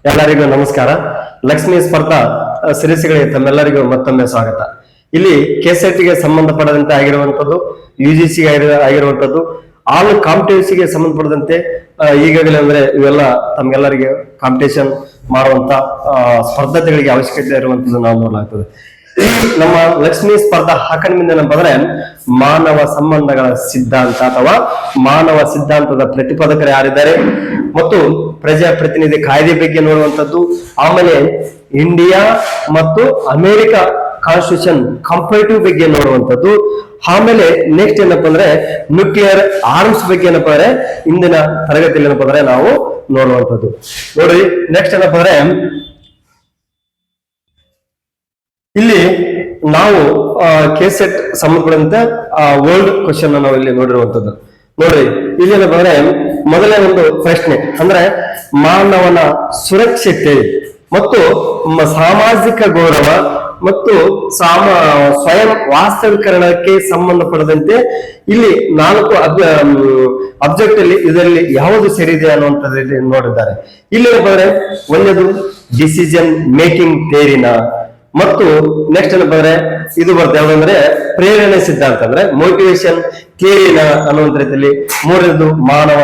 ಎಲ್ಲರಿಗೂ ನಮಸ್ಕಾರ. ಲಕ್ಷ್ಮೀ ಸ್ಪರ್ಧಾ ಸಿರಿಸಿಗಳಿಗೆ ತಮ್ಮೆಲ್ಲರಿಗೂ ಮತ್ತೊಮ್ಮೆ ಸ್ವಾಗತ. ಇಲ್ಲಿ ಕೆಸೆಟ್ಗೆ ಸಂಬಂಧಪಟ್ಟಂತೆ ಆಗಿರುವಂತದ್ದು, UGC ಆಗಿರುವಂತದ್ದು, ಆಲ್ ಕಾಂಪಿಟೇಟಿವ್ಸ್ಗೆ ಸಂಬಂಧಪಟ್ಟಂತೆ ಈಗಾಗಲೇ ಅಂದ್ರೆ ಇವೆಲ್ಲ ತಮ್ಗೆಲ್ಲರಿಗೆ ಕಾಂಪಿಟೇಷನ್ ಮಾಡುವಂತ ಸ್ಪರ್ಧೆಗಳಿಗೆ ಅವಶ್ಯಕತೆ ಇರುವಂತದ್ದು ನಾವು ನೋಡಲಾಗ್ತದೆ. ನಮ್ಮ ಲಕ್ಷ್ಮೀ ಸ್ಪರ್ಧಾ ಅಕಾಡೆಮಿಯಿಂದ ಏನಂದ್ರೆ ಮಾನವ ಸಂಬಂಧಗಳ ಸಿದ್ಧಾಂತ ಅಥವಾ ಮಾನವ ಸಿದ್ಧಾಂತದ ಪ್ರತಿಪಾದಕರು ಯಾರಿದ್ದಾರೆ ಮತ್ತು ಪ್ರಜಾಪ್ರತಿನಿಧಿ ಕಾಯ್ದೆ ಬಗ್ಗೆ ನೋಡುವಂತದ್ದು, ಆಮೇಲೆ ಇಂಡಿಯಾ ಮತ್ತು ಅಮೆರಿಕ ಕಾನ್ಸ್ಟಿಟ್ಯೂಷನ್ ಕಂಪೇರಿಟಿವ್ ಬಗ್ಗೆ ನೋಡುವಂತದ್ದು, ಆಮೇಲೆ ನೆಕ್ಸ್ಟ್ ಏನಪ್ಪಾ ಅಂದ್ರೆ ನ್ಯೂಕ್ಲಿಯರ್ ಆರ್ಮ್ಸ್ ಬಗ್ಗೆ ಏನಪ್ಪಾ ಅಂದ್ರೆ ಇಂದಿನ ತರಗತಿಯಲ್ಲಿ ಏನಪ್ಪಾ ಅಂದ್ರೆ ನಾವು ನೋಡುವಂತದ್ದು. ನೋಡ್ರಿ ನೆಕ್ಸ್ಟ್ ಏನಪ್ಪಾ ಅಂದ್ರೆ ಇಲ್ಲಿ ನಾವು ಕೆಸೆಟ್ ಸಂಬಂಧಪಟ್ಟಂತೆ ವರ್ಲ್ಡ್ ಕ್ವಶನ್ ನಾವು ಇಲ್ಲಿ ನೋಡಿರುವಂತದ್ದು. ನೋಡ್ರಿ ಇಲ್ಲಿ ಏನಪ್ಪಾ ಅಂದ್ರೆ ಮೊದಲನೇ ಒಂದು ಪ್ರಶ್ನೆ ಅಂದ್ರೆ ಮಾನವನ ಸುರಕ್ಷತೆ ಮತ್ತು ಸಾಮಾಜಿಕ ಗೌರವ ಮತ್ತು ಸ್ವಯಂ ವಾಸ್ತವೀಕರಣಕ್ಕೆ ಸಂಬಂಧಪಟ್ಟಂತೆ ಇಲ್ಲಿ 4 ಅಬ್ಜೆಕ್ಟ್ ಅಲ್ಲಿ ಇದರಲ್ಲಿ ಯಾವುದು ಸರಿದೆ ಅನ್ನುವಂಥದ್ದಲ್ಲಿ ನೋಡಿದ್ದಾರೆ. ಇಲ್ಲಿ ಏನಪ್ಪಾ ಅಂದ್ರೆ ಒಂದೇದು ಡಿಸಿಷನ್ ಮೇಕಿಂಗ್ ಥಿಯರಿನ, ಮತ್ತು ನೆಕ್ಸ್ಟ್ ಏನಪ್ಪಾ ಅಂದ್ರೆ ಇದು ಬರ್ತದೆ ಯಾವ್ದಂದ್ರೆ ಪ್ರೇರಣೆ ಸಿದ್ಧಾಂತ ಅಂದ್ರೆ ಮೋಟಿವೇಶನ್ ಥಿಯರಿನ ಅನ್ನುವಂತ ರೀತಿಯಲ್ಲಿ. ಮೂರನೇದು ಮಾನವ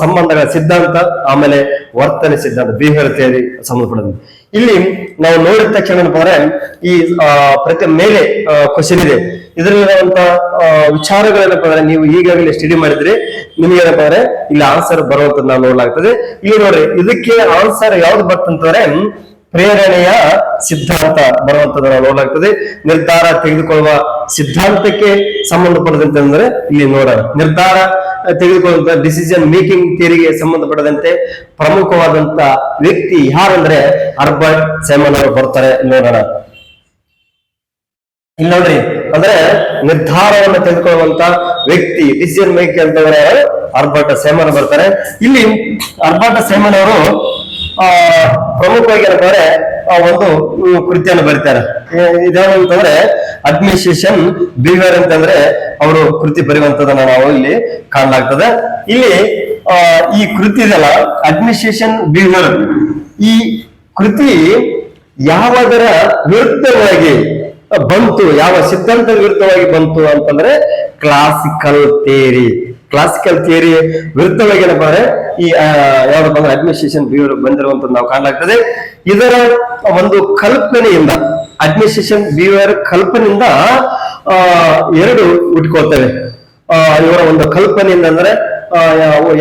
ಸಂಬಂಧಗಳ ಸಿದ್ಧಾಂತ, ಆಮೇಲೆ ವರ್ತನೆ ಸಿದ್ಧಾಂತ ಬಿಹೇವಿಯರ್ ಥಿಯರಿ ಸಂಬಂಧಪಟ್ಟಂತೆ. ಇಲ್ಲಿ ನಾವು ನೋಡಿದ ತಕ್ಷಣ ಏನಪ್ಪಾ ಅಂದ್ರೆ ಈ ಪ್ರತಿ ಮೇಲೆ ಕ್ವಶನ್ ಇದೆ, ಇದರಲ್ಲಿರುವಂತ ವಿಚಾರಗಳೇನಪ್ಪಾ ಅಂದ್ರೆ ನೀವು ಈಗಾಗಲೇ ಸ್ಟಡಿ ಮಾಡಿದ್ರೆ ನಿಮ್ಗೆ ಏನಪ್ಪಾ ಅಂದ್ರೆ ಇಲ್ಲಿ ಆನ್ಸರ್ ಬರುವಂತದ್ದು ನಾವು ನೋಡ್ಲಾಗ್ತದೆ. ಇಲ್ಲಿ ನೋಡ್ರಿ ಇದಕ್ಕೆ ಆನ್ಸರ್ ಯಾವ್ದು ಬರ್ತಂತಂದ್ರೆ ಪ್ರೇರಣೆಯ ಸಿದ್ಧಾಂತ ಬರುವಂತದ್ದು ನಾವು ನೋಡಲಾಗ್ತದೆ. ನಿರ್ಧಾರ ತೆಗೆದುಕೊಳ್ಳುವ ಸಿದ್ಧಾಂತಕ್ಕೆ ಸಂಬಂಧಪಟ್ಟದಂತೆ ಅಂದ್ರೆ ಇಲ್ಲಿ ನೋಡೋಣ. ನಿರ್ಧಾರ ತೆಗೆದುಕೊಳ್ಳುವಂತ ಡಿಸಿಷನ್ ಮೇಕಿಂಗ್ ಥಿಯರಿಗೆ ಸಂಬಂಧಪಟ್ಟದಂತೆ ಪ್ರಮುಖವಾದಂತ ವ್ಯಕ್ತಿ ಯಾರಂದ್ರೆ ಅಲ್ಬರ್ಟ್ ಸೈಮನ್ ಅವರು ಬರ್ತಾರೆ, ನೋಡೋಣ. ಇಲ್ಲಿ ನೋಡ್ರಿ ಅಂದ್ರೆ ನಿರ್ಧಾರವನ್ನು ತೆಗೆದುಕೊಳ್ಳುವಂತ ವ್ಯಕ್ತಿ ಡಿಸಿಷನ್ ಮೇಕಿಂಗ್ ಅಂತಂದ್ರೆ ಅಲ್ಬರ್ಟ್ ಸೈಮನ್ ಬರ್ತಾರೆ. ಇಲ್ಲಿ ಅಲ್ಬರ್ಟ್ ಸೈಮನ್ ಅವರು ಪ್ರಮುಖವಾಗಿ ಏನಂತಂದ್ರೆ ಒಂದು ಕೃತಿಯನ್ನು ಬರೀತಾರೆ. ಇದೇನಂತಂದ್ರೆ ಅಡ್ಮಿನಿಸ್ಟ್ರೇಷನ್ ಬಿಹೇವಿಯರ್ ಅಂತಂದ್ರೆ ಅವರು ಕೃತಿ ಬರೆಯುವಂತದನ್ನ ನಾವು ಇಲ್ಲಿ ಕಾಣಲಾಗ್ತದೆ. ಇಲ್ಲಿ ಈ ಕೃತಿ ಇದೆಲ್ಲ ಅಡ್ಮಿನಿಸ್ಟ್ರೇಷನ್ ಬಿಹೇವಿಯರ್, ಈ ಕೃತಿ ಯಾವುದರ ವಿರುದ್ಧವಾಗಿ ಬಂತು, ಯಾವ ಸಿದ್ಧಾಂತದ ವಿರುದ್ಧವಾಗಿ ಬಂತು ಅಂತಂದ್ರೆ ಕ್ಲಾಸಿಕಲ್ ಥಿಯರಿ ವಿರುದ್ಧವಾಗಿ ಏನಪ್ಪಾ ಅಂದ್ರೆ ಈ ಯಾವ್ದಪ್ಪ ಅಂದ್ರೆ ಅಡ್ಮಿನಿಸ್ಟ್ರೇಷನ್ ಬಿಹೇವಿಯರ್ ಬಂದಿರುವಂತದ್ದು ನಾವು ಕಾಣಲಾಗ್ತದೆ. ಇದರ ಒಂದು ಕಲ್ಪನೆಯಿಂದ ಅಡ್ಮಿನಿಸ್ಟ್ರೇಷನ್ ಬಿಹೇವಿಯರ್ ಕಲ್ಪನೆಯಿಂದ ಎರಡು ಹುಟ್ಕೊಳ್ತವೆ. ಇವರ ಒಂದು ಕಲ್ಪನೆಯಿಂದ ಅಂದ್ರೆ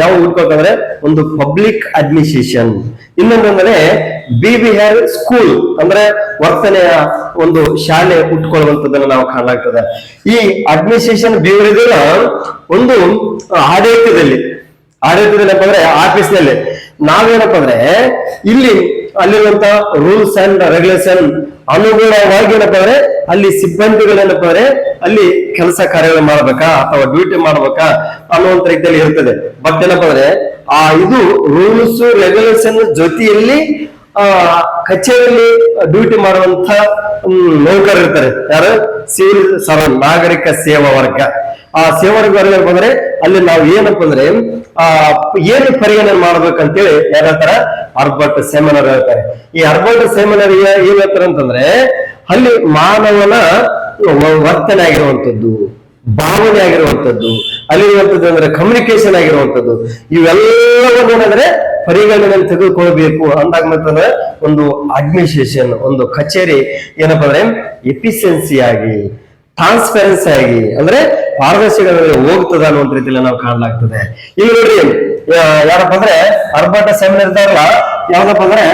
ಯಾವ ಹುಟ್ಕೊಳ್ತಂದ್ರೆ ಒಂದು ಪಬ್ಲಿಕ್ ಅಡ್ಮಿನಿಸ್ಟ್ರೇಷನ್, ಇನ್ನೊಂದಂದ್ರೆ ಬಿಹೇವಿಯರ್ ಸ್ಕೂಲ್ ಅಂದ್ರೆ ವರ್ತನೆಯ ಒಂದು ಶಾಲೆ ಹುಟ್ಕೊಳ್ಳುವಂತದನ್ನ ನಾವು ಕಾಣಲಾಗ್ತದೆ. ಈ ಅಡ್ಮಿನಿಸ್ಟ್ರೇಷನ್ ಬಿಹೇವಿಯರ್ ಒಂದು ಆಡಳಿತದಲ್ಲಿ ಏನಪ್ಪಾ ಅಂದ್ರೆ ಆಫೀಸ್ ನಲ್ಲಿ ನಾವೇನಪ್ಪಾ ಅಂದ್ರೆ ಅಲ್ಲಿರುವಂತ ರೂಲ್ಸ್ ಅಂಡ್ ರೆಗ್ಯುಲೇಷನ್ ಅನುಗುಣವಾಗಿ ಏನಪ್ಪಾ ಅಂದ್ರೆ ಅಲ್ಲಿ ಸಿಬ್ಬಂದಿಗಳೇನಪ್ಪಾ ಅಂದ್ರೆ ಅಲ್ಲಿ ಕೆಲಸ ಕಾರ್ಯಗಳು ಮಾಡ್ಬೇಕಾ ಅಥವಾ ಡ್ಯೂಟಿ ಮಾಡ್ಬೇಕಾ ಅನ್ನುವಂತ ರೀತಿಯಲ್ಲಿ ಇರ್ತದೆ. ಬಟ್ ಏನಪ್ಪಾ ಅಂದ್ರೆ ಇದು ರೂಲ್ಸ್ ರೆಗ್ಯುಲೇಷನ್ ಜೊತೆಯಲ್ಲಿ ಕಚೇರಿಯಲ್ಲಿ ಡ್ಯೂಟಿ ಮಾಡುವಂತ ನೌಕರರು ಇರ್ತಾರೆ. ಯಾರು? ಸಿವಿಲ್ ಸರ್ವೆಂಟ್, ನಾಗರಿಕ ಸೇವಾ ವರ್ಗ. ಆ ಸೇವಾ ವರ್ಗ ಬಂದ್ರೆ ಅಲ್ಲಿ ನಾವು ಏನಪ್ಪ ಅಂದ್ರೆ ಏನು ಪರಿಗಣನೆ ಮಾಡ್ಬೇಕಂತೇಳಿ ಯಾರ ಹೇಳ್ತಾರ? ಅಲ್ಬರ್ಟ್ ಸೈಮನ್ ಅವರು ಹೇಳ್ತಾರೆ. ಈ ಅಲ್ಬರ್ಟ್ ಸೈಮನ್ ಅವರು ಏನ್ ಹೇಳ್ತಾರೆ ಅಂತಂದ್ರೆ ಅಲ್ಲಿ ಮಾನವನ ವರ್ತನೆ ಆಗಿರುವಂತದ್ದು, ಭಾವನೆ ಆಗಿರುವಂತದ್ದು, ಅಲ್ಲಿರುವಂತದ್ದು ಅಂದ್ರೆ ಕಮ್ಯುನಿಕೇಶನ್ ಆಗಿರುವಂತದ್ದು, ಇವೆಲ್ಲವನ್ನು ಏನಂದ್ರೆ ಪರಿಗಣನೆಯನ್ನು ತೆಗೆದುಕೊಳ್ಬೇಕು ಅಂದಾಗ ಮಾತ್ರ ಒಂದು ಅಡ್ಮಿನಿಸ್ಟ್ರೇಷನ್, ಒಂದು ಕಚೇರಿ ಏನಪ್ಪಾ ಅಂದ್ರೆ ಎಫಿಷಿಯನ್ಸಿ ಆಗಿ, ಟ್ರಾನ್ಸ್ಪರೆನ್ಸಿ ಆಗಿ ಅಂದ್ರೆ ಪಾರದರ್ಶಕತೆ ಹೋಗ್ತದ ಅನ್ನುವಂತ ರೀತಿಯಲ್ಲಿ ನಾವು ಕಾಣಲಾಗ್ತದೆ. ಇಲ್ಲಿ ನೋಡ್ರಿ ಯಾರಪ್ಪ ಅಂದ್ರೆ ಅಲ್ಬರ್ಟ್ ಸೈಮನ್ ಇರ್ತಾರಲ್ಲ, ಯಾವ್ದಪ್ಪ ಅಂದ್ರೆ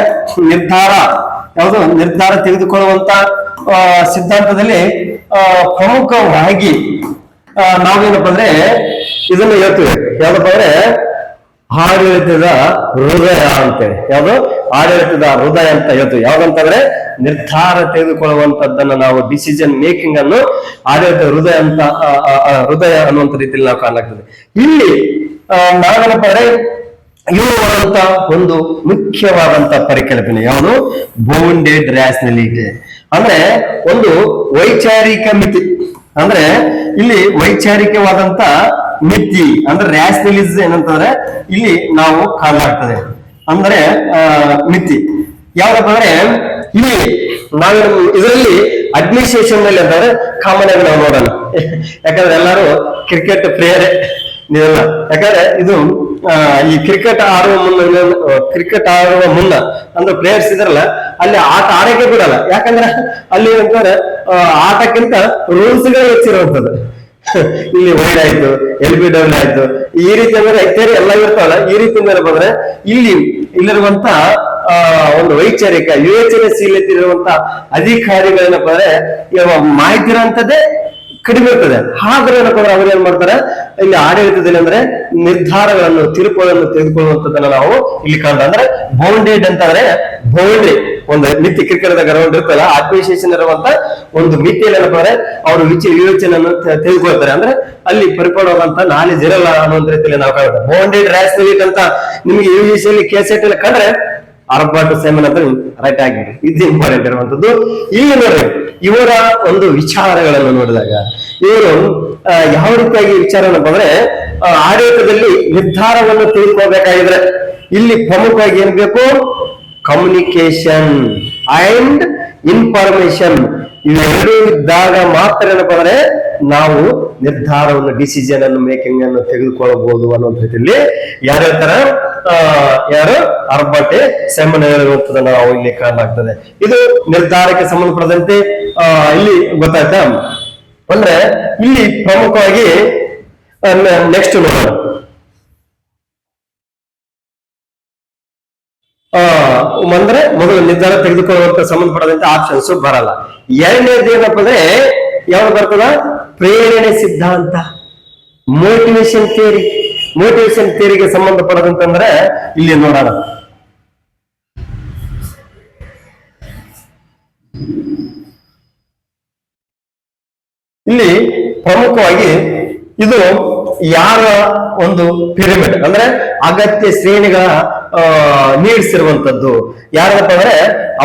ನಿರ್ಧಾರ ತೆಗೆದುಕೊಳ್ಳುವಂತ ಸಿದ್ಧಾಂತದಲ್ಲಿ ಪ್ರಮುಖವಾಗಿ ನಾವೇನಪ್ಪ ಅಂದ್ರೆ ಇದನ್ನ ಹೇಳ್ತೀವಿ. ಯಾವ್ದಪ್ಪ ಅಂದ್ರೆ ಆಡಳಿತದ ಹೃದಯ ಅಂತೇಳಿ, ಆಡಳಿತದ ಹೃದಯ ಅಂತ ಹೇಳ್ತೀವಿ. ಯಾವ್ದಂತಂದ್ರೆ ನಿರ್ಧಾರ ತೆಗೆದುಕೊಳ್ಳುವಂತದ್ದನ್ನ ನಾವು ಡಿಸಿಷನ್ ಮೇಕಿಂಗ್ ಅನ್ನು ಆಡಳಿತ ಹೃದಯ ಅನ್ನುವಂತ ರೀತಿಯಲ್ಲಿ ನಾವು ಕಾಣಲಾಗ್ತದೆ. ಇಲ್ಲಿ ನಾವೇನಪ್ಪ ಅಂದ್ರೆ ಇರುವಂತ ಒಂದು ಮುಖ್ಯವಾದಂತ ಪರಿಕಲ್ಪನೆ ಯಾವುದು? ಬೌಂಡೆಡ್ ರ್ಯಾಷನಲಿಟಿ ಅಂದ್ರೆ ಒಂದು ವೈಚಾರಿಕ ಮಿತಿ. ಅಂದ್ರೆ ಇಲ್ಲಿ ವೈಚಾರಿಕವಾದಂತ ಮಿತಿ ಅಂದ್ರೆ ರ್ಯಾಷನಲಿಸಂ ಏನಂತಂದ್ರೆ ಇಲ್ಲಿ ನಾವು ಕಾಣಲಾಗ್ತದೆ. ಅಂದ್ರೆ ಮಿತಿ ಯಾವ್ದಪ್ಪ ಅಂದ್ರೆ ಇಲ್ಲಿ ನಾವು ಇದರಲ್ಲಿ ಅಡ್ಮಿನಿಸ್ಟ್ರೇಷನ್ ನಲ್ಲಿ ಅಂತಂದ್ರೆ ಕಾಮನ್ ಆಗಿ ನಾವು ನೋಡೋಣ. ಯಾಕಂದ್ರೆ ಎಲ್ಲರೂ ಕ್ರಿಕೆಟ್ ಪ್ಲೇಯರೇ ನೀವೆಲ್ಲ. ಯಾಕಂದ್ರೆ ಇದು ಈ ಕ್ರಿಕೆಟ್ ಆಡುವ ಮುನ್ನ ಅಂದ್ರೆ ಪ್ಲೇಯರ್ಸ್ ಇದ್ರಲ್ಲ ಅಲ್ಲಿ ಆಟ ಆಡಕ್ಕೆ ಬಿಡಲ್ಲ. ಯಾಕಂದ್ರೆ ಅಲ್ಲಿ ಅಂತಂದ್ರೆ ಆಟಕ್ಕಿಂತ ರೂಲ್ಸ್ ಗಳು ಹೆಚ್ಚಿರುವಂತದ್ದು. ಇಲ್ಲಿ ವೈಡ್ ಆಯ್ತು, LBW ಆಯ್ತು, ಈ ರೀತಿ ಅಂದ್ರೆ ಇತ್ಯಾದಿ ಎಲ್ಲ ಇರ್ತಾವಲ್ಲ. ಈ ರೀತಿ ಬಂದ್ರೆ ಇಲ್ಲಿರುವಂತ ಒಂದು ವೈಚಾರಿಕ ವಿವೇಚನಶೀಲತೆ ಅಧಿಕಾರಿಗಳೇನಪ್ಪ ಅಂದ್ರೆ ಮಾಹಿತಿ ಇರೋಂಥದ್ದೇ ಕಡಿಮೆ ಇರ್ತದೆ. ಆದ್ರೆ ಏನಪ್ಪ ಅಂದ್ರೆ ಅವ್ರು ಏನ್ ಮಾಡ್ತಾರೆ, ಇಲ್ಲಿ ಆಡಳಿತದಲ್ಲಿ ಅಂದ್ರೆ ನಿರ್ಧಾರಗಳನ್ನು ತೀರ್ಪುಗಳನ್ನು ತೆಗೆದುಕೊಳ್ಳುವಂಥದ್ದನ್ನ ನಾವು ಇಲ್ಲಿ ಕಾಣ್ತಾ. ಅಂದ್ರೆ ಬೌಂಡೆಡ್ ಅಂತಂದ್ರೆ ಬೌಂಡ್ರಿ ಒಂದು ಮಿತಿ, ಕ್ರಿಕೆಟ್ ಗ್ರೌಂಡ್ ಇರ್ತಲ್ಲ, ಅಡ್ಮಿನಿಸ್ಟ್ರೇಷನ್ ಇರುವಂತ ಒಂದು ಮಿತಿಯಲ್ಲಿ ಏನಪ್ಪ ಅಂದ್ರೆ ಅವರು ವಿವೇಚನೆಯನ್ನು ತೆಗೆದುಕೊಳ್ತಾರೆ. ಅಂದ್ರೆ ಅಲ್ಲಿ ಪರಿಪೂರ್ಣವಾದಂತ ನಾಲೆಜ್ ಇರಲ್ಲ ಅನ್ನೋ ರೀತಿಯಲ್ಲಿ ನಾವು ಕಾಣ್ತೇವೆ. ಬೌಂಡೆಡ್ ರ್ಯಾಷನಲಿಟಿ ಅಂತ ನಿಮ್ಗೆ UGC ಕೇಸೆಟ್ ಎಲ್ಲ ಕಂಡ್ರೆ ಆಲ್ಬರ್ಟ್ ಸೈಮನ್ ಅಂತ ರೈಟ್ ಆಗಿದೆ. ಇದು ಇಂಪಾರ್ಟೆಂಟ್ ಇರುವಂತದ್ದು. ಇಲ್ಲಿ ನೋಡ್ರಿ ಇವರ ಒಂದು ವಿಚಾರಗಳನ್ನು ನೋಡಿದಾಗ ಇವರು ಯಾವ ರೀತಿಯಾಗಿ ವಿಚಾರ ಅಂದ್ರೆ ಆಡಳಿತದಲ್ಲಿ ನಿರ್ಧಾರವನ್ನು ತೆಗೆದುಕೋಬೇಕಾಗಿದ್ರೆ ಇಲ್ಲಿ ಪ್ರಮುಖವಾಗಿ ಏನ್ ಬೇಕು, ಕಮ್ಯುನಿಕೇಶನ್ ಅಂಡ್ ಇನ್ಫಾರ್ಮೇಶನ್ ಇವೆರಡೂ ಇದ್ದಾಗ ಮಾತ್ರ ಏನಪ್ಪ ಅಂದ್ರೆ ನಾವು ನಿರ್ಧಾರವನ್ನು ಡಿಸಿಷನ್ ಅನ್ನು ಮೇಕಿಂಗ್ ಅನ್ನು ತೆಗೆದುಕೊಳ್ಳಬಹುದು ಅನ್ನೋ ರೀತಿಯಲ್ಲಿ ಯಾರು ಹೇಳ್ತಾರ, ಯಾರು ಆಲ್ಬರ್ಟ್ ಸೈಮನ್ ಹೇಳಿರುವಂತದನ್ನ ನಾವು ಇಲ್ಲಿ ಕಾಣಲಾಗ್ತದೆ. ಇದು ನಿರ್ಧಾರಕ್ಕೆ ಸಂಬಂಧಪಟ್ಟಂತೆ ಇಲ್ಲಿ ಗೊತ್ತಾಯ್ತಾ. ಅಂದ್ರೆ ಇಲ್ಲಿ ಪ್ರಮುಖವಾಗಿ ನೆಕ್ಸ್ಟ್ ನೋಡೋಣ. ಅಂದ್ರೆ ಮೊದಲು ನಿರ್ಧಾರ ತೆಗೆದುಕೊಳ್ಳುವಂತ ಸಂಬಂಧಪಟ್ಟಂತೆ ಆಪ್ಷನ್ಸ್ ಬರಲ್ಲ. ಎರಡನೇದು ಏನಪ್ಪ ಅಂದ್ರೆ ಯಾವ್ದು ಬರ್ತದ, ಪ್ರೇರಣೆ ಸಿದ್ಧಾಂತ, ಮೋಟಿವೇಶನ್ ಥಿಯರಿ. ಮೋಟಿವೇಶನ್ ಥಿಯರಿಗೆ ಸಂಬಂಧಪಟ್ಟದಂತಂದ್ರೆ ಇಲ್ಲಿ ನೋಡೋಣ. ಇಲ್ಲಿ ಪ್ರಮುಖವಾಗಿ ಇದು ಯಾರ ಒಂದು ಪಿರಮಿಡ್ ಅಂದ್ರೆ ಅಗತ್ಯ ಶ್ರೇಣಿಗಳ ನೀಡ್ಸ್ ಇರುವಂತದ್ದು ಯಾರಪ್ಪ ಅಂದ್ರೆ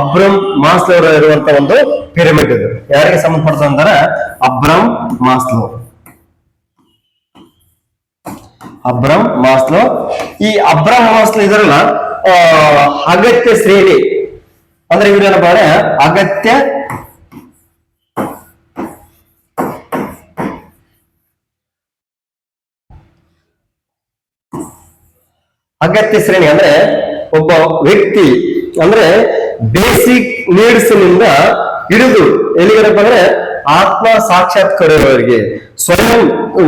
ಅಬ್ರಮ್ ಮಾಸ್ಲೋ ಇರುವಂತ ಒಂದು ಪಿರಮಿಡ್. ಇದು ಯಾರಿಗೆ ಸಂಬಂಧಪಡ್ತದೆ ಅಂದ್ರೆ ಅಬ್ರಮ್ ಮಾಸ್ಲೋ. ಅಬ್ರಮ್ ಮಾಸ್ಲೋ. ಈ ಅಬ್ರಮ್ ಮಾಸ್ಲೋ ಇದರಲ್ಲ ಅಗತ್ಯ ಶ್ರೇಣಿ ಅಂದ್ರೆ ಇವ್ರೇನಪ್ಪ ಅಂದ್ರೆ ಅಗತ್ಯ ಶ್ರೇಣಿ ಅಂದ್ರೆ ಒಬ್ಬ ವ್ಯಕ್ತಿ ಅಂದ್ರೆ ಬೇಸಿಕ್ ನೀಡ್ಸ್ ನಿಂದ ಹಿಡಿದು ಎಲ್ಲಿಗೇನಪ್ಪ ಅಂದ್ರೆ ಆತ್ಮ ಸಾಕ್ಷಾತ್ಕಾರವರೆಗೆ ಸ್ವಯಂ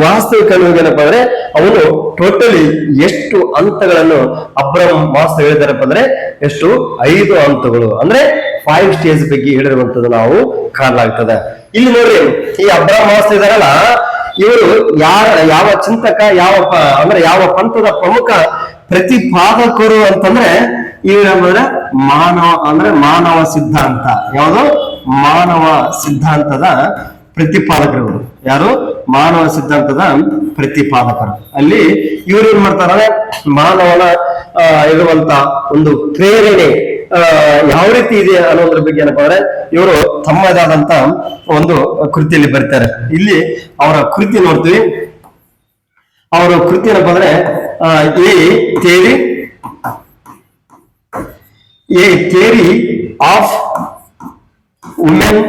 ವಾಸ್ತವಿಕ ಏನಪ್ಪ ಅಂದ್ರೆ ಅವನು ಟೋಟಲಿ ಎಷ್ಟು ಹಂತಗಳನ್ನು ಅಬ್ರಮ್ ಮಾಸ್ಲೋ ಹೇಳಿದಾರಪ್ಪ ಅಂದ್ರೆ ಎಷ್ಟು 5 ಹಂತಗಳು ಅಂದ್ರೆ 5 ಸ್ಟೇಜ್ ಬಗ್ಗೆ ಹೇಳಿರುವಂತದ್ದು ನಾವು ಕಾಣಲಾಗ್ತದೆ. ಇಲ್ಲಿ ನೋಡ್ರಿ ಈ ಅಬ್ರಮ್ ಮಾಸ್ಲೋ ಇದಾರಲ್ಲ ಇವರು ಯಾವ ಚಿಂತಕ ಅಂದ್ರೆ ಯಾವ ಪಂಥದ ಪ್ರಮುಖ ಪ್ರತಿಪಾದಕರು ಅಂತಂದ್ರೆ ಇವ್ರ ಮಾನವ ಸಿದ್ಧಾಂತ. ಯಾವುದು ಮಾನವ ಸಿದ್ಧಾಂತದ ಪ್ರತಿಪಾದಕರು. ಯಾರು ಮಾನವ ಸಿದ್ಧಾಂತದ ಪ್ರತಿಪಾದಕರು. ಅಲ್ಲಿ ಇವ್ರು ಏನ್ ಮಾಡ್ತಾರೆ, ಮಾನವನ ಇರುವಂತ ಒಂದು ಪ್ರೇರಣೆ ಯಾವ ರೀತಿ ಇದೆ ಅನ್ನೋದ್ರ ಬಗ್ಗೆ ಏನಪ್ಪಾ ಅಂದ್ರೆ ಇವರು ತಮ್ಮದಾದಂತ ಒಂದು ಕೃತಿಯಲ್ಲಿ ಬರ್ತಾರೆ. ಇಲ್ಲಿ ಅವರ ಕೃತಿ ನೋಡ್ತೀವಿ. ಅವರ ಕೃತಿ ಏನಪ್ಪಾ ಅಂದ್ರೆ A theory of women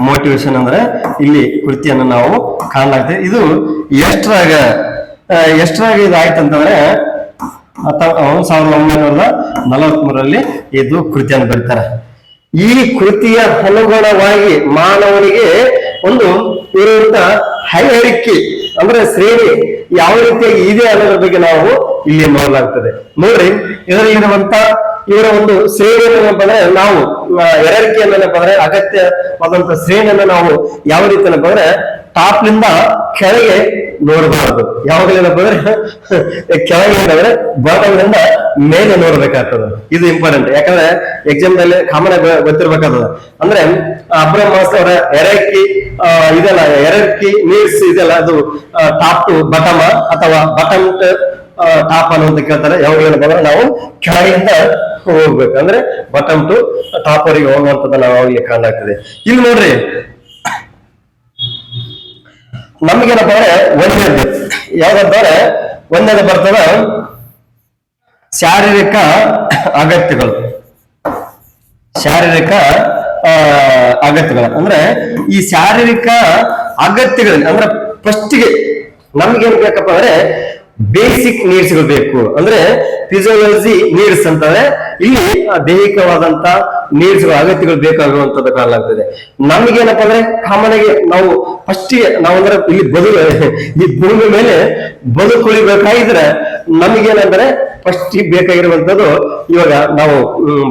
motivation ಅಂದ್ರೆ ಇಲ್ಲಿ ಕೃತಿಯನ್ನು ನಾವು ಕಾಣಲಾಗ್ತೇವೆ. ಇದು ಎಷ್ಟರಾಗ ಇದು ಆಯ್ತಂತಂದ್ರೆ 1943 ಇದು ಕೃತಿಯನ್ನು ಬರೀತಾರೆ. ಈ ಕೃತಿಯ ಅನುಗುಣವಾಗಿ ಮಾನವನಿಗೆ ಒಂದು ಇರುವಂತ ಹೈರಾರ್ಕಿ ಅಂದ್ರೆ ಶ್ರೇಣಿ ಯಾವ ರೀತಿಯಾಗಿ ಇದೆ ಅನ್ನೋದ್ರ ಬಗ್ಗೆ ನಾವು ಇಲ್ಲಿ ನೋಡಲಾಗ್ತದೆ. ನೋಡ್ರಿ ಇದರಲ್ಲಿರುವಂತ ಇವರ ಒಂದು ಶ್ರೇಣಿ ಏನಪ್ಪ ಅಂದ್ರೆ ನಾವು ಹೈರಾರ್ಕಿಯನ್ನು ಏನಪ್ಪ ಅಂದ್ರೆ ಅಗತ್ಯವಾದಂತ ಶ್ರೇಣಿಯನ್ನು ನಾವು ಯಾವ ರೀತಿ ಏನಪ್ಪ ಅಂದ್ರೆ ಟಾಪ್ ನಿಂದ ಕೆಳಗೆ ನೋಡಬಾರದು. ಯಾವಾಗಲೇನಪ್ಪ ಅಂದ್ರೆ ಕೆಳಗಿಂದ ಬಾಟಮ್ ನಿಂದ ಮೇಲೆ ನೋಡ್ಬೇಕಾಗ್ತದ. ಇದು ಇಂಪಾರ್ಟೆಂಟ್. ಯಾಕಂದ್ರೆ ಎಕ್ಸಾಮ್ ನಲ್ಲಿ ಕಾಮನ್ ಆಗಿ ಗೊತ್ತಿರ್ಬೇಕಾಗ್ತದ. ಅಂದ್ರೆ ಅಬ್ರಮ್ ಮಾಸ್ಲೋ ಅವರ ಎರರ್ಕಿ ನೀಡ್ಸ್ ಇದೆಲ್ಲ ಅದು ಟಾಪ್ ಟು ಬಟಮ್ ಅಥವಾ ಬಟಮ್ ಟು ಟಾಪ್ ಅನ್ನುವಂತ ಕೇಳ್ತಾರೆ. ಯಾವಾಗಲೇನಪ್ಪ ಅಂದ್ರೆ ನಾವು ಕೆಳಗಿಂದ ಹೋಗ್ಬೇಕು. ಅಂದ್ರೆ ಬಟಮ್ ಟು ಟಾಪ್ ವರೆಗೆ ಹೋಗುವಂತದ್ದು ನಾವು ಅವಾಗಲೇ ಕಾಣಲಾಗ್ತದೆ. ಇಲ್ಲಿ ನೋಡ್ರಿ ನಮ್ಗೇನಪ್ಪ ಅಂದ್ರೆ ಒಂದನೇದು ಯಾವ್ದಂದ್ರೆ ಒಂದೇದು ಬರ್ತದ ಶಾರೀರಿಕ ಅಗತ್ಯಗಳು. ಶಾರೀರಿಕ ಅಗತ್ಯಗಳು ಅಂದ್ರೆ ಈ ಶಾರೀರಿಕ ಅಗತ್ಯಗಳಲ್ಲಿ ಅಂದ್ರೆ ಫಸ್ಟ್ಗೆ ನಮ್ಗೆ ಏನ್ ಬೇಕಪ್ಪ ಅಂದ್ರೆ ಬೇಸಿಕ್ ನೀಡ್ಸ್ ಗಳು ಬೇಕು. ಅಂದ್ರೆ ಫಿಸಿಯೋಲಜಿ ನೀಡ್ಸ್ ಅಂತಂದ್ರೆ ಇಲ್ಲಿ ದೈಹಿಕವಾದಂತ ನೀಡ್ಸ್ ಗಳು ಅಗತ್ಯಗಳು ಬೇಕಾಗುವಂತದ್ದು ಕಾಣಲಾಗ್ತದೆ. ನಮ್ಗೇನಪ್ಪ ಅಂದ್ರೆ ಕಾಮನ್ ಆಗಿ ನಾವು ಫಸ್ಟ್ ನಾವಂದ್ರೆ ಇಲ್ಲಿ ಈ ಭೂಮಿ ಮೇಲೆ ಬದುಕುಳಿಬೇಕಾಗಿದ್ರೆ ನಮ್ಗೇನಂದ್ರೆ ಫಸ್ಟ್ ಬೇಕಾಗಿರುವಂತದ್ದು ಇವಾಗ ನಾವು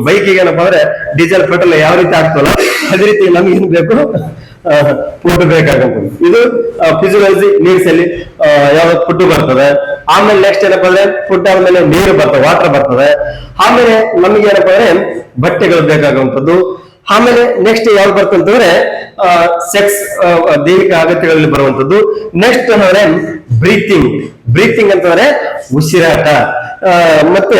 ಬೈಕಿಗೆ ಏನಪ್ಪಾ ಅಂದ್ರೆ ಡೀಸೆಲ್ ಪೆಟ್ರೋಲ್ ಯಾವ ರೀತಿ ಆಗ್ತಲ್ಲ ಅದೇ ರೀತಿ ನಮ್ಗೇನ್ ಬೇಕು ಫುಡ್ ಬೇಕಾಗುತ್ತದೆ. ಇದು ಫಿಸಿಯೋಲಜಿ ನೀಡ್ಸ್ ಅಲ್ಲಿ ಯಾವ್ದು ಫುಡ್ ಬರ್ತದೆ. ಆಮೇಲೆ ನೆಕ್ಸ್ಟ್ ಏನಪ್ಪಾ ಅಂದ್ರೆ ಫುಡ್ ಆದ್ಮೇಲೆ ನೀರು ಬರ್ತದೆ, ವಾಟರ್ ಬರ್ತದೆ. ಆಮೇಲೆ ನಮ್ಗೆ ಏನಪ್ಪಾ ಅಂದ್ರೆ ಬಟ್ಟೆಗಳು ಬೇಕಾಗುವಂಥದ್ದು. ಆಮೇಲೆ ನೆಕ್ಸ್ಟ್ ಯಾವ್ದು ಬರ್ತಂತಂದ್ರೆ ಸೆಕ್ಸ್ ದೈಹಿಕ ಅಗತ್ಯಗಳಲ್ಲಿ ಬರುವಂತದ್ದು. ನೆಕ್ಸ್ಟ್ ಅಂದ್ರೆ ಬ್ರೀತಿಂಗ್ ಅಂತಂದ್ರೆ ಉಸಿರಾಟ. ಮತ್ತೆ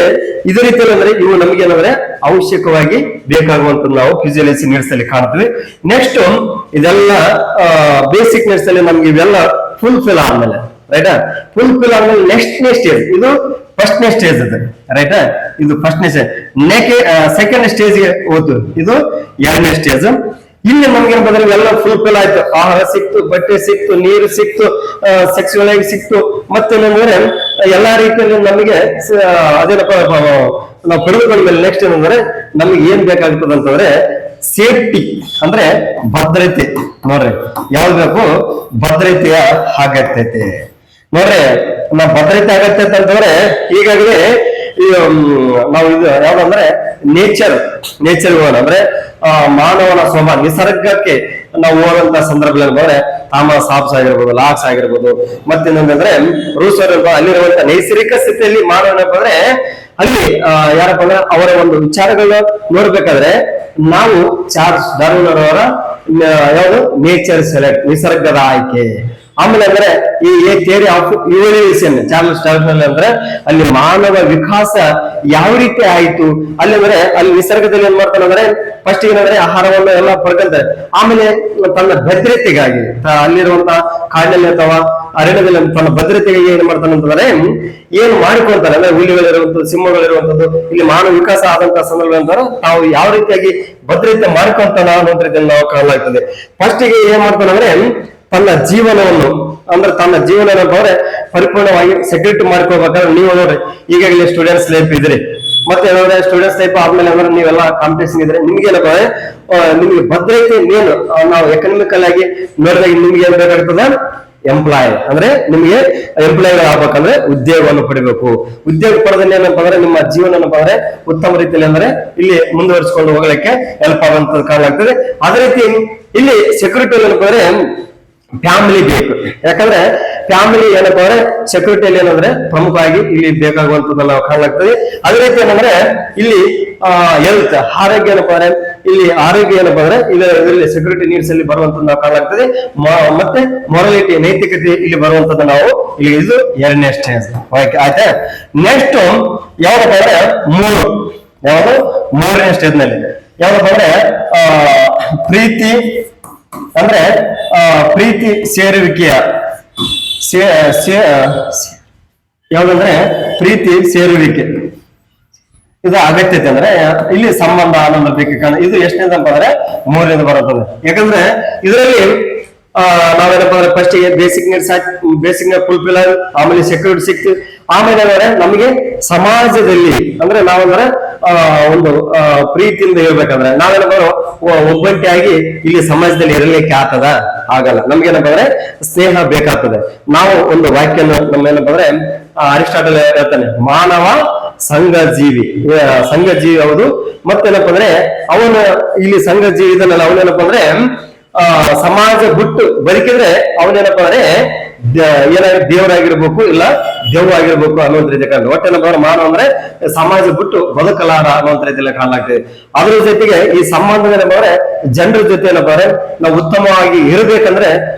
ಇದೇ ರೀತಿಯಲ್ಲಿ ಅಂದ್ರೆ ಇವು ನಮ್ಗೆ ಏನಂದ್ರೆ ಅವಶ್ಯಕವಾಗಿ ಬೇಕಾಗುವಂತದ್ದು ನಾವು ಫಿಸಿಯೋಲಜಿ ನೀಡ್ಸ್ ಅಲ್ಲಿ ಕಾಣ್ತೀವಿ. ನೆಕ್ಸ್ಟ್ ಇದೆಲ್ಲ ಬೇಸಿಕ್ ನೀಡ್ಸ್ ಅಲ್ಲಿ ನಮ್ಗೆ ಇವೆಲ್ಲ ಫುಲ್ಫಿಲ್ ಆದ್ಮೇಲೆ ರೈಟಾ, ಫುಲ್ಫಿಲ್ ಆದ್ಮೇಲೆ ನೆಕ್ಸ್ಟ್ ಸ್ಟೇಜ್ ಇದು ಫಸ್ಟ್ನೇ ಸ್ಟೇಜ್ ಇದೆ ರೈಟಾ. ಇದು ಫಸ್ಟ್ನೇ ಸ್ಟೇಜ್. ಸೆಕೆಂಡ್ ಸ್ಟೇಜ್ಗೆ ಹೋಗ್ತು, ಇದು ಎರಡನೇ ಸ್ಟೇಜ್. ಇಲ್ಲಿ ನಮ್ಗೆ ಏನಂದ್ರೆ ಇವೆಲ್ಲ ಫುಲ್ಫಿಲ್ ಆಯ್ತು, ಆಹಾರ ಸಿಕ್ತು, ಬಟ್ಟೆ ಸಿಕ್ತು, ನೀರು ಸಿಕ್ತು, ಸೆಕ್ಸುವಲ್ ಆಗಿ ಸಿಕ್ತು. ಮತ್ತೇನಂದ್ರೆ ಎಲ್ಲಾ ರೀತಿಯಲ್ಲಿ ನಮಗೆ ಅದೇನಪ್ಪ ನಾವು ಪಡೆದುಕೊಂಡ ಮೇಲೆ ನೆಕ್ಸ್ಟ್ ಏನಂದ್ರೆ ನಮ್ಗೆ ಏನ್ ಬೇಕಾಗ್ತದೆ ಅಂತಂದ್ರೆ ಸೇಫ್ಟಿ ಅಂದ್ರೆ ಭದ್ರತೆ. ನೋಡ್ರಿ ಯಾವ್ದು ಬೇಕು, ಭದ್ರತೆಯ ಅಗತ್ಯತೆ. ನೋಡ್ರಿ ನಾವು ಭದ್ರತೆ ಅಗತ್ಯ ಅಂತಂದ್ರೆ ಈಗಾಗಲೇ ನಾವು ಇದು ಯಾವ್ದಂದ್ರೆ ನೇಚರ್ ಅಂದ್ರೆ ಮಾನವನ ಸ್ವಭಾವ ನಿಸರ್ಗಕ್ಕೆ ನಾವು ಹೋದಂತ ಸಂದರ್ಭದಲ್ಲಿ ಬಂದ್ರೆ ಸಾಪ್ಸ್ ಆಗಿರ್ಬೋದು, ಲಾಕ್ಸ್ ಆಗಿರ್ಬೋದು, ಮತ್ತೇನಂದ್ರೆ ರೂಸ್ ಅಲ್ಲಿರುವಂತ ನೈಸರ್ಗಿಕ ಸ್ಥಿತಿಯಲ್ಲಿ ಮಾನವನಪ್ಪ ಅಂದ್ರೆ ಅಲ್ಲಿ ಯಾರಪ್ಪ ಅಂದ್ರೆ ಅವರ ಒಂದು ವಿಚಾರಗಳನ್ನ ನೋಡ್ಬೇಕಾದ್ರೆ ನಾವು ಚಾರ್ಲ್ಸ್ ಡಾರ್ವಿನ್ ಅವರ ಯಾವುದು ನೇಚರ್ ಸೆಲೆಕ್ಟ್ ನಿಸರ್ಗದ ಆಯ್ಕೆ. ಆಮೇಲೆ ಅಂದ್ರೆ ಈ theory of evolution Charles Darwin ಅಂದ್ರೆ ಅಲ್ಲಿ ಮಾನವ ವಿಕಾಸ ಯಾವ ರೀತಿ ಆಯ್ತು ಅಲ್ಲಿ ಅಂದ್ರೆ ಅಲ್ಲಿ ನಿಸರ್ಗದಲ್ಲಿ ಏನ್ ಮಾಡ್ತಾನೆ ಅಂದ್ರೆ ಫಸ್ಟ್ ಏನಂದ್ರೆ ಆಹಾರವನ್ನು ಎಲ್ಲ ಪಡ್ಕೊಂತಾರೆ. ಆಮೇಲೆ ತನ್ನ ಭದ್ರತೆಗಾಗಿ ಅಲ್ಲಿರುವಂತಹ ಕಾಡಿನಲ್ಲಿ ಅಥವಾ ಅರಣ್ಯದಲ್ಲಿ ತನ್ನ ಭದ್ರತೆಗೆ ಏನ್ ಮಾಡ್ತಾನೆ ಅಂತಂದ್ರೆ ಏನ್ ಮಾಡಿಕೊಳ್ತಾರೆ ಅಂದ್ರೆ ಹುಲಿಗಳಿರುವಂತದ್ದು, ಸಿಂಹಗಳಿರುವಂತದ್ದು. ಇಲ್ಲಿ ಮಾನವ ವಿಕಾಸ ಆದಂತಹ ಸಂದರ್ಭ ಅಂತಾರೆ ತಾವು ಯಾವ ರೀತಿಯಾಗಿ ಭದ್ರತೆ ಮಾಡ್ಕೊಂತಾನ ಅನ್ನೋ ರೀತಿಯಲ್ಲಿ ನಾವು ಕಾಣಲಾಗ್ತದೆ. ಫಸ್ಟ್ ಗೆ ಏನ್ ಮಾಡ್ತಾನೆ ಅಂದ್ರೆ ತನ್ನ ಜೀವನವನ್ನು ಅಂದ್ರೆ ತನ್ನ ಜೀವನ ಏನಪ್ಪ ಅಂದ್ರೆ ಪರಿಪೂರ್ಣವಾಗಿ ಸೆಕ್ಯೂರಿಟಿ ಮಾಡ್ಕೋಬೇಕಾದ್ರೆ ನೀವು ನೋಡ್ರಿ ಈಗಾಗಲೇ ಸ್ಟೂಡೆಂಟ್ಸ್ ಲೈಫ್ ಇದ್ರಿ, ಮತ್ತೆ ಏನಂದ್ರೆ ಸ್ಟೂಡೆಂಟ್ಸ್ ಲೈಫ್ ಆದ್ಮೇಲೆ ಅಂದ್ರೆ ನೀವೆಲ್ಲ ಕಾಂಪಿಟೇಷನ್ ಇದ್ರೆ ನಿಮ್ಗೆ ಏನಪ್ಪ ನಿಮ್ಗೆ ಭದ್ರತೆ ಮೇನ್ ನಾವು ಎಕನಾಮಿಕಲ್ ಆಗಿ ನೋಡಿದಾಗ ನಿಮ್ಗೆ ಏನ್ ಬೇಕಾಗ್ತದೆ ಎಂಪ್ಲಾಯ್ ಅಂದ್ರೆ ನಿಮ್ಗೆ ಎಂಪ್ಲಾಯ್ ಆಗ್ಬೇಕಂದ್ರೆ ಉದ್ಯೋಗವನ್ನು ಪಡಿಬೇಕು. ಉದ್ಯೋಗ ಪಡೆದಲ್ಲಿ ಏನಪ್ಪಾ ಅಂದ್ರೆ ನಿಮ್ಮ ಜೀವನ ಏನಪ್ಪಾ ಅಂದ್ರೆ ಉತ್ತಮ ರೀತಿಯಲ್ಲಿ ಅಂದ್ರೆ ಇಲ್ಲಿ ಮುಂದುವರಿಸಿಕೊಂಡು ಹೋಗ್ಲಿಕ್ಕೆ ಹೆಲ್ಪ್ ಆಗುವಂತ ಕಾರಣ ಆಗ್ತದೆ. ಅದೇ ರೀತಿ ಇಲ್ಲಿ ಸೆಕ್ಯೂರಿಟಿ ಏನಪ್ಪಾ ಅಂದ್ರೆ ಫ್ಯಾಮಿಲಿ ಬೇಕು. ಯಾಕಂದ್ರೆ ಫ್ಯಾಮಿಲಿ ಏನಪ್ಪಾ ಅಂದ್ರೆ ಸೆಕ್ಯೂರಿಟಿಯಲ್ಲಿ ಏನಂದ್ರೆ ಪ್ರಮುಖವಾಗಿ ಇಲ್ಲಿ ಬೇಕಾಗುವಂತದ್ದು ನಾವು ಕಾಣಲಾಗ್ತದೆ. ಅದೇ ರೀತಿ ಏನಂದ್ರೆ ಇಲ್ಲಿ ಹೆಲ್ತ್ ಆರೋಗ್ಯ ಏನಪ್ಪಾ ಅಂದ್ರೆ ಇಲ್ಲಿ ಆರೋಗ್ಯ ಏನಪ್ಪಾ ಅಂದ್ರೆ ಇದರಲ್ಲಿ ಸೆಕ್ಯೂರಿಟಿ ನೀಡ್ಸ್ ಅಲ್ಲಿ ಬರುವಂತದ್ದು ನಾವು ಕಾಣಲಾಗ್ತದೆ. ಮತ್ತೆ ಮೊರಾಲಿಟಿ ನೈತಿಕತೆ ಇಲ್ಲಿ ಬರುವಂತದ್ದು ನಾವು ಇಲ್ಲಿ ಇದು ಎರಡನೇ ಸ್ಟೇಜ್ ಆಯ್ತಾ. ನೆಕ್ಸ್ಟ್ ಯಾವ್ದಪ್ಪ ಅಂದ್ರೆ ಮೂರನೇ ಸ್ಟೇಜ್ ನಲ್ಲಿ ಯಾವ್ದಪ್ಪ ಅಂದ್ರೆ ಪ್ರೀತಿ ಅಂದ್ರೆ ಪ್ರೀತಿ ಸೇರುವಿಕೆಯ ಯಾವ್ದಂದ್ರೆ ಪ್ರೀತಿ ಸೇರುವಿಕೆ ಇದು ಅಗತ್ಯತೆ. ಅಂದ್ರೆ ಇಲ್ಲಿ ಸಂಬಂಧ ಆನಂದ ಬೇಕು. ಇದು ಎಷ್ಟನೇದಪ್ಪ ಅಂದ್ರೆ ಮೂರನೇದು ಬರುತ್ತದೆ. ಯಾಕಂದ್ರೆ ಇದರಲ್ಲಿ ನಾವೇನಪ್ಪ ಅಂದ್ರೆ ಫಸ್ಟ್ ಬೇಸಿಕ್ ನೀಡ್ಸ್ ಫುಲ್ಫಿಲ್ ಆಮೇಲೆ ಸೆಕ್ಯೂರಿಟಿ ಸಿಕ್ತು. ಆಮೇಲೆ ಅಂದ್ರೆ ನಮಗೆ ಸಮಾಜದಲ್ಲಿ ಅಂದ್ರೆ ನಾವಂದ್ರೆ ಒಂದು ಪ್ರೀತಿಯಿಂದ ಇರ್ಬೇಕಂದ್ರೆ ನಾವೇನಪ್ಪ ಒಬ್ಬಂಟಿಯಾಗಿ ಇಲ್ಲಿ ಸಮಾಜದಲ್ಲಿ ಇರಲಿಕ್ಕೆ ಆಗ್ತದ ಆಗಲ್ಲ. ನಮ್ಗೇನಪ್ಪ ಅಂದ್ರೆ ಸ್ನೇಹ ಬೇಕಾಗ್ತದೆ. ನಾವು ಒಂದು ವಾಕ್ಯನ ನಮ್ಮೇನಪ್ಪ ಅಂದ್ರೆ ಅರಿಸ್ಟಾಟಲ್ ಹೇಳ್ತಾನೆ ಮಾನವ ಸಂಘ ಜೀವಿ ಹೌದು. ಮತ್ತೇನಪ್ಪ ಅಂದ್ರೆ ಅವನು ಇಲ್ಲಿ ಸಂಘ ಜೀವಿ ಇದನ್ನಲ್ಲ ಅವನೇನಪ್ಪ ಅಂದ್ರೆ ಸಮಾಜ ಬಿಟ್ಟು ಬದುಕಿದ್ರೆ ಅವನೇನಪ್ಪ ಅಂದ್ರೆ ಏನಾದ್ರು ದೇವರಾಗಿರ್ಬೇಕು ಇಲ್ಲ ದೆವ್ವ ಆಗಿರ್ಬೇಕು ಅನ್ನೋದ್ ರೀತಿ ಕಾಣ. ಒಟ್ಟೇನಪ್ಪ ಅಂದ್ರೆ ಮಾನವ ಅಂದ್ರೆ ಸಮಾಜ ಬಿಟ್ಟು ಬದುಕಲಾರ ಅನ್ನೋದ್ ರೀತಿಯಲ್ಲಿ ಕಾಣಲಾಗ್ತದೆ. ಅದ್ರ ಜೊತೆಗೆ ಈ ಸಂಬಂಧ ಏನಪ್ಪ ಅಂದ್ರೆ ಜನರ ಜೊತೆ ಏನಪ್ಪ ಅಂದ್ರೆ ನಾವು ಉತ್ತಮವಾಗಿ ಇರಬೇಕಂದ್ರೆ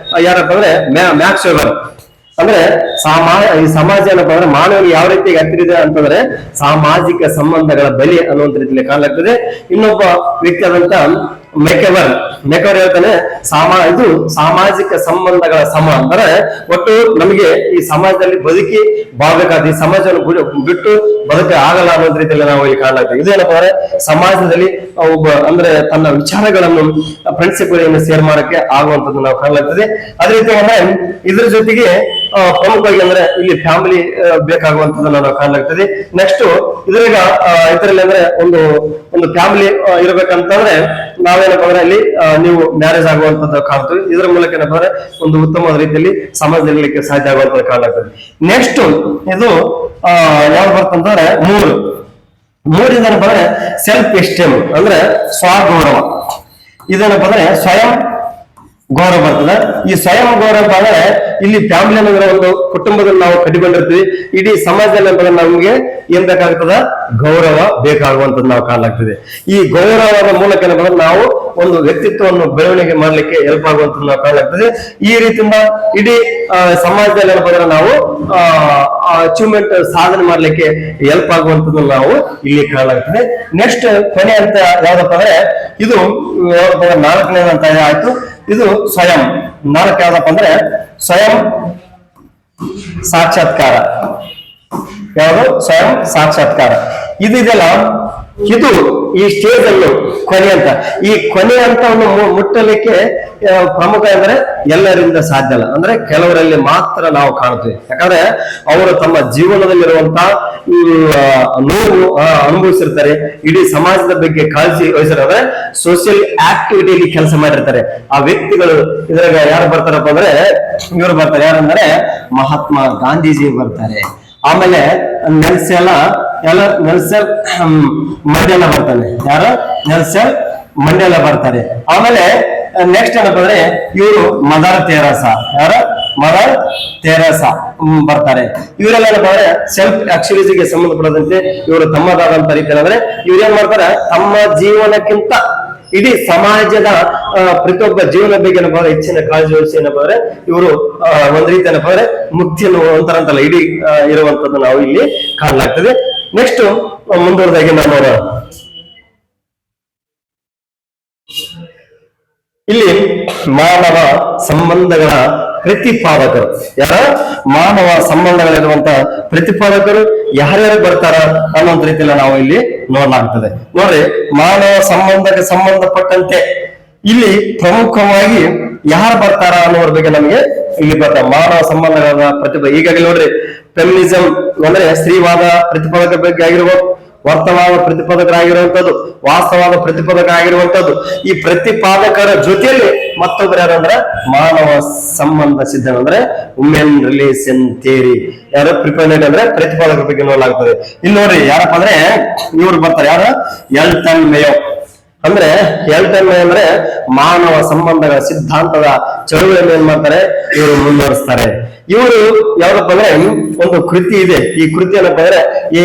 ಯಾರಪ್ಪ ಅಂದ್ರೆ ಮ್ಯಾಕ್ಸ್ ವೆಬರ್ ಅಂದ್ರೆ ಈ ಸಮಾಜ ಏನಪ್ಪ ಅಂದ್ರೆ ಮಾನವನಿಗೆ ಯಾವ ರೀತಿ ಹತ್ತಿರಿದೆ ಅಂತಂದ್ರೆ ಸಾಮಾಜಿಕ ಸಂಬಂಧಗಳ ಬಲಿ ಅನ್ನುವಂತ ರೀತಿಯಲ್ಲಿ ಕಾಣಲಾಗ್ತದೆ. ಇನ್ನೊಬ್ಬ ವ್ಯಕ್ತಿ ಆದಂತ ಮೇಕೆವರ್ ಹೇಳ್ತಾನೆ ಇದು ಸಾಮಾಜಿಕ ಸಂಬಂಧಗಳ ಸಮ ಅಂದ್ರೆ ಒಟ್ಟು ನಮಗೆ ಈ ಸಮಾಜದಲ್ಲಿ ಬದುಕಿ ಬಾಳ್ಬೇಕಾದ ಈ ಸಮಾಜವನ್ನು ಬಿಟ್ಟು ಬದುಕ ಆಗಲ್ಲ ಅನ್ನೋದ್ ರೀತಿಯಲ್ಲಿ ನಾವು ಇಲ್ಲಿ ಕಾಣಲಾಗ್ತದೆ. ಇದೇನಪ್ಪ ಅಂದ್ರೆ ಸಮಾಜದಲ್ಲಿ ಒಬ್ಬ ಅಂದ್ರೆ ತನ್ನ ವಿಚಾರಗಳನ್ನು ಪ್ರಿನ್ಸಿಪಲ್ ಶೇರ್ ಮಾಡಕ್ಕೆ ಆಗುವಂತದ್ದು ನಾವು ಕಾಣಲಾಗ್ತದೆ. ಅದೇ ರೀತಿ ಇದ್ರ ಜೊತೆಗೆ ಪ್ರಮುಖವಾಗಿ ಅಂದ್ರೆ ಇಲ್ಲಿ ಫ್ಯಾಮಿಲಿ ಬೇಕಾಗುವಂತದ್ದನ್ನ ನಾವು ಕಾಣಲಾಗ್ತದೆ. ನೆಕ್ಸ್ಟ್ ಇದರಲ್ಲಿ ಅಂದ್ರೆ ಒಂದು ಫ್ಯಾಮಿಲಿ ಇರ್ಬೇಕಂತಂದ್ರೆ ನಾವೇನಪ್ಪ ಅಂದ್ರೆ ಇಲ್ಲಿ ನೀವು ಮ್ಯಾರೇಜ್ ಆಗುವಂತದ್ದು ಕಾಣ್ತೀವಿ. ಇದರ ಮೂಲಕ ಏನಪ್ಪ ಅಂದ್ರೆ ಒಂದು ಉತ್ತಮವಾದ ರೀತಿಯಲ್ಲಿ ಸಮಾಜದಲ್ಲಿಕ್ಕೆ ಸಾಧ್ಯ ಆಗುವಂತದ್ದು ಕಾಣಲಾಗ್ತದೆ. ನೆಕ್ಸ್ಟ್ ಇದು ಯಾವ್ದು ಬರ್ತಂತಂದ್ರೆ ಮೂರಿಂದೇನಪ್ಪ ಅಂದ್ರೆ ಸೆಲ್ಫ್ ಎಸ್ಟೀಮ್ ಅಂದ್ರೆ ಸ್ವಗೌರವ. ಇದೇನಪ್ಪ ಅಂದ್ರೆ ಸ್ವಯಂ ಗೌರವ ಬರ್ತದೆ. ಈ ಸ್ವಯಂ ಗೌರವ ಅಂದ್ರೆ ಇಲ್ಲಿ ಫ್ಯಾಮಿಲಿ ಅನ್ನೋದ್ರ ಒಂದು ಕುಟುಂಬದಲ್ಲಿ ನಾವು ಕಟ್ಟಿಕೊಂಡಿರ್ತೀವಿ. ಇಡೀ ಸಮಾಜದಲ್ಲಿ ಅಂತ ನಮ್ಗೆ ಏನ್ ಬೇಕಾಗ್ತದ ಗೌರವ ಬೇಕಾಗುವಂತದ್ದು ನಾವು ಕಾಣಲಾಗ್ತದೆ. ಈ ಗೌರವದ ಮೂಲಕ ಏನಂದ್ರೆ ನಾವು ಒಂದು ವ್ಯಕ್ತಿತ್ವವನ್ನು ಬೆಳವಣಿಗೆ ಮಾಡ್ಲಿಕ್ಕೆ ಹೆಲ್ಪ್ ಆಗುವಂತದ್ದು ನಾವು ಕಾಣಲಾಗ್ತದೆ. ಈ ರೀತಿಯಿಂದ ಇಡೀ ಸಮಾಜದಲ್ಲಿ ಏನಂದ್ರೆ ನಾವು ಅಚೀವ್ಮೆಂಟ್ ಸಾಧನೆ ಮಾಡ್ಲಿಕ್ಕೆ ಹೆಲ್ಪ್ ಆಗುವಂತದ್ದು ನಾವು ಇಲ್ಲಿ ಕಾಣಲಾಗ್ತದೆ. ನೆಕ್ಸ್ಟ್ ಕೊನೆ ಅಂತ ಯಾವ್ದಪ್ಪ ಅಂದ್ರೆ ಇದು ಯಾವ್ದಪ್ಪ ಅಂದ್ರೆ 4ನೇದು ಅಂತ ಆಯ್ತು. ಇದು ಸ್ವಯಂ 4 ಯಾವ್ದಪ್ಪ ಅಂದ್ರೆ ಸ್ವಯಂ ಸಾಕ್ಷಾತ್ಕಾರ. ಯಾವುದು ಸ್ವಯಂ ಸಾಕ್ಷಾತ್ಕಾರ ಇದೆಯಲ್ಲ, ಇದು ಈ ಸ್ಟೇಜ್ ಅನ್ನು ಕೊನೆ ಅಂತ ಮುಟ್ಟಲಿಕ್ಕೆ ಪ್ರಮುಖ ಅಂದ್ರೆ ಎಲ್ಲರಿಂದ ಸಾಧ್ಯ ಅಲ್ಲ, ಅಂದ್ರೆ ಕೆಲವರಲ್ಲಿ ಮಾತ್ರ ನಾವು ಕಾಣ್ತೀವಿ. ಯಾಕಂದ್ರೆ ಅವರು ತಮ್ಮ ಜೀವನದಲ್ಲಿರುವಂತಹ ನೋವು ಅನುಭವಿಸಿರ್ತಾರೆ, ಇಡೀ ಸಮಾಜದ ಬಗ್ಗೆ ಕಾಳಜಿ ವಹಿಸಿದ್ರೆ ಸೋಷಿಯಲ್ ಆಕ್ಟಿವಿಟಿಯಲ್ಲಿ ಕೆಲಸ ಮಾಡಿರ್ತಾರೆ. ಆ ವ್ಯಕ್ತಿಗಳು ಇದ್ರಾಗ ಯಾರು ಬರ್ತಾರಪ್ಪ ಅಂದ್ರೆ ಇವರು ಬರ್ತಾರೆ. ಯಾರಂದ್ರೆ ಮಹಾತ್ಮ ಗಾಂಧೀಜಿ ಬರ್ತಾರೆ. ಆಮೇಲೆ ನೆಲ್ಸನ್ ಮಂಡೇಲಾ ಬರ್ತಾನೆ. ಯಾರು ನೆಲ್ಸನ್ ಮಂಡೇಲಾ ಬರ್ತಾರೆ. ಆಮೇಲೆ ನೆಕ್ಸ್ಟ್ ಏನಪ್ಪ ಅಂದ್ರೆ ಇವರು ಮದರ್ ತೆರೇಸಾ ಬರ್ತಾರೆ. ಇವರೆಲ್ಲ ಏನಪ್ಪ ಅಂದ್ರೆ ಸೆಲ್ಫ್ ಆಕ್ಚುಲಿಟಿಗೆ ಸಂಬಂಧಪಟ್ಟಂತೆ ಇವರು ತಮ್ಮದಾದಂತ ರೀತಿ ಅಂದ್ರೆ ಇವ್ರೇನ್ ಮಾಡ್ತಾರೆ, ತಮ್ಮ ಜೀವನಕ್ಕಿಂತ ಇಡೀ ಸಮಾಜದ ಪ್ರತಿಯೊಬ್ಬ ಜೀವನ ಬಗ್ಗೆ ಏನಪ್ಪ ಅಂದ್ರೆ ಹೆಚ್ಚಿನ ಕಾಳಜಿ ವಹಿಸಿ ಏನಪ್ಪ ಅಂದ್ರೆ ಇವರು ಒಂದ್ ರೀತಿ ಏನಪ್ಪ ಅಂದ್ರೆ ಮುಕ್ತಿಯನ್ನು ಅಂತಾರಂತಲ್ಲ ಇಡೀ ಇರುವಂತದ್ದು ನಾವು ಇಲ್ಲಿ ಕಾಣಲಾಗ್ತದೆ. ನೆಕ್ಸ್ಟ್ ಮುಂದುವರೆದಾಗಿ ನಾವು ಇಲ್ಲಿ ಮಾನವ ಸಂಬಂಧಗಳ ಪ್ರತಿಪಾದಕರು. ಮಾನವ ಸಂಬಂಧಗಳಿರುವಂತ ಪ್ರತಿಪಾದಕರು ಯಾರ್ಯಾರು ಬರ್ತಾರ ಅನ್ನೋ ರೀತಿಯಲ್ಲಿ ನಾವು ಇಲ್ಲಿ ನೋಡಲಾಗ್ತದೆ. ನೋಡ್ರಿ, ಮಾನವ ಸಂಬಂಧಕ್ಕೆ ಸಂಬಂಧಪಟ್ಟಂತೆ ಇಲ್ಲಿ ಪ್ರಮುಖವಾಗಿ ಯಾರು ಬರ್ತಾರ ಅನ್ನೋದ್ರ ಬಗ್ಗೆ ನಮಗೆ ಇಲ್ಲಿ ಬರ್ತಾರೆ. ಮಾನವ ಸಂಬಂಧಗಳ ಈಗಾಗಲೇ ನೋಡ್ರಿ, ಫೆಮಿನಿಸಂ ಅಂದ್ರೆ ಸ್ತ್ರೀವಾದ ಪ್ರತಿಪಾದಕ ಬಗ್ಗೆ ಆಗಿರ್ಬೋದು, ವರ್ತವಾದ ಪ್ರತಿಪಾದಕರಾಗಿರುವಂತದ್ದು, ವಾಸ್ತವಾದ ಪ್ರತಿಪಾದಕರಾಗಿರುವಂತದ್ದು. ಈ ಪ್ರತಿಪಾದಕರ ಜೊತೆಯಲ್ಲಿ ಮತ್ತೊಬ್ಬರು ಯಾರಂದ್ರೆ ಮಾನವ ಸಂಬಂಧ ಸಿದ್ಧಾಂತ ಅಂದ್ರೆ ವುಮೆನ್ ರಿಲೇಷನ್ ಥಿಯರಿ. ಯಾರು ಪ್ರಿಪೇರ್ಡ್ ಅಂದ್ರೆ ಪ್ರತಿಪಾದಕರ ಬಗ್ಗೆ ನೋಡಲಾಗ್ತದೆ. ಇಲ್ಲಿ ನೋಡ್ರಿ ಯಾರಪ್ಪ ಅಂದ್ರೆ ಇವ್ರು ಬರ್ತಾರೆ. ಯಾರು? Elton Mayo. ಅಂದ್ರೆ ಅಂದ್ರೆ ಮಾನವ ಸಂಬಂಧಗಳ ಸಿದ್ಧಾಂತದ ಚಳುವಳಿಯನ್ನು ಏನ್ ಮಾಡ್ತಾರೆ, ಇವರು ಮುಂದುವರಿಸ್ತಾರೆ. ಇವರು ಯಾವ್ದಪ್ಪ ಅಂದ್ರೆ ಒಂದು ಕೃತಿ ಇದೆ. ಈ ಕೃತಿ ಏನಪ್ಪ ಅಂದ್ರೆ ಈ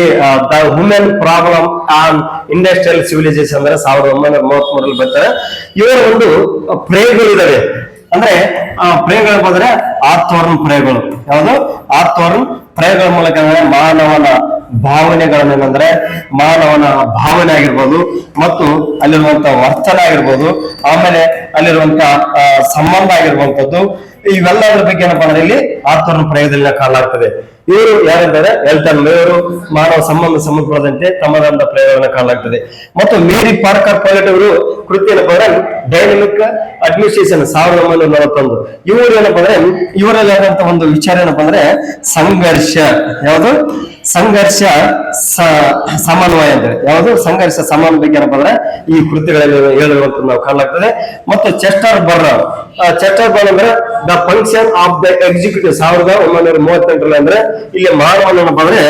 the women problem on industrial civilisation ಅಂದ್ರೆ 1933 ಬರ್ತಾರೆ. ಇವರ ಒಂದು ಪ್ರೇಗಳಿದಾವೆ. ಅಂದ್ರೆ ಪ್ರೇಗಳು ಬಂದ್ರೆ ಆರ್ಥೋರ್ನ್ ಪ್ರೇಗಳು. ಯಾವುದು? ಆರ್ಥೋರ್ನ್ ಪ್ರೇಗಳ ಮೂಲಕ ಮಾನವನ ಭಾವನೆಗಳನ್ನೇನಂದ್ರೆ ಮಾನವನ ಭಾವನೆ ಆಗಿರ್ಬೋದು, ಮತ್ತು ಅಲ್ಲಿರುವಂತ ವರ್ತನೆ ಆಗಿರ್ಬೋದು, ಆಮೇಲೆ ಅಲ್ಲಿರುವಂತ ಸಂಬಂಧ ಆಗಿರುವಂತದ್ದು, ಇವೆಲ್ಲದರ ಬಗ್ಗೆ ಏನಪ್ಪಾ ಅಂದ್ರೆ ಇಲ್ಲಿ ಆರ್ಥೋರ್ನ್ ಪ್ರಯೋಗದಲ್ಲಿ ಕಾಣಲಾಗ್ತದೆ. ಇವರು ಯಾರಿದ್ದಾರೆ? ಎಲ್ಟನ್ ಮೇಯರು ಮಾನವ ಸಂಬಂಧಪಟ್ಟಂತೆ ತಮ್ಮದಾದ ಪ್ರಯೋಗವನ್ನು ಕಾಣಲಾಗ್ತದೆ. ಮತ್ತು ಮೇರಿ ಪಾರ್ಕರ್ ಪೈಲಟ್ ಅವರು ಕೃತಿ ಏನಪ್ಪಾ ಅಂದ್ರೆ ಡೈನಮಿಕ್ ಅಡ್ಮಿನಿಸ್ಟ್ರೇಷನ್ 1941. ಇವರು ಏನಪ್ಪಾ ಅಂದ್ರೆ ಇವರಲ್ಲಿ ಆದಂತ ಒಂದು ವಿಚಾರ ಏನಪ್ಪಾ ಅಂದ್ರೆ ಸಂಘರ್ಷ. ಯಾವುದು? ಸಂಘರ್ಷ ಸಮನ್ವಯ ಅಂದ್ರೆ ಯಾವುದು? ಸಂಘರ್ಷ ಸಮನ್ವಯ ಬಗ್ಗೆ ಏನಪ್ಪಾ ಅಂದ್ರೆ ಈ ಕೃತಿಗಳಲ್ಲಿ ಹೇಳಿರುವಂತ ನಾವು ಕಾಣಲಾಗ್ತದೆ. ಮತ್ತು ಚೆಸ್ಟರ್ ಬರ್ನರ್ ಅಂದ್ರೆ the function of the executive 1938 ಅಂದ್ರೆ ಇಲ್ಲಿ ಮಾನವನಪ್ಪ ಅಂದ್ರೆ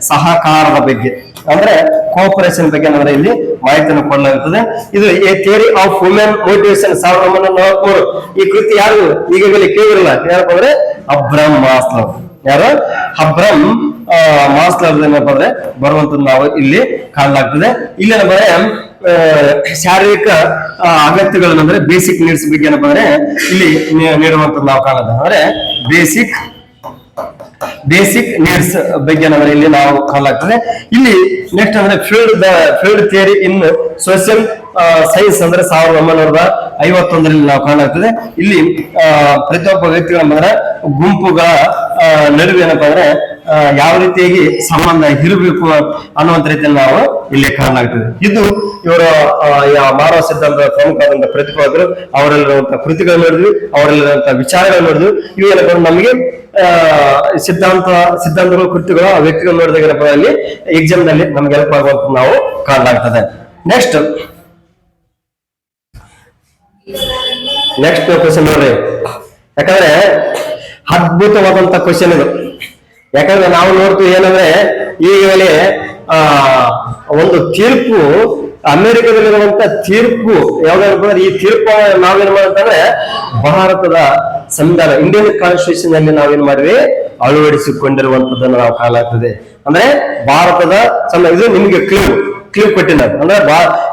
ಸಹಕಾರದ ಬಗ್ಗೆ ಅಂದ್ರೆ ಕೋಆಪರೇಷನ್ ಬಗ್ಗೆ ಅಂದ್ರೆ ಇಲ್ಲಿ ಮಾಹಿತಿಯನ್ನು ಕೊಡಲಾಗುತ್ತದೆ. ಇದು A theory of women motivation 1943. ಈ ಕೃತಿ ಯಾರು ಈಗಾಗಲೇ ಕೇಳಿರಲ್ಲ, ಯಾರಪ್ಪ ಅಂದ್ರೆ ಅಬ್ರಹಂ ಮಾಸ್ಲೋ. ಯಾರು? ಅಬ್ರಹಂ ಮಾಸ್ಲೋ ಏನಪ್ಪ ಅಂದ್ರೆ ಬರುವಂತದ್ದು ನಾವು ಇಲ್ಲಿ ಕಾಣಲಾಗ್ತದೆ. ಇಲ್ಲಿ ಏನಪ್ಪ ಶಾರೀರಿಕ ಅಗತ್ಯಗಳನ್ನಂದ್ರೆ ಬೇಸಿಕ್ ನೀಡ್ಸ್ ಬಗ್ಗೆ ಏನಪ್ಪ ಅಂದ್ರೆ ಇಲ್ಲಿ ನೀಡುವಂತದ್ದು ನಾವು ಕಾಣೋದು ಅಂದ್ರೆ ಬೇಸಿಕ್ ನೀಡ್ಸ್ ಬಗ್ಗೆ ಅಂದ್ರೆ ಇಲ್ಲಿ ನಾವು ಕಾಣಲಾಗ್ತದೆ. ಇಲ್ಲಿ ನೆಕ್ಸ್ಟ್ ಅಂದ್ರೆ field theory in social science ಅಂದ್ರೆ 1951ರಲ್ಲಿ ನಾವು ಕಾಣಲಾಗ್ತದೆ. ಇಲ್ಲಿ ಪ್ರತಿಯೊಬ್ಬ ವ್ಯಕ್ತಿಗಳ ಅಂದ್ರೆ ಗುಂಪುಗಳ ನಡುವೆ ಏನಪ್ಪಾ ಅಂದ್ರೆ ಯಾವ ರೀತಿಯಾಗಿ ಸಂಬಂಧ ಇರಬೇಕು ಅನ್ನುವಂತ ರೀತಿಯಲ್ಲಿ ನಾವು ಇಲ್ಲಿ ಕಾಣಲಾಗ್ತದೆ. ಇದು ಇವರ ಮಾನವ ಸಿದ್ಧಾಂತದ ಪ್ರಮುಖವಾದಂತಹ ಪ್ರತಿಪಾದಕರು. ಅವರಲ್ಲಿರುವಂತಹ ಕೃತಿಗಳು ನೋಡಿದ್ವಿ, ಅವರಲ್ಲಿರುವಂತಹ ವಿಚಾರಗಳು ನೋಡಿದ್ವಿ. ಇವೇನಪ್ಪ ನಮಗೆ ಸಿದ್ಧಾಂತಗಳು ಕೃತಿಗಳು ಆ ವ್ಯಕ್ತಿಗಳು ನೋಡಿದಾಗ ಏನಪ್ಪ ಅಲ್ಲಿ ಎಕ್ಸಾಮ್ ನಲ್ಲಿ ನಮ್ಗೆ ಹೆಲ್ಪ್ ಆಗುವಂತ ನಾವು ಕಾಣಲಾಗ್ತದೆ. ನೆಕ್ಸ್ಟ್ ಕ್ವಶನ್ ನೋಡ್ರಿ, ಯಾಕಂದ್ರೆ ಅದ್ಭುತವಾದಂತ ಕ್ವಶನ್ ಇದು. ಯಾಕಂದ್ರೆ ನಾವು ನೋಡ್ತೀವಿ ಏನಂದ್ರೆ ಈಗಾಗಲೇ ಒಂದು ತೀರ್ಪು ಅಮೆರಿಕದಲ್ಲಿರುವಂತ ತೀರ್ಪು ಯಾವ್ದಾದ್ರು ಈ ತೀರ್ಪು ನಾವೇನ್ ಮಾಡಂತಂದ್ರೆ ಭಾರತದ ಸಂವಿಧಾನ ಇಂಡಿಯನ್ ಕಾನ್ಸ್ಟಿಟ್ಯೂಷನ್ ಅಲ್ಲಿ ನಾವೇನ್ ಮಾಡಿದ್ವಿ ಅಳವಡಿಸಿಕೊಂಡಿರುವಂತದ್ದನ್ನು ನಾವು ಕಾಣಲಾಗ್ತದೆ. ಅಂದ್ರೆ ಭಾರತದ ಇದು ನಿಮ್ಗೆ ಕ್ಲೀವ್ ಕೊಟ್ಟಿಲ್ಲ ಅಂದ್ರೆ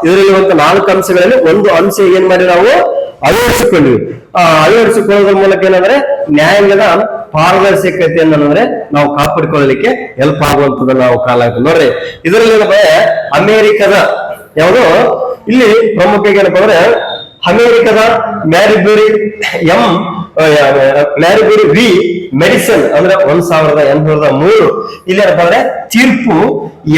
ಇದರಲ್ಲಿರುವಂತ 4 ಅಂಶಗಳಲ್ಲಿ ಒಂದು ಅಂಶ ಏನ್ ಮಾಡಿ ನಾವು ಅಳವಡಿಸಿಕೊಂಡ್ವಿ. ಅಳವಡಿಸಿಕೊಳ್ಳೋದ್ರ ಮೂಲಕ ಏನಂದ್ರೆ ನ್ಯಾಯಾಂಗದ ಪಾರದರ್ಶಕತೆಯನ್ನು ಅಂದ್ರೆ ನಾವು ಕಾಪಾಡಿಕೊಳ್ಳಲಿಕ್ಕೆ ಹೆಲ್ಪ್ ಆಗುವಂತದನ್ನ ನಾವು ಕಾಣಲಾಗ್ತದೆ. ನೋಡ್ರಿ ಇದರಲ್ಲಿ ಅಮೆರಿಕದ ಯಾವುದು ಇಲ್ಲಿ ಪ್ರಮುಖ ಏನಪ್ಪ ಅಂದ್ರೆ ಅಮೆರಿಕದ ಮ್ಯಾರಿಬ್ಯೂರಿ ವಿ ಮೆಡಿಸನ್ ಅಂದ್ರೆ 1803 ಇಲ್ಲೇನಪ್ಪ ಅಂದ್ರೆ ತೀರ್ಪು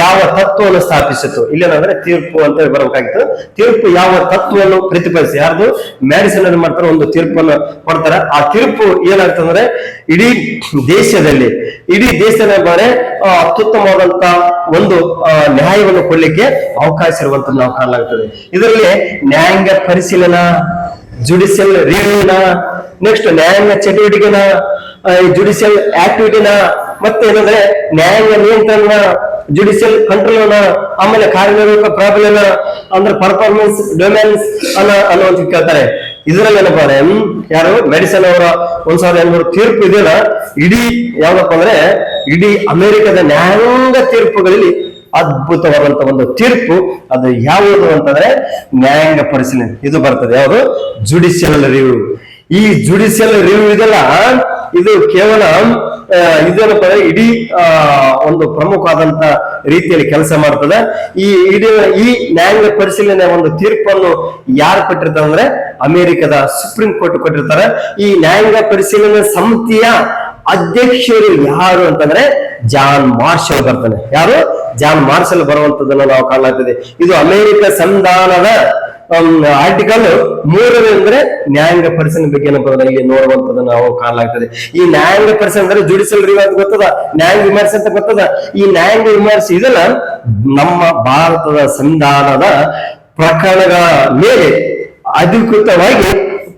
ಯಾವ ತತ್ವವನ್ನು ಸ್ಥಾಪಿಸಿತು. ಇಲ್ಲೇನಂದ್ರೆ ತೀರ್ಪು ಅಂತ ಬರಬೇಕಾಗಿತ್ತು. ತೀರ್ಪು ಯಾವ ತತ್ವವನ್ನು ಪ್ರತಿಪಾದಿಸಿ ಯಾರ್ದು ಮೆಡಿಸನ್ ಅನ್ನು ಮಾಡ್ತಾರೆ, ಒಂದು ತೀರ್ಪನ್ನು ಕೊಡ್ತಾರೆ. ಆ ತೀರ್ಪು ಏನಾಗ್ತದೆ ಇಡೀ ದೇಶದಲ್ಲಿ ಅತ್ಯುತ್ತಮವಾದಂತ ಒಂದು ನ್ಯಾಯವನ್ನು ಕೊಡ್ಲಿಕ್ಕೆ ಅವಕಾಶ ಇರುವಂತ ನಾವು ಕಾಣಲಾಗ್ತದೆ. ಇದರಲ್ಲಿ ನ್ಯಾಯಾಂಗ ಪರಿಶೀಲನಾ, ಜುಡಿಷಿಯಲ್ ರಿವ್ಯೂನ, ನೆಕ್ಸ್ಟ್ ನ್ಯಾಯಾಂಗ ಚಟುವಟಿಕೆನ, ಜುಡಿಷಿಯಲ್ ಆಕ್ಟಿವಿಟಿನ, ಮತ್ತೆ ಏನಂದ್ರೆ ನ್ಯಾಯಾಂಗ ನಿಯಂತ್ರಣ, ಜುಡಿಷಿಯಲ್ ಕಂಟ್ರೋಲ್, ಆಮೇಲೆ ಕಾರ್ಯನಿರ್ವಾಹಕ ಪ್ರಾಬಲ್ಯನ ಅಂದ್ರೆ ಪರ್ಫಾರ್ಮೆನ್ಸ್ ಡೊಮೇನ್ಸ್ ಅನ್ನುವಂತ ಕೇಳ್ತಾರೆ. ಇದರಲ್ಲಿ ಏನಪ್ಪ ಅಂದ್ರೆ ಯಾರು ಮೆಡಿಸನ್ ಅವರ 1800 ತೀರ್ಪು ಇದೆಯಲ್ಲ, ಇಡೀ ಯಾವ್ದಪ್ಪ ಅಂದ್ರೆ ಇಡೀ ಅಮೆರಿಕದ ನ್ಯಾಯಾಂಗ ತೀರ್ಪುಗಳಲ್ಲಿ ಅದ್ಭುತವಾದಂತ ಒಂದು ತೀರ್ಪು. ಅದು ಯಾವುದು ಅಂತಂದ್ರೆ ನ್ಯಾಯಾಂಗ ಪರಿಶೀಲನೆ ಇದು ಬರ್ತದೆ. ಯಾವುದು ಜುಡಿಷಿಯಲ್ ರಿವ್ಯೂ. ಈ ಜುಡಿಷಿಯಲ್ ರಿವ್ಯೂ ಇದೆಲ್ಲ ಇದು ಕೇವಲ ಇದೇನಪ್ಪ ಇಡೀ ಒಂದು ಪ್ರಮುಖವಾದಂತ ರೀತಿಯಲ್ಲಿ ಕೆಲಸ ಮಾಡ್ತದೆ. ಈ ನ್ಯಾಯಾಂಗ ಪರಿಶೀಲನೆ ಒಂದು ತೀರ್ಪನ್ನು ಯಾರು ಕೊಟ್ಟಿರ್ತಾರೆ ಅಂದ್ರೆ ಅಮೆರಿಕದ ಸುಪ್ರೀಂ ಕೋರ್ಟ್ ಕೊಟ್ಟಿರ್ತಾರೆ. ಈ ನ್ಯಾಯಾಂಗ ಪರಿಶೀಲನೆ ಸಮಿತಿಯ ಅಧ್ಯಕ್ಷರು ಯಾರು ಅಂತಂದ್ರೆ ಜಾನ್ ಮಾರ್ಷಲ್ ಬರ್ತಾನೆ. ಯಾರು ಜಾನ್ ಮಾರ್ಷಲ್ ಬರುವಂತದನ್ನ ನಾವು ಕಾಣಲಾಗ್ತದೆ. ಇದು ಅಮೆರಿಕ ಸಂವಿಧಾನದ ಆರ್ಟಿಕಲ್ 3 ಅಂದ್ರೆ ನ್ಯಾಯಾಂಗ ಪರಿಶೀಲನೆ ಬಗ್ಗೆ ಏನಪ್ಪ ಇಲ್ಲಿ ನೋಡುವಂತದನ್ನ ನಾವು ಕಾಣಲಾಗ್ತದೆ. ಈ ನ್ಯಾಯಾಂಗ ಪರಿಶೀಲನೆ ಅಂದ್ರೆ ಜುಡಿಷಿಯಲ್ ರಿವ್ಯೂ ಅಂತ ಗೊತ್ತದ, ನ್ಯಾಯಾಂಗ ವಿಮರ್ಶೆ ಅಂತ ಗೊತ್ತದ. ಈ ನ್ಯಾಯಾಂಗ ವಿಮರ್ಶೆ ಇದನ್ನ ನಮ್ಮ ಭಾರತದ ಸಂವಿಧಾನದ ಪ್ರಕರಣಗಳ ಮೇಲೆ ಅಧಿಕೃತವಾಗಿ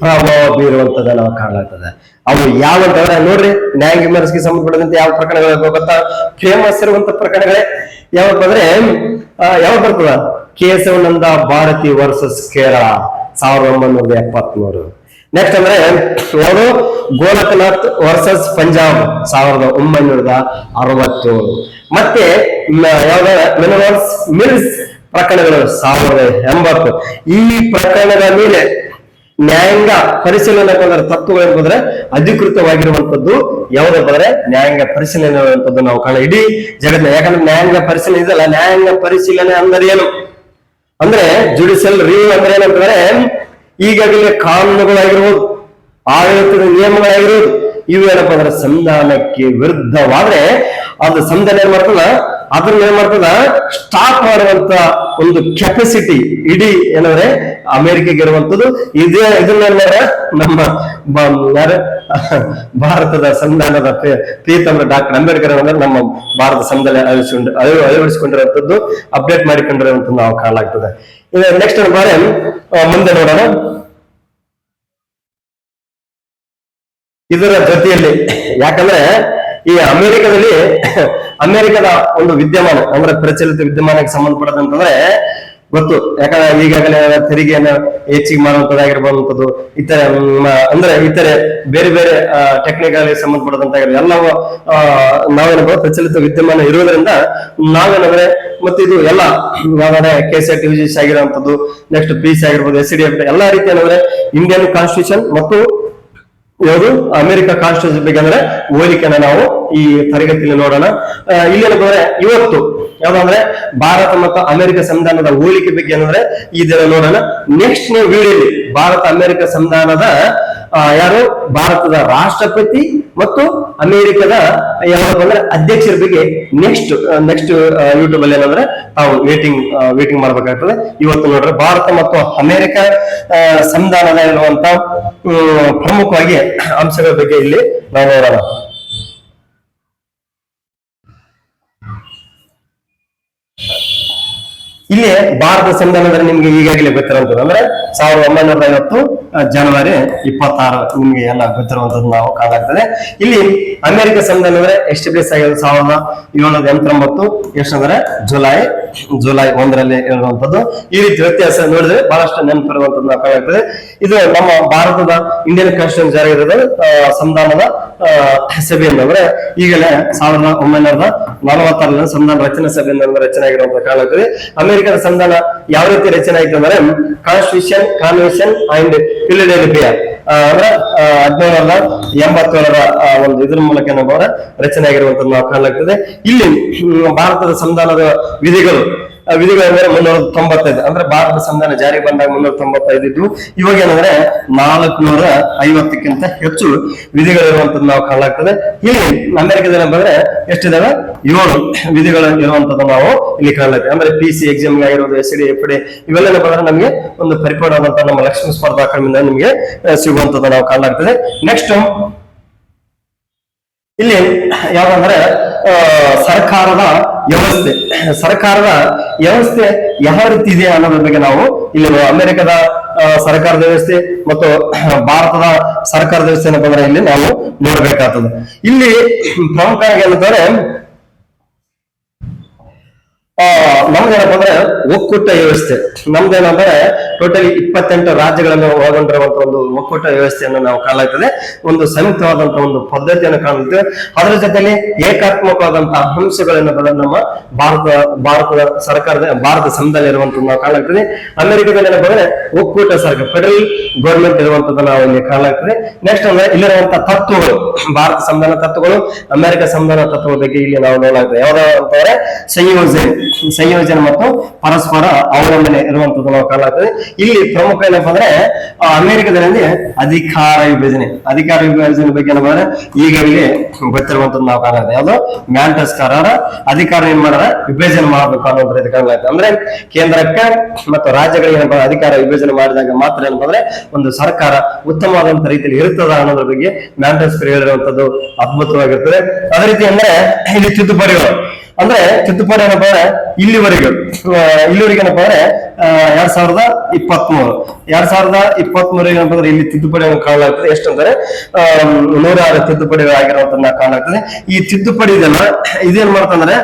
ಪ್ರಭಾವ ಬೀರುವಂತದ ನಾವು ಕಾಣಲಾಗ್ತದೆ. ಅವು ಯಾವಂತಂದ್ರೆ ನೋಡ್ರಿ, ನ್ಯಾಯಾಂಗ ವಿಮರ್ಶೆಗೆ ಸಂಬಂಧಪಟ್ಟಂತೆ ಯಾವ ಪ್ರಕರಣಗಳು ಗೊತ್ತಾ? ಫೇಮಸ್ ಇರುವಂತ ಪ್ರಕರಣಗಳೇ ಯಾವಪ್ಪ ಅಂದ್ರೆ ಯಾವಾಗ ಬರ್ತದ? ಕೇಶವನಂದ ಭಾರತಿ ವರ್ಸಸ್ ಕೇರಳ 1973. ನೆಕ್ಸ್ಟ್ ಅಂದ್ರೆ ಯಾವುದು? ಗೋಲಕನಾಥ್ ವರ್ಸಸ್ ಪಂಜಾಬ್ 1967. ಮತ್ತೆ ಯಾವ್ದ ಮಿಲ್ಸ್ ಪ್ರಕರಣಗಳು 1980. ಈ ಪ್ರಕರಣಗಳ ಮೇಲೆ ನ್ಯಾಯಾಂಗ ಪರಿಶೀಲನೆ ತತ್ವಗಳು ಎಂಬುದ್ರೆ ಅಧಿಕೃತವಾಗಿರುವಂತದ್ದು ಯಾವ್ದಪ್ಪ ಅಂದ್ರೆ ನ್ಯಾಯಾಂಗ ಪರಿಶೀಲನೆ ಅನ್ನುವಂಥದ್ದು ನಾವು ಕಾಣ ಇಡೀ ಜಗತ್ತಿನ. ಯಾಕಂದ್ರೆ ನ್ಯಾಯಾಂಗ ಪರಿಶೀಲನೆ ಇದಲ್ಲ. ನ್ಯಾಯಾಂಗ ಪರಿಶೀಲನೆ ಅಂದ್ರೆ ಏನು ಅಂದ್ರೆ ಜುಡಿಷಿಯಲ್ ರಿವ್ಯೂ ಅಂದ್ರೆ ಏನಂತಂದ್ರೆ ಈಗಾಗಲೇ ಕಾನೂನುಗಳಾಗಿರ್ಬೋದು, ಆಡಳಿತದ ನಿಯಮಗಳಾಗಿರ್ಬೋದು, ಇವು ಏನಪ್ಪ ಅಂದ್ರೆ ಸಂವಿಧಾನಕ್ಕೆ ವಿರುದ್ಧವಾದ್ರೆ ಅದು ಸಂವಿಧಾನ ಏನ್ ಮಾಡ್ತದ, ಅದನ್ನ ಏನ್ ಮಾಡ್ತದ ಸ್ಟಾಪ್ ಮಾಡುವಂತ ಒಂದು ಕೆಪಾಸಿಟಿ ಇಡೀ ಏನಂದ್ರೆ ಅಮೆರಿಕೆಗೆ ಇರುವಂತದ್ದು. ಇದನ್ನ ನಮ್ಮ ಭಾರತದ ಸಂವಿಧಾನದ ಪ್ರೀತಮ ಡಾಕ್ಟರ್ ಅಂಬೇಡ್ಕರ್ ಅಂದ್ರೆ ನಮ್ಮ ಭಾರತ ಸಂವಿಧಾನ ಅಳವಡಿಸಿಕೊಂಡಿರುವಂತದ್ದು, ಅಪ್ಡೇಟ್ ಮಾಡಿಕೊಂಡಿರುವಂತದ್ದು ನಾವು ಕಾಣಲಾಗ್ತದೆ. ನೆಕ್ಸ್ಟ್ ಬಾರಿ ಮುಂದೆ ನೋಡೋಣ. ಇದರ ಜೊತೆಯಲ್ಲಿ ಯಾಕಂದ್ರೆ ಈ ಅಮೆರಿಕದ ಒಂದು ವಿದ್ಯಮಾನ ಅಂದ್ರೆ ಪ್ರಚಲಿತ ವಿದ್ಯಮಾನಕ್ಕೆ ಸಂಬಂಧಪಟ್ಟದಂತಂದ್ರೆ ಗೊತ್ತು. ಯಾಕಂದ್ರೆ ಈಗಾಗಲೇ ತೆರಿಗೆಯನ್ನು ಹೆಚ್ಚಿಗೆ ಮಾಡುವಂತದ್ದಾಗಿರ್ಬಂತದ್ದು, ಇತರೆ ಬೇರೆ ಬೇರೆ ಟೆಕ್ನಿಕಲ್ ಸಂಬಂಧಪಟ್ಟದಂತಾಗಿರ್ಬೋದು ಎಲ್ಲವೂ ನಾವೇನಬಹುದು ಪ್ರಚಲಿತ ವಿದ್ಯಮಾನ ಇರುವುದರಿಂದ ನಾವೇನಂದ್ರೆ ಮತ್ತೆ ಇದು ಎಲ್ಲ ಯಾವ್ದಾದ್ರೆ KCET UGC ಆಗಿರುವಂತದ್ದು, ನೆಕ್ಸ್ಟ್ PC ಆಗಿರ್ಬೋದು, SCDF ಎಲ್ಲಾ ರೀತಿ ಏನಂದ್ರೆ ಇಂಡಿಯನ್ ಕಾನ್ಸ್ಟಿಟ್ಯೂಷನ್ ಮತ್ತು ಯಾವುದು ಅಮೆರಿಕ ಕಾನ್ಸ್ಟಿಟ್ಯೂಷನ್ ಬಗ್ಗೆ ಅಂದ್ರೆ ಹೋಲಿಕೆನ ನಾವು ಈ ತರಗತಿಯಲ್ಲಿ ನೋಡೋಣ. ಇಲ್ಲಿ ಏನಂದ್ರೆ ಇವತ್ತು ಯಾವ್ದಂದ್ರೆ ಭಾರತ ಮತ್ತು ಅಮೆರಿಕ ಸಂವಿಧಾನದ ಹೋಲಿಕೆ ಬಗ್ಗೆ ಏನಂದ್ರೆ ಇದನ್ನ ನೋಡೋಣ. ನೆಕ್ಸ್ಟ್ ನೀವು ವಿಡಿಯೋಲಿ ಭಾರತ ಅಮೆರಿಕ ಸಂವಿಧಾನದ ಯಾರು ಭಾರತದ ರಾಷ್ಟ್ರಪತಿ ಮತ್ತು ಅಮೆರಿಕದ ಯಾವ್ದಪ್ಪ ಅಂದ್ರೆ ಅಧ್ಯಕ್ಷರ ಬಗ್ಗೆ ನೆಕ್ಸ್ಟ್ ಯೂಟ್ಯೂಬ್ ಅಲ್ಲಿ ಏನಂದ್ರೆ ನಾವು ವೇಟಿಂಗ್ ಮಾಡ್ಬೇಕಾಗ್ತದೆ. ಇವತ್ತು ನೋಡ್ರಿ ಭಾರತ ಮತ್ತು ಅಮೆರಿಕ ಸಂವಿಧಾನದ ಇರುವಂತ ಪ್ರಮುಖವಾಗಿ ಅಂಶಗಳ ಬಗ್ಗೆ ಇಲ್ಲಿ ನಾವು ನೋಡೋಣ. ಇಲ್ಲಿ ಭಾರತ ಸಂವಿಧಾನದಲ್ಲಿ ನಿಮ್ಗೆ ಈಗಾಗಲೇ ಗೊತ್ತಿರುವಂತದ್ದು ಅಂದ್ರೆ 1950 ಜನವರಿ 26 ನಿಮ್ಗೆ ಎಲ್ಲ ಗೊತ್ತಿರುವಂತದ್ದು ನಾವು ಕಾಣಾಗ್ತದೆ. ಇಲ್ಲಿ ಅಮೆರಿಕ ಸಂವಿಧಾನ ಅಂದ್ರೆ ಎಸ್ಟಾಬ್ಲಿಷ್ ಆಗಿರೋದು 1789 ಎಷ್ಟಂದ್ರೆ ಜುಲೈ 1ರಲ್ಲಿ ಇರುವಂತದ್ದು. ಈ ರೀತಿ ವ್ಯತ್ಯಾಸ ನೋಡಿದ್ರೆ ಬಹಳಷ್ಟು ನೆನಪಿರುವಂತದ್ದು ನಾವು ಕಾಣಾಗ್ತದೆ. ಇದು ನಮ್ಮ ಭಾರತದ ಇಂಡಿಯನ್ ಕಾನ್ಸ್ಟಿಟ್ಯೂಷನ್ ಜಾರಿ ಇರೋದು ಸಂವಿಧಾನದ ಸಭೆಯಿಂದ ಅಂದ್ರೆ ಈಗಲೇ 1946 ಸಂವಿಧಾನ ರಚನಾ ಸಭೆಯಿಂದ ರಚನೆ ಆಗಿರುವಂತಹ ಕಾಣಾಗ್ತದೆ. ಅಮೆರಿಕದ ಸಂವಿಧಾನ ಯಾವ ರೀತಿ ರಚನೆ ಆಯ್ತು ಅಂದ್ರೆ ಕಾನ್ವೆನ್ಷನ್ ಅಂಡ್ ಫಿಲಡೆಲ್ಫಿಯಾ ಅಂದ್ರೆ 1787 ಒಂದು ಇದ್ರ ಮೂಲಕ ರಚನೆ ಆಗಿರುವಂತದ್ದು ನಾವು ಕಾಣಲಾಗ್ತದೆ. ಇಲ್ಲಿ ಭಾರತದ ಸಂವಿಧಾನದ ವಿಧಿಗಳು ಅಂದ್ರೆ 395 ಅಂದ್ರೆ ಭಾರತ ಸಂವಿಧಾನ ಜಾರಿ ಬಂದಾಗ 395 ಇದ್ವು. ಇವಾಗ ಏನಂದ್ರೆ 450ಕ್ಕಿಂತ ಹೆಚ್ಚು ವಿಧಿಗಳಿರುವಂತದ್ದು ನಾವು ಕಾಣಲಾಗ್ತದೆ. ಇಲ್ಲಿ ಅಮೆರಿಕದಲ್ಲಿ ಬಂದ್ರೆ ಎಷ್ಟಿದಾವೆ 7 ವಿಧಿಗಳು ಇರುವಂತದ್ದು ನಾವು ಇಲ್ಲಿ ಕಾಣಲಾಗ್ತದೆ. ಅಂದ್ರೆ PC ಎಕ್ಸಾಮ್ ಆಗಿರೋದು SD FD ಇವೆಲ್ಲ ಬಂದ್ರೆ ನಮ್ಗೆ ಒಂದು ಪರಿಪೂರ್ಣವಾದಂತಹ ನಮ್ಮ ಲಕ್ಷ್ಮೀ ಸ್ಪರ್ಧಾ ಕ್ರಮದಿಂದ ನಿಮ್ಗೆ ಸಿಗುವಂತದ್ದು ನಾವು ಕಾಣಲಾಗ್ತದೆ. ನೆಕ್ಸ್ಟ್ ಇಲ್ಲಿ ಯಾವಂದ್ರೆ ಸರ್ಕಾರದ ವ್ಯವಸ್ಥೆ ಯಾವ ರೀತಿ ಇದೆ ಅನ್ನೋದ್ರ ಬಗ್ಗೆ ನಾವು ಇಲ್ಲಿ ಅಮೆರಿಕದ ಸರ್ಕಾರದ ವ್ಯವಸ್ಥೆ ಮತ್ತು ಭಾರತದ ಸರ್ಕಾರದ ವ್ಯವಸ್ಥೆ ಏನಂದ್ರೆ ಇಲ್ಲಿ ನಾವು ನೋಡ್ಬೇಕಾಗ್ತದೆ. ಇಲ್ಲಿ ಪ್ರಮುಖವಾಗಿ ಏನಂತಂದ್ರೆ ನಮ್ದೇನಪ್ಪ ಅಂದ್ರೆ ಒಕ್ಕೂಟ ವ್ಯವಸ್ಥೆ. ನಮ್ದೇನಂದ್ರೆ ಟೋಟಲಿ 28 ರಾಜ್ಯಗಳನ್ನು ಒಳಗೊಂಡಿರುವಂತಹ ಒಂದು ಒಕ್ಕೂಟ ವ್ಯವಸ್ಥೆಯನ್ನು ನಾವು ಕಾಣಲಾಗ್ತದೆ. ಒಂದು ಸಂಯುಕ್ತವಾದಂತಹ ಒಂದು ಪದ್ಧತಿಯನ್ನು ಕಾಣುತ್ತೆ. ಅದರ ಜೊತೆಲಿ ಏಕಾತ್ಮಕವಾದಂತಹ ಅಂಶಗಳನ್ನು ನಮ್ಮ ಭಾರತ ಸಂವಿಧಾನ ಇರುವಂತದ್ದು ನಾವು ಕಾಣಲಾಗ್ತದೆ. ಅಮೆರಿಕದಲ್ಲಿ ಏನಪ್ಪ ಅಂದ್ರೆ ಒಕ್ಕೂಟ ಸರ್ಕಾರ ಫೆಡರಲ್ ಗೌರ್ಮೆಂಟ್ ಇರುವಂತದ್ದು ನಾವು ಇಲ್ಲಿ ಕಾಣಲಾಗ್ತದೆ. ನೆಕ್ಸ್ಟ್ ಅಂದ್ರೆ ಇಲ್ಲಿರುವಂತಹ ತತ್ವಗಳು ಭಾರತ ಸಂವಿಧಾನ ತತ್ವಗಳು ಅಮೆರಿಕ ಸಂವಿಧಾನ ತತ್ವದ ಬಗ್ಗೆ ಇಲ್ಲಿ ನಾವು ನೋಡಲಾಗ್ತದೆ. ಯಾವ್ದಂತಂದ್ರೆ ಸಂಯೋಜನೆ ಮತ್ತು ಪರಸ್ಪರ ಅವಲಂಬನೆ ಇರುವಂತದ್ದು ನಾವು ಕಾಣಲಾಗ್ತದೆ. ಇಲ್ಲಿ ಪ್ರಮುಖ ಏನಪ್ಪಾ ಅಂದ್ರೆ ಅಮೆರಿಕದಲ್ಲಿ ಅಧಿಕಾರ ವಿಭಜನೆ ಬಗ್ಗೆ ಏನಪ್ಪ ಅಂದ್ರೆ ಈಗಾಗಲೇ ಗೊತ್ತಿರುವಂತದ್ದು ನಾವು ಕಾಣಲಾಗ್ತದೆ. ಯಾವ್ದು ಮ್ಯಾಂಟಸ್ ಕರಾರ ಅಧಿಕಾರ ಏನ್ ಮಾಡಾರ ವಿಭಜನೆ ಮಾಡಬೇಕು ಅನ್ನೋದ್ರ ರೀತಿ ಕಾಣಲಾಗ್ತದೆ. ಅಂದ್ರೆ ಕೇಂದ್ರಕ್ಕೆ ಮತ್ತು ರಾಜ್ಯಗಳಿಗೆ ಏನಪ್ಪ ಅಧಿಕಾರ ವಿಭಜನೆ ಮಾಡಿದಾಗ ಮಾತ್ರ ಏನಪ್ಪ ಅಂದ್ರೆ ಒಂದು ಸರ್ಕಾರ ಉತ್ತಮವಾದಂತ ರೀತಿಯಲ್ಲಿ ಇರ್ತದ ಅನ್ನೋದ್ರ ಬಗ್ಗೆ ಮ್ಯಾಂಟಸ್ ಹೇಳಿರುವಂತದ್ದು ಅದ್ಭುತವಾಗಿರ್ತದೆ. ಅದೇ ರೀತಿ ಅಂದ್ರೆ ಇಲ್ಲಿ ತಿದ್ದುಪಡಿಗಳು ಏನಪ್ಪ ಅಂದ್ರೆ ಇಲ್ಲಿವರೆಗೆ ಏನಪ್ಪ ಅಂದ್ರೆ 2023 ಏನಪ್ಪ ಅಂದ್ರೆ ಇಲ್ಲಿ ತಿದ್ದುಪಡಿಯನ್ನು ಕಾಣಲಾಗ್ತದೆ. ಎಷ್ಟಂದ್ರೆ 106 ತಿದ್ದುಪಡಿಗಳಾಗಿರುವಂತನ್ನ ಕಾಣಲಾಗ್ತದೆ. ಈ ತಿದ್ದುಪಡಿ ಇದೇನ್ ಮಾಡ್ತಂದ್ರೆ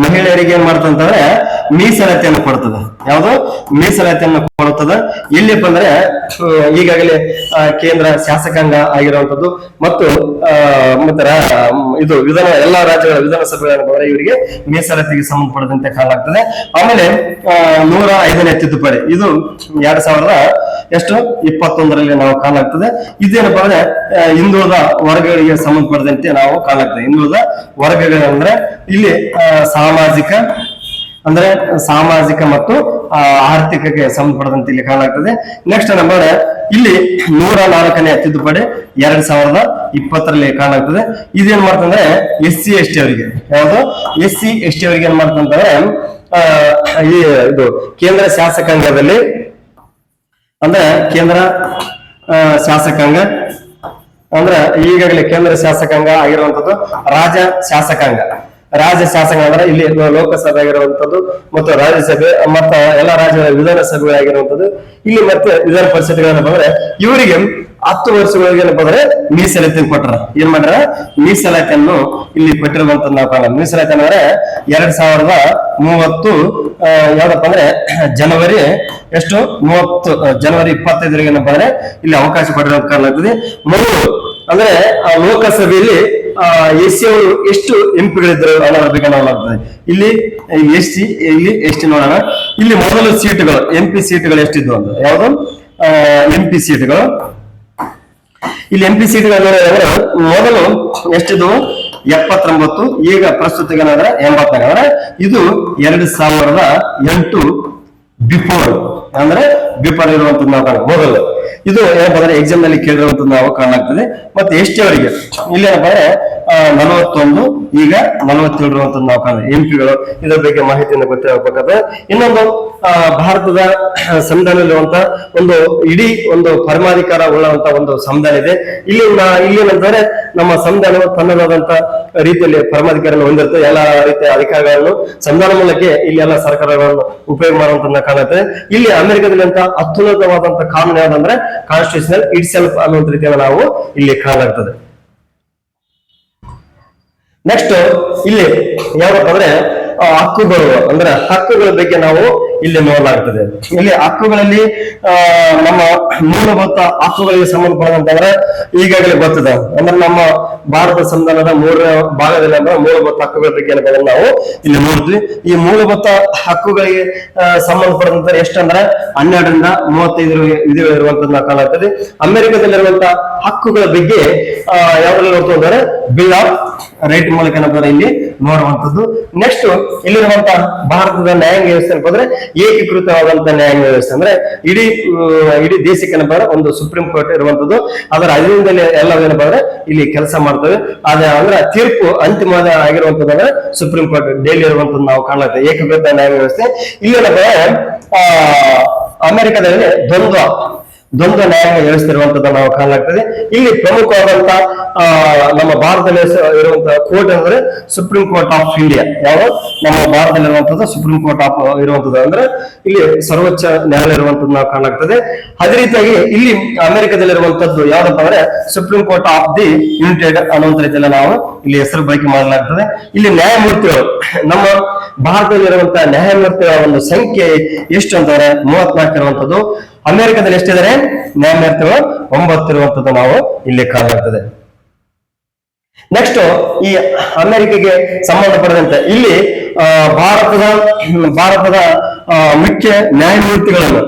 ಮಹಿಳೆಯರಿಗೆ ಏನ್ ಮಾಡ್ತಂತಂದ್ರೆ ಮೀಸಲಾತಿಯನ್ನು ಕೊಡ್ತದೆ. ಯಾವುದು ಮೀಸಲಾತಿಯನ್ನು ಕೊಡುತ್ತದೆ. ಎಲ್ಲಿಪ್ಪ ಅಂದ್ರೆ ಈಗಾಗಲೇ ಕೇಂದ್ರ ಶಾಸಕಾಂಗ ಆಗಿರುವಂತದ್ದು ಮತ್ತು ಇದು ಎಲ್ಲಾ ರಾಜ್ಯಗಳ ವಿಧಾನಸಭೆಗಳ ಇವರಿಗೆ ಮೀಸಲಾತಿಗೆ ಸಂಬಂಧಪಟ್ಟಂತೆ ಕಾಣಲಾಗ್ತದೆ. ಆಮೇಲೆ 105ನೇ ತಿದ್ದುಪಡಿ ಇದು 2021ರಲ್ಲಿ ನಾವು ಕಾಣಲಾಗ್ತದೆ. ಇದೇನಪ್ಪ ಅಂದ್ರೆ ಹಿಂದುಳಿದ ವರ್ಗಗಳಿಗೆ ಸಂಬಂಧಪಟ್ಟಂತೆ ನಾವು ಕಾಣಲಾಗ್ತದೆ. ಹಿಂದುಳಿದ ವರ್ಗಗಳಂದ್ರೆ ಇಲ್ಲಿ ಸಾಮಾಜಿಕ ಮತ್ತು ಆರ್ಥಿಕಕ್ಕೆ ಸಂಬಂಧಪಟ್ಟಂತೆ ಇಲ್ಲಿ ಕಾಣಲಾಗ್ತದೆ. ನೆಕ್ಸ್ಟ್ ನಂಬರ್ ಇಲ್ಲಿ 104ನೇ ತಿದ್ದುಪಡಿ 2020ರಲ್ಲಿ ಕಾಣಲಾಗ್ತದೆ. ಇದೇನ್ ಮಾಡ್ತಂದ್ರೆ SC ST ಅವರಿಗೆ ಏನ್ ಮಾಡ್ತಂದ್ರೆ ಇದು ಕೇಂದ್ರ ಶಾಸಕಾಂಗದಲ್ಲಿ ಅಂದ್ರೆ ಈಗಾಗಲೇ ಕೇಂದ್ರ ಶಾಸಕಾಂಗ ಆಗಿರುವಂತದ್ದು ರಾಜ್ಯ ಶಾಸಕಾಂಗ ಅಂದ್ರೆ ಇಲ್ಲಿ ಲೋಕಸಭೆ ಆಗಿರುವಂತದ್ದು ಮತ್ತು ರಾಜ್ಯಸಭೆ ಮತ್ತು ಎಲ್ಲಾ ರಾಜ್ಯಗಳ ವಿಧಾನಸಭೆಗಳಾಗಿರುವಂತದ್ದು. ಇಲ್ಲಿ ಮತ್ತೆ ವಿಧಾನ ಪರಿಷತ್ಗಳನ್ನ ಬಂದ್ರೆ ಇವರಿಗೆ 10 ವರ್ಷಗಳಿಗೆ ಏನಪ್ಪ ಅಂದ್ರೆ ಮೀಸಲಾತಿ ಕೊಟ್ಟರ. ಏನ್ ಮಾಡ್ಯಾರ ಮೀಸಲಾತಿಯನ್ನು ಇಲ್ಲಿ ಕೊಟ್ಟಿರುವಂತದ್ದು ನಾವು ಕಾಣ. ಮೀಸಲಾತಿ ಅಂದ್ರೆ 2030 ಯಾವ್ದಪ್ಪ ಅಂದ್ರೆ ಜನವರಿ 25 ಏನಪ್ಪ ಅಂದ್ರೆ ಇಲ್ಲಿ ಅವಕಾಶ ಕೊಟ್ಟಿರೋದು ಕಾಣಲಾಗ್ತದೆ. ಮೊದಲು ಅಂದ್ರೆ ಲೋಕಸಭೆಯಲ್ಲಿ SC ಅವರು ಎಷ್ಟು ಎಂಪಿಗಳಿದ್ರು ಅನ್ನೋದ್ರ ಬಗ್ಗೆ ನೋಡಲಾಗ್ತದೆ. ಇಲ್ಲಿ ST ನೋಡೋಣ. ಇಲ್ಲಿ ಮೊದಲು ಸೀಟುಗಳು MP ಸೀಟುಗಳು ಎಷ್ಟಿದ್ವು ಅಂತ ಯಾವುದು MP ಸೀಟುಗಳು ಇಲ್ಲಿ MP ಸೀಟ್ಗಳು ಮೊದಲು ಎಷ್ಟಿದ್ವು 79, ಈಗ ಪ್ರಸ್ತುತ ಏನಾದ್ರೆ 84. ಅಂದ್ರೆ ಇದು 2008 ಬಿಫೋರ್, ಅಂದ್ರೆ ಬಿಫೋರ್ ಇರುವಂತದ್ದು ನಾವು ಕಾಣ. ಮೊದಲು ಇದು ಏನಪ್ಪ ಅಂದ್ರೆ ಎಕ್ಸಾಮ್ ನಲ್ಲಿ ಕೇಳಿರುವಂತದ್ದು ನಾವು ಕಾಣಾಗ್ತದೆ. ಮತ್ತೆ ಎಷ್ಟೇ ಅವರಿಗೆ ಇಲ್ಲಿ ಏನಪ್ಪ ಅಂದ್ರೆ 41, ಈಗ 47 ಇರುವಂತದ್ದು ನಾವು ಕಾಣ. MP ಗಳು ಇದರ ಬಗ್ಗೆ ಮಾಹಿತಿಯನ್ನು ಗೊತ್ತಾಗಬೇಕಾದ್ರೆ ಇನ್ನೊಂದು ಭಾರತದ ಸಂವಿಧಾನದಲ್ಲಿರುವಂತ ಒಂದು ಇಡೀ ಒಂದು ಪರಮಾಧಿಕಾರ ಉಳ್ಳಂತ ಒಂದು ಸಂವಿಧಾನ ಇದೆ. ಇಲ್ಲಿ ಏನಂತಂದ್ರೆ ನಮ್ಮ ಸಂವಿಧಾನವು ತನ್ನದಾದಂತ ರೀತಿಯಲ್ಲಿ ಪರಮಾಧಿಕಾರವನ್ನು ಹೊಂದಿರುತ್ತೆ. ಎಲ್ಲ ರೀತಿಯ ಅಧಿಕಾರಗಳನ್ನು ಸಂವಿಧಾನ ಮೂಲಕ ಇಲ್ಲಿ ಎಲ್ಲ ಸರ್ಕಾರಗಳನ್ನು ಉಪಯೋಗ ಮಾಡುವಂತ ಕಾಣುತ್ತೆ. ಇಲ್ಲಿ ಅಮೆರಿಕದಲ್ಲಿ ಅಂತ ಅತ್ಯುನ್ನತವಾದಂತ ಕಾನೂನು ಯಾವ್ದಂದ್ರೆ ಕಾನ್ಸ್ಟಿಟ್ಯೂಷನಲ್ ಇಟ್ ಸೆಲ್ಫ್ ಅನ್ನುವಂತ ರೀತಿಯಲ್ಲಿ ನಾವು ಇಲ್ಲಿ ಕಾಣಲಾಗ್ತದೆ. ನೆಕ್ಸ್ಟ್ ಇಲ್ಲಿ ಯಾವಪ್ಪ ಅಂದ್ರೆ ಹಕ್ಕುಗಳು, ಅಂದ್ರೆ ಹಕ್ಕುಗಳ ಬಗ್ಗೆ ನಾವು ಇಲ್ಲಿ ನೋಡಲಾಗ್ತದೆ. ಇಲ್ಲಿ ಹಕ್ಕುಗಳಲ್ಲಿ ನಮ್ಮ ಮೂಲಭೂತ ಹಕ್ಕುಗಳಿಗೆ ಸಂಬಂಧಪಟ್ಟಂತಂದ್ರೆ ಈಗಾಗಲೇ ಗೊತ್ತಿದೆ. ಅಂದ್ರೆ ನಮ್ಮ ಭಾರತ ಸಂವಿಧಾನದ 3ನೇ ಭಾಗದಲ್ಲಿ ಅಂದ್ರೆ ಮೂಲಭೂತ ಹಕ್ಕುಗಳ ಬಗ್ಗೆ ನಾವು ಇಲ್ಲಿ ನೋಡ್ತೀವಿ. ಈ ಮೂಲಭೂತ ಹಕ್ಕುಗಳಿಗೆ ಸಂಬಂಧಪಟ್ಟಂತ ಎಷ್ಟಂದ್ರೆ 12ರಿಂದ 35 ವಿಧಿಗಳು ಇರುವಂತದ್ದು ನಾವು ಕಾಣಲಾಗ್ತದೆ. ಅಮೆರಿಕದಲ್ಲಿರುವಂತಹ ಹಕ್ಕುಗಳ ಬಗ್ಗೆ ಯಾವ್ದ್ರಲ್ಲಿ ನೋಡ್ತು ಅಂದ್ರೆ ಬಿಲ್ ಆಫ್ ರೈಟ್ ಮೂಲಕ ಏನಂದ್ರೆ ಇಲ್ಲಿ ನೋಡುವಂತದ್ದು. ನೆಕ್ಸ್ಟ್ ಇಲ್ಲಿರುವಂತಹ ಭಾರತದ ನ್ಯಾಯಾಂಗ ವ್ಯವಸ್ಥೆ ಏನಂದ್ರೆ ಏಕೀಕೃತವಾದಂತಹ ನ್ಯಾಯಾಂಗ ವ್ಯವಸ್ಥೆ. ಅಂದ್ರೆ ಇಡೀ ದೇಶಕ್ಕೆ ಏನಪ್ಪ ಅಂದ್ರೆ ಒಂದು ಸುಪ್ರೀಂ ಕೋರ್ಟ್ ಇರುವಂತದ್ದು. ಅದರ ಅಧೀನದಲ್ಲಿ ಎಲ್ಲ ಏನಪ್ಪ ಅಂದ್ರೆ ಇಲ್ಲಿ ಕೆಲಸ ಮಾಡ್ತವೆ. ಅಂದ್ರೆ ತೀರ್ಪು ಅಂತಿಮ ಆಗಿರುವಂತದ್ದು ಅಂದ್ರೆ ಸುಪ್ರೀಂ ಕೋರ್ಟ್ ಡೈಲಿ ಇರುವಂತದ್ದು ನಾವು ಕಾಣುತ್ತೆ. ಏಕೀಕೃತ ನ್ಯಾಯಾಂಗ ವ್ಯವಸ್ಥೆ ಇಲ್ಲಿ ಏನಪ್ಪ ಅಮೆರಿಕದಲ್ಲಿ ದ್ವಂದ್ವ ನ್ಯಾಯಾಂಗ ವ್ಯವಸ್ಥೆ ಇರುವಂತದ್ದು ನಾವು ಕಾಣಲಾಗ್ತದೆ. ಇಲ್ಲಿ ಪ್ರಮುಖವಾದಂತ ನಮ್ಮ ಭಾರತದಲ್ಲಿ ಇರುವಂತಹ ಕೋರ್ಟ್ ಅಂದ್ರೆ ಸುಪ್ರೀಂ ಕೋರ್ಟ್ ಆಫ್ ಇಂಡಿಯಾ. ಯಾವ ನಮ್ಮ ಭಾರತದಲ್ಲಿರುವಂತದ್ದು ಸುಪ್ರೀಂ ಕೋರ್ಟ್ ಆಫ್ ಇರುವಂತದ್ದು ಅಂದ್ರೆ ಇಲ್ಲಿ ಸರ್ವೋಚ್ಚ ನ್ಯಾಯಾಲಯ ಇರುವಂತದ್ದು ನಾವು ಕಾಣಲಾಗ್ತದೆ. ಅದೇ ರೀತಿಯಾಗಿ ಇಲ್ಲಿ ಅಮೆರಿಕದಲ್ಲಿರುವಂತದ್ದು ಯಾವ್ದಪ್ಪ ಅಂದ್ರೆ supreme court of the United ಅನ್ನುವಂತ ರೀತಿಯಲ್ಲಿ ನಾವು ಇಲ್ಲಿ ಹೆಸರು ಬಳಕೆ ಮಾಡಲಾಗ್ತದೆ. ಇಲ್ಲಿ ನ್ಯಾಯಮೂರ್ತಿಗಳು ನಮ್ಮ ಭಾರತದಲ್ಲಿರುವಂತಹ ನ್ಯಾಯಮೂರ್ತಿಗಳ ಒಂದು ಸಂಖ್ಯೆ ಎಷ್ಟು ಅಂತಂದ್ರೆ 34 ಇರುವಂತದ್ದು. ಅಮೆರಿಕದಲ್ಲಿ ಎಷ್ಟಿದ್ದಾರೆ ನ್ಯಾಯಮೂರ್ತಿಗಳು 9 ಇರುವಂತದ್ದು ನಾವು ಇಲ್ಲಿ ಕಾಣಲಾಗ್ತದೆ. ನೆಕ್ಸ್ಟ್ ಈ ಅಮೆರಿಕೆಗೆ ಸಂಬಂಧಪಟ್ಟಂತೆ ಇಲ್ಲಿ ಭಾರತದ ಮುಖ್ಯ ನ್ಯಾಯಮೂರ್ತಿಗಳನ್ನು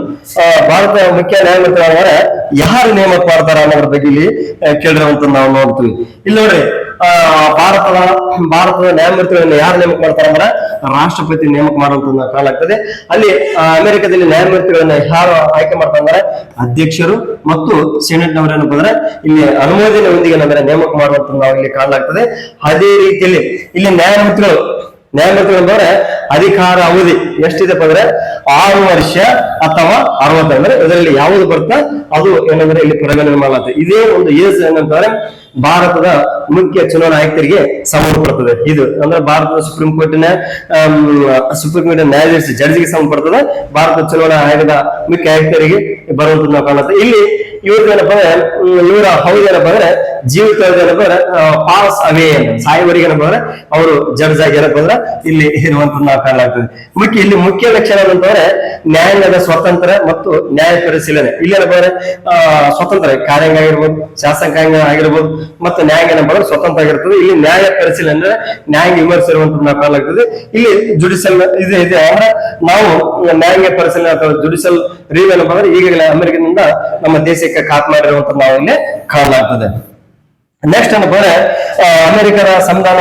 ಭಾರತದ ಮುಖ್ಯ ನ್ಯಾಯಮೂರ್ತಿಗಳಂದ್ರೆ ಯಾರು ನೇಮಕ ಮಾಡ್ತಾರ ಅನ್ನೋದ್ರ ಬಗ್ಗೆ ಇಲ್ಲಿ ಕೇಳಿರುವಂತದ್ದು ನಾವು ನೋಡ್ತೀವಿ. ಇಲ್ಲಿ ನೋಡ್ರಿ ಭಾರತದ ನ್ಯಾಯಮೂರ್ತಿಗಳನ್ನ ಯಾರು ನೇಮಕ ಮಾಡ್ತಾರ ಅಂದ್ರೆ ರಾಷ್ಟ್ರಪತಿ ನೇಮಕ ಮಾಡುವಂತ ಕಾಣಲಾಗ್ತದೆ. ಅಲ್ಲಿ ಅಮೆರಿಕದಲ್ಲಿ ನ್ಯಾಯಮೂರ್ತಿಗಳನ್ನ ಯಾರು ಆಯ್ಕೆ ಮಾಡ್ತಾರೆ ಅಂದ್ರೆ ಅಧ್ಯಕ್ಷರು ಮತ್ತು ಸೆನೆಟ್ ನವರು ಏನಪ್ಪ ಅಂದ್ರೆ ಇಲ್ಲಿ ಅನುಮೋದನೆ ಹೊಂದಿಗೆ ಅಂದ್ರೆ ನೇಮಕ ಮಾಡುವಂತ ನಾವು ಇಲ್ಲಿ ಕಾಣಲಾಗ್ತದೆ. ಅದೇ ರೀತಿಯಲ್ಲಿ ಇಲ್ಲಿ ನ್ಯಾಯಮೂರ್ತಿಗಳು ಅಂದ್ರೆ ಅಧಿಕಾರ ಅವಧಿ ಎಷ್ಟಿದೆಪ್ಪ ಅಂದ್ರೆ 6 ವರ್ಷ ಅಥವಾ 60. ಅಂದ್ರೆ ಇದರಲ್ಲಿ ಯಾವುದು ಬರ್ತಾ ಅದು ಏನಂದ್ರೆ ಇಲ್ಲಿ ಪರಿಗಣನೆ ಮಾಡಲಾಗ್ತದೆ. ಇದೇ ಒಂದು ಏಜ್ ಏನಂತಂದ್ರೆ ಭಾರತದ ಮುಖ್ಯ ಚುನಾವಣಾ ಆಯುಕ್ತರಿಗೆ ಸಂಬಂಧಪಡ್ತದೆ. ಇದು ಅಂದ್ರೆ ಭಾರತದ ಸುಪ್ರೀಂ ಕೋರ್ಟ್ ನ್ಯಾಯಾಧೀಶ ಜಡ್ಜಿಗೆ ಸಂಬಂಧಪಡ್ತದೆ. ಭಾರತ ಚುನಾವಣಾ ಆಯೋಗದ ಮುಖ್ಯ ಆಯುಕ್ತರಿಗೆ ಬರುವಂತದ್ದು ನಾವು ಕಾಣುತ್ತೆ. ಇಲ್ಲಿ ಇವ್ರದ್ದು ಏನಪ್ಪ ಅಂದ್ರೆ ಇವರ ಹೌದು ಏನಪ್ಪ ಅಂದ್ರೆ ಜೀವಿತ ಏನಪ್ಪ ಅಂದ್ರೆ ಪಾಸ್ ಅವೇ ಸಾಯುವವರೆಗೆ ಏನಪ್ಪ ಅಂದ್ರೆ ಅವರು ಜಡ್ಜ್ ಆಗಿ ಏನಪ್ಪ ಅಂದ್ರೆ ಇಲ್ಲಿ ಇರುವಂತದ್ದು ನಾವು ಕಾಣಲಾಗ್ತದೆ. ಇಲ್ಲಿ ಮುಖ್ಯ ಲಕ್ಷಣ ಏನಂತಂದ್ರೆ ನ್ಯಾಯಾಂಗದ ಸ್ವತಂತ್ರ ಮತ್ತು ನ್ಯಾಯ ಪರಿಶೀಲನೆ. ಇಲ್ಲಿ ಏನಪ್ಪ ಅಂದ್ರೆ ಸ್ವತಂತ್ರ ಕಾರ್ಯಾಂಗ ಆಗಿರ್ಬೋದು, ಶಾಸಕಾಂಗ ಆಗಿರ್ಬೋದು ಮತ್ತು ನ್ಯಾಯಾಂಗ ಏನಪ್ಪ ಅಂದ್ರೆ ಸ್ವತಂತ್ರ ಆಗಿರ್ತದೆ. ಇಲ್ಲಿ ನ್ಯಾಯ ಪರಿಶೀಲನೆ ಅಂದ್ರೆ ನ್ಯಾಯಾಂಗ ವಿಮರ್ಶೆ ಇರುವಂತದ್ದು ನಾವು ಕಾಣಲಾಗ್ತದೆ. ಇಲ್ಲಿ ಜುಡಿಷಿಯಲ್ ಇದೆ ಅಂದ್ರೆ ನಾವು ನ್ಯಾಯಾಂಗ ಪರಿಶೀಲನೆ ಅಥವಾ ಜುಡಿಷಿಯಲ್ ರಿವ್ಯೂ ಏನಪ್ಪ ಅಂದ್ರೆ ಈಗಾಗಲೇ ಅಮೆರಿಕದಿಂದ ನಮ್ಮ ದೇಶಕ್ಕೆ ಕಾಪ್ ಮಾಡಿರುವಂತ ನಾವು ಇಲ್ಲಿ ಕಾಣಲಾಗ್ತದೆ. ನೆಕ್ಸ್ಟ್ ಏನಪ್ಪ ಅಂದ್ರೆ ಅಮೆರಿಕದ ಸಂವಿಧಾನ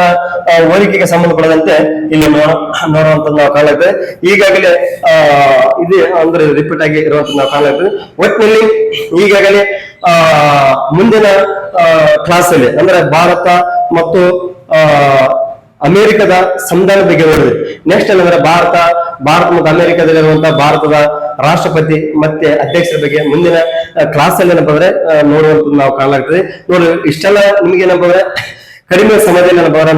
ಹೋಲಿಕೆಗೆ ಸಂಬಂಧಪಟ್ಟಂತೆ ಇಲ್ಲಿ ನೋಡುವಂತದ್ದು ನಾವು ಕಾಣಲಾಗ್ತದೆ. ಈಗಾಗಲೇ ಇದೆ ಅಂದ್ರೆ ರಿಪೀಟ್ ಆಗಿ ಇರುವಂತದ್ದು ನಾವು ಕಾಣಲಾಗ್ತದೆ. ಒಟ್ಟಿನಲ್ಲಿ ಈಗಾಗಲೇ ಮುಂದಿನ ಕ್ಲಾಸ್ ಅಲ್ಲಿ ಅಂದ್ರೆ ಭಾರತ ಮತ್ತು ಅಮೆರಿಕದ ಸಂವಿಧಾನ ಬಗ್ಗೆ ನೋಡಿದ್ವಿ. ನೆಕ್ಸ್ಟ್ ಏನಂದ್ರೆ ಭಾರತ ಮತ್ತು ಅಮೆರಿಕದಲ್ಲಿರುವಂತಹ ಭಾರತದ ರಾಷ್ಟ್ರಪತಿ ಮತ್ತೆ ಅಧ್ಯಕ್ಷರ ಬಗ್ಗೆ ಮುಂದಿನ ಕ್ಲಾಸ್ ಅಲ್ಲಿ ಏನಪ್ಪ ಅಂದ್ರೆ ನೋಡುವಂತದ್ದು ನಾವು ಕಾಣಲಾಗ್ತದೆ. ನೋಡಿ ಇಷ್ಟೆಲ್ಲ ನಿಮ್ಗೆ ಏನಪ್ಪ ಅಂದ್ರೆ ಕಡಿಮೆ ಸಮಯದಲ್ಲಿ ಏನಪ್ಪ ಅಂದ್ರೆ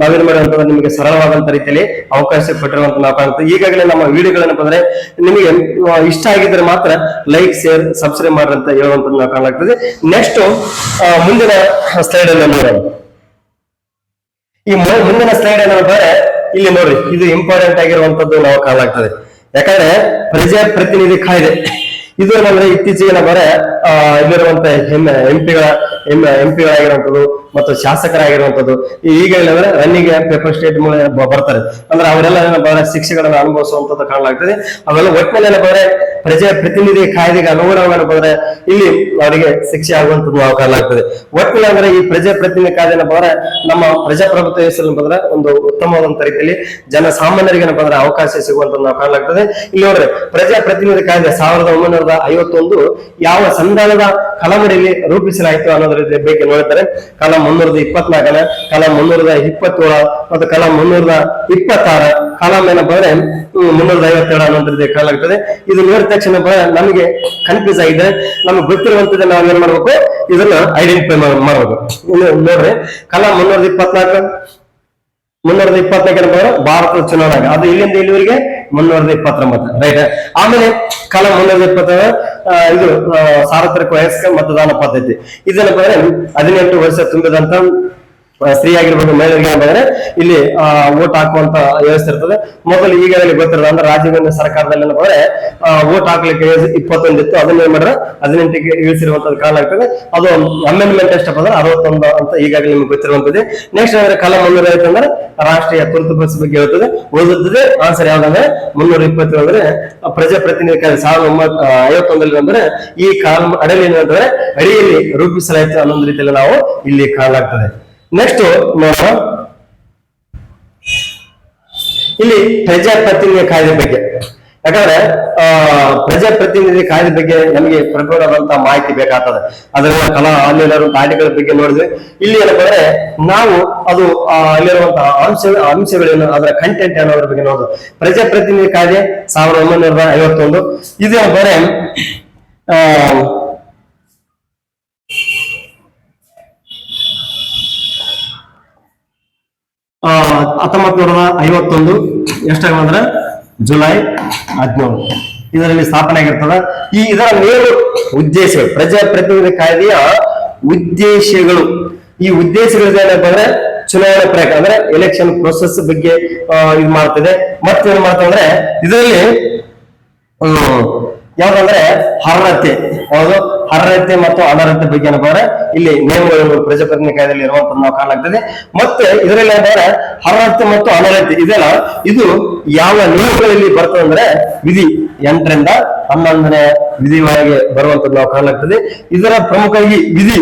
ನಾವೇನ್ ಮಾಡುವಂತಂದ್ರೆ ನಿಮಗೆ ಸರಳವಾದಂತ ರೀತಿಯಲ್ಲಿ ಅವಕಾಶ ಕೊಟ್ಟಿರುವಂತ ನಾವು ಕಾಣುತ್ತೆ. ಈಗಾಗಲೇ ನಮ್ಮ ವಿಡಿಯೋಗಳೇನಪ್ಪ ಅಂದ್ರೆ ನಿಮಗೆ ಇಷ್ಟ ಆಗಿದ್ರೆ ಮಾತ್ರ ಲೈಕ್, ಶೇರ್, ಸಬ್ಸ್ಕ್ರೈಬ್ ಮಾಡ್ರಿ ಅಂತ ಹೇಳುವಂತದ್ದು ನಾವು ಕಾಣಲಾಗ್ತದೆ. ನೆಕ್ಸ್ಟ್ ಮುಂದಿನ ಸ್ಲೈಡ್ ಅಲ್ಲಿ ನೋಡೋಣ. ಈ ಮುಂದಿನ ಸ್ಲೈಡ್ ಏನಂದ್ರೆ ಇಲ್ಲಿ ನೋಡ್ರಿ, ಇದು ಇಂಪಾರ್ಟೆಂಟ್ ಆಗಿರುವಂತದ್ದು ನಾವು ಕಾಣಲಾಗ್ತದೆ. ಯಾಕಂದ್ರೆ ಪ್ರಜಾಪ್ರತಿನಿಧಿ ಕಾಯ್ದೆ ಇದು ಏನಂದ್ರೆ ಇತ್ತೀಚೆಗೆ ಏನಂದ್ರೆ ಇಲ್ಲಿರುವಂತ MP ಗಳ MP ಆಗಿರುವಂತದ್ದು ಮತ್ತು ಶಾಸಕರಾಗಿರುವಂತದ್ದು ಈಗ ಅಂದ್ರೆ ರನ್ನಿಂಗ್ ಪೇಪರ್ ಸ್ಟೇಟ್ ಬರ್ತಾರೆ ಅಂದ್ರೆ ಅವರೆಲ್ಲ ಏನಪ್ಪ ಶಿಕ್ಷೆಗಳನ್ನ ಅನುಭವಿಸುವಂತದ್ದು ಕಾಣಲಾಗ್ತದೆ. ಅವೆಲ್ಲ ಒಟ್ಟಿನಲ್ಲಿ ಏನಪ್ಪ ಅಂದ್ರೆ ಪ್ರಜಾ ಪ್ರತಿನಿಧಿ ಕಾಯ್ದೆಗೆ ಅನುಗುಣವಾಗಿ ಬಂದ್ರೆ ಇಲ್ಲಿ ಅವರಿಗೆ ಶಿಕ್ಷೆ ಆಗುವಂತದ್ದು ನಾವು ಕಾಣಲಾಗ್ತದೆ. ಒಟ್ಟಿನಲ್ಲಿ ಅಂದ್ರೆ ಈ ಪ್ರಜಾ ಪ್ರತಿನಿಧಿ ಕಾಯ್ದೆ ಏನಪ್ಪ ಅಂದ್ರೆ ನಮ್ಮ ಪ್ರಜಾಪ್ರಭುತ್ವ ವ್ಯವಸ್ಥೆ ಬಂದ್ರೆ ಒಂದು ಉತ್ತಮವಾದಂತ ರೀತಿಯಲ್ಲಿ ಜನಸಾಮಾನ್ಯರಿಗೆ ಏನಪ್ಪ ಅಂದ್ರೆ ಅವಕಾಶ ಸಿಗುವಂತ ನಾವು ಕಾಣಲಾಗ್ತದೆ. ಇಲ್ಲಿ ನೋಡ್ರಿ ಪ್ರಜಾ ಪ್ರತಿನಿಧಿ ಕಾಯ್ದೆ 1951 ಯಾವ ಸಂವಿಧಾನದ ಕಲಮಡಿಯಲ್ಲಿ ರೂಪಿಸಲಾಯಿತು ಅನ್ನೋದ್ರ ಬಗ್ಗೆ ನೋಡ್ತಾರೆ. ಕಲಂ 324, ಕಲಂ 327 ಮತ್ತು ಕಲಂ 326, ಕಲಂ ಏನಪ್ಪ ಅಂದ್ರೆ 357 ಅನ್ನೋದ್ರ ಕಾಣಲಾಗ್ತದೆ. ಇದು ನೋಡಿದ ತಕ್ಷಣ ನಮಗೆ ಕನ್ಫ್ಯೂಸ್ ಆಗಿದೆ. ನಮ್ಗೆ ಗೊತ್ತಿರುವಂತದ್ದು ನಾವು ಏನ್ ಮಾಡ್ಬೇಕು, ಇದನ್ನ ಐಡೆಂಟಿಫೈ ಮಾಡ್ಬೇಕು. ಇನ್ನು ನೋಡ್ರಿ ಕಲಂ 324 ಭಾರತದ ಚುನಾವಣೆ ಅದು ಇಲ್ಲಿಂದ ಇಲ್ಲಿವರೆಗೆ 329, ರೈಟ್. ಆಮೇಲೆ ಕಲಂ 320 ಇದು ಸಾರ್ವತ್ರಿಕ ವಯಸ್ಕ ಮತದಾನ ಪದ್ಧತಿ. ಇದೇನಪ್ಪ ಅಂದ್ರೆ 18 ವರ್ಷ ತುಂಬಿದಂತ ಸ್ತ್ರೀ ಆಗಿರ್ಬೋದು ಮಹಿಳೆಯರಿಗೆ ಏನಂದ್ರೆ ಇಲ್ಲಿ ವೋಟ್ ಹಾಕುವಂತ ವ್ಯವಸ್ಥೆ ಇರ್ತದೆ. ಮೊದಲು ಈಗಾಗಲೇ ಗೊತ್ತಿರೋದು ಅಂದ್ರೆ ರಾಜ್ಯದ ಸರ್ಕಾರದಲ್ಲಿ ಏನಪ್ಪ ಅಂದ್ರೆ ವೋಟ್ ಹಾಕ್ಲಿಕ್ಕೆ 21 ಇತ್ತು, ಅದನ್ನ ಏನ್ ಮಾಡಿದ್ರೆ 18ಗೆ ಇಳಿಸಿರುವಂತದ್ದು ಕಾರಣ ಆಗ್ತದೆ. ಅದು ಅಮೆಂಡ್ಮೆಂಟ್ ಎಷ್ಟಪ್ಪ ಅಂದ್ರೆ 61 ಅಂತ ಈಗಾಗಲೇ ನಿಮ್ಗೆ ಗೊತ್ತಿರುವಂತದ್ದು. ನೆಕ್ಸ್ಟ್ ಅಂದ್ರೆ ಕಲಂ 350 ಅಂದ್ರೆ ರಾಷ್ಟ್ರೀಯ ತುರ್ತು ಪರಿಸ್ಥಿತಿ ಬಗ್ಗೆ ಹೇಳ್ತದೆ. ಓದುತ್ತದೆ ಆನ್ಸರ್ ಯಾವ್ದಂದ್ರೆ 327 ಅಂದ್ರೆ ಪ್ರಜಾಪ್ರತಿನಿಧಿ ಕಾಯ್ದೆ 1951 ಅಂದ್ರೆ ಈ ಕಾಲಂ ಅಡಿಯಲ್ಲಿ ರೂಪಿಸಲಾಯಿತು ಅನ್ನೊಂದು ರೀತಿಯಲ್ಲಿ ನಾವು ಇಲ್ಲಿ ಕಾಣಲಾಗ್ತದೆ. ನೆಕ್ಸ್ಟ್ ನೋಡೋಣ ಇಲ್ಲಿ ಪ್ರಜಾಪ್ರತಿನಿಧಿ ಕಾಯ್ದೆ ಬಗ್ಗೆ. ಯಾಕಂದ್ರೆ ಪ್ರಜಾಪ್ರತಿನಿಧಿ ಕಾಯ್ದೆ ಬಗ್ಗೆ ನಮಗೆ ಪ್ರಬಲವಾದಂತಹ ಮಾಹಿತಿ ಬೇಕಾಗ್ತದೆ. ಅದರಿಂದ ಅಲ್ಲಿರುವಂತಹ ಆರ್ಟಿಕಲ್ ಬಗ್ಗೆ ನೋಡಿದ್ವಿ. ಇಲ್ಲಿ ಏನಪ್ಪ ಅಂದ್ರೆ ನಾವು ಅದು ಅಲ್ಲಿರುವಂತಹ ಅಂಶಗಳೇನು, ಅದರ ಕಂಟೆಂಟ್ ಅನ್ನೋದ್ರ ಬಗ್ಗೆ ನೋಡೋದು. ಪ್ರಜಾಪ್ರತಿನಿಧಿ ಕಾಯ್ದೆ 1951 ಇದು ಏನಪ್ಪ ಅಂದ್ರೆ 1951 ಎಷ್ಟಾಗಂದ್ರೆ ಜುಲೈ 17 ಇದರಲ್ಲಿ ಸ್ಥಾಪನೆ ಆಗಿರ್ತದ. ಇದರ ಮೇಲು ಉದ್ದೇಶಗಳು, ಪ್ರಜಾಪ್ರತಿನಿಧಿ ಕಾಯ್ದೆಯ ಉದ್ದೇಶಗಳು, ಈ ಉದ್ದೇಶಗಳು ಏನಪ್ಪ ಅಂದ್ರೆ ಚುನಾವಣೆ ಪ್ರಕ್ರಿಯೆ ಅಂದ್ರೆ ಎಲೆಕ್ಷನ್ ಪ್ರೊಸೆಸ್ ಬಗ್ಗೆ ಇದು ಮಾಡ್ತದೆ. ಮತ್ತೇನ್ ಮಾಡ್ತದೆ ಅಂದ್ರೆ ಇದರಲ್ಲಿ ಯಾವ್ದಂದ್ರೆ ಅರ್ಹತೆ, ಹೌದು ಅರ್ಹತೆ ಮತ್ತು ಅನರ್ಹತೆ ಬಗ್ಗೆ ಏನಪ್ಪ ಅಂದ್ರೆ ಇಲ್ಲಿ ನಿಯಮಗಳು ಪ್ರಜಾಪ್ರತಿನಿಧಿ ಕಾಯ್ದೆಯಲ್ಲಿ ಇರುವಂತ ನಾವು ಕಾಣಲಾಗ್ತದೆ. ಮತ್ತೆ ಇದರಲ್ಲಿ ಏನಂದ್ರೆ ಅರ್ಹತೆ ಮತ್ತು ಅನರ್ಹತೆ ಇದೆಲ್ಲ ಇದು ಯಾವ ನಿಯಮಗಳಲ್ಲಿ ಬರ್ತದೆ ಅಂದ್ರೆ ವಿಧಿ 8ರಿಂದ 11ನೇ ವಿಧಿ ಒಳಗೆ ಬರುವಂತದ್ದು ನಾವು ಕಾಣಲಾಗ್ತದೆ. ಇದರ ಪ್ರಮುಖವಾಗಿ ವಿಧಿ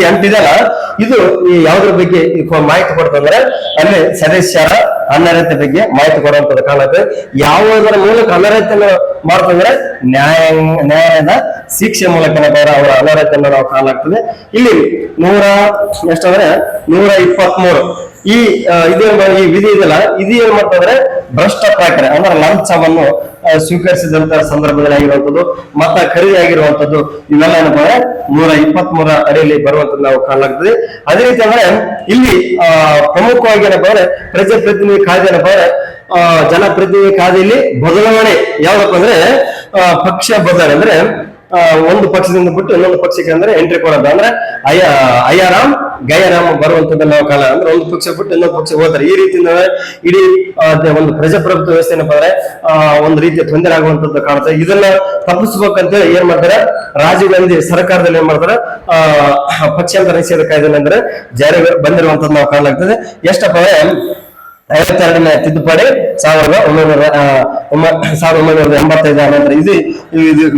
8 ಇದೆಲ್ಲ ಇದು ಯಾವುದ್ರ ಬಗ್ಗೆ ಮಾಹಿತಿ ಕೊಡ್ತಂದ್ರೆ ಅಲ್ಲಿ ಸದಸ್ಯರ ಅನರ್ಹತೆ ಬಗ್ಗೆ ಮಾಹಿತಿ ಕೊಡುವಂತದ್ದು ಕಾಣುತ್ತೆ. ಯಾವುದರ ಮೂಲಕ ಅನರ್ಹತೆಯನ್ನು ಮಾಡ್ತಂದ್ರೆ ನ್ಯಾಯದ ಶಿಕ್ಷೆ ಮೂಲಕ ಅವರ ಅನರ್ಹತೆಯನ್ನು ನಾವು ಕಾಣಲಾಗ್ತದೆ. ಇಲ್ಲಿ 123 ಈ ವಿಧಿ ಇದೆಲ್ಲ ಇದು ಏನ್ ಮಾಡ್ತಂದ್ರೆ ಭ್ರಷ್ಟ ಪ್ರಕ್ರಿಯೆ ಅಂದ್ರೆ ಲಂಚವನ್ನು ಸ್ವೀಕರಿಸಿದಂತ ಸಂದರ್ಭದಲ್ಲಿ ಆಗಿರುವಂತದ್ದು, ಮತ ಖರೀದಿ ಆಗಿರುವಂತದ್ದು, ಇವೆಲ್ಲ ಏನಪ್ಪ ಅಂದ್ರೆ 123 ಅಡಿಯಲ್ಲಿ ಬರುವಂತದ್ದು ನಾವು ಕಾಣಲಾಗ್ತದೆ. ಅದೇ ರೀತಿ ಅಂದ್ರೆ ಇಲ್ಲಿ ಪ್ರಮುಖವಾಗಿ ಏನಪ್ಪ ಅಂದ್ರೆ ಪ್ರಜಾಪ್ರತಿನಿಧಿ ಕಾಯ್ದೆ ಏನಪ್ಪ ಅಂದ್ರೆ ಜನಪ್ರತಿನಿಧಿ ಕಾಯ್ದೆಯಲ್ಲಿ ಬದಲಾವಣೆ ಯಾವ್ದಪ್ಪ ಅಂದ್ರೆ ಪಕ್ಷ ಬದಲಾವಣೆ ಅಂದ್ರೆ ಒಂದು ಪಕ್ಷದಿಂದ ಬಿಟ್ಟು ಇನ್ನೊಂದು ಪಕ್ಷಕ್ಕೆ ಅಂದ್ರೆ ಎಂಟ್ರಿ ಕೊಡೋದು ಅಂದ್ರೆ ಅಯ್ಯಾರಾಮ್ ಗಯರಾಮ್ ಬರುವಂತದ್ದು ನಾವು ಕಾಣ ಅಂದ್ರೆ ಒಂದು ಪಕ್ಷ ಬಿಟ್ಟು ಇನ್ನೊಂದು ಪಕ್ಷ ಹೋಗ್ತಾರೆ. ಈ ರೀತಿಯಿಂದ ಇಡೀ ಒಂದು ಪ್ರಜಾಪ್ರಭುತ್ವ ವ್ಯವಸ್ಥೆ ಏನಪ್ಪ ಅಂದ್ರೆ ಒಂದು ರೀತಿಯ ತೊಂದರೆ ಆಗುವಂತದ್ದು ಕಾಣುತ್ತೆ. ಇದನ್ನ ತಪ್ಪಿಸ್ಬೇಕಂತ ಏನ್ ಮಾಡ್ತಾರೆ, ರಾಜೀವ್ ಗಾಂಧಿ ಸರ್ಕಾರದಲ್ಲಿ ಏನ್ ಮಾಡ್ತಾರೆ ಪಕ್ಷಾಂತರ ನಿಷೇಧ ಕಾಯ್ದೆ ಅಂದ್ರೆ ಜಾರಿಗೆ ಬಂದಿರುವಂತದ್ದು ನಾವು ಕಾಣಲಾಗ್ತದೆ. ಎಷ್ಟಪ್ಪ 52ನೇ ತಿದ್ದುಪಡಿ 1985 ನಂತರ ಇದು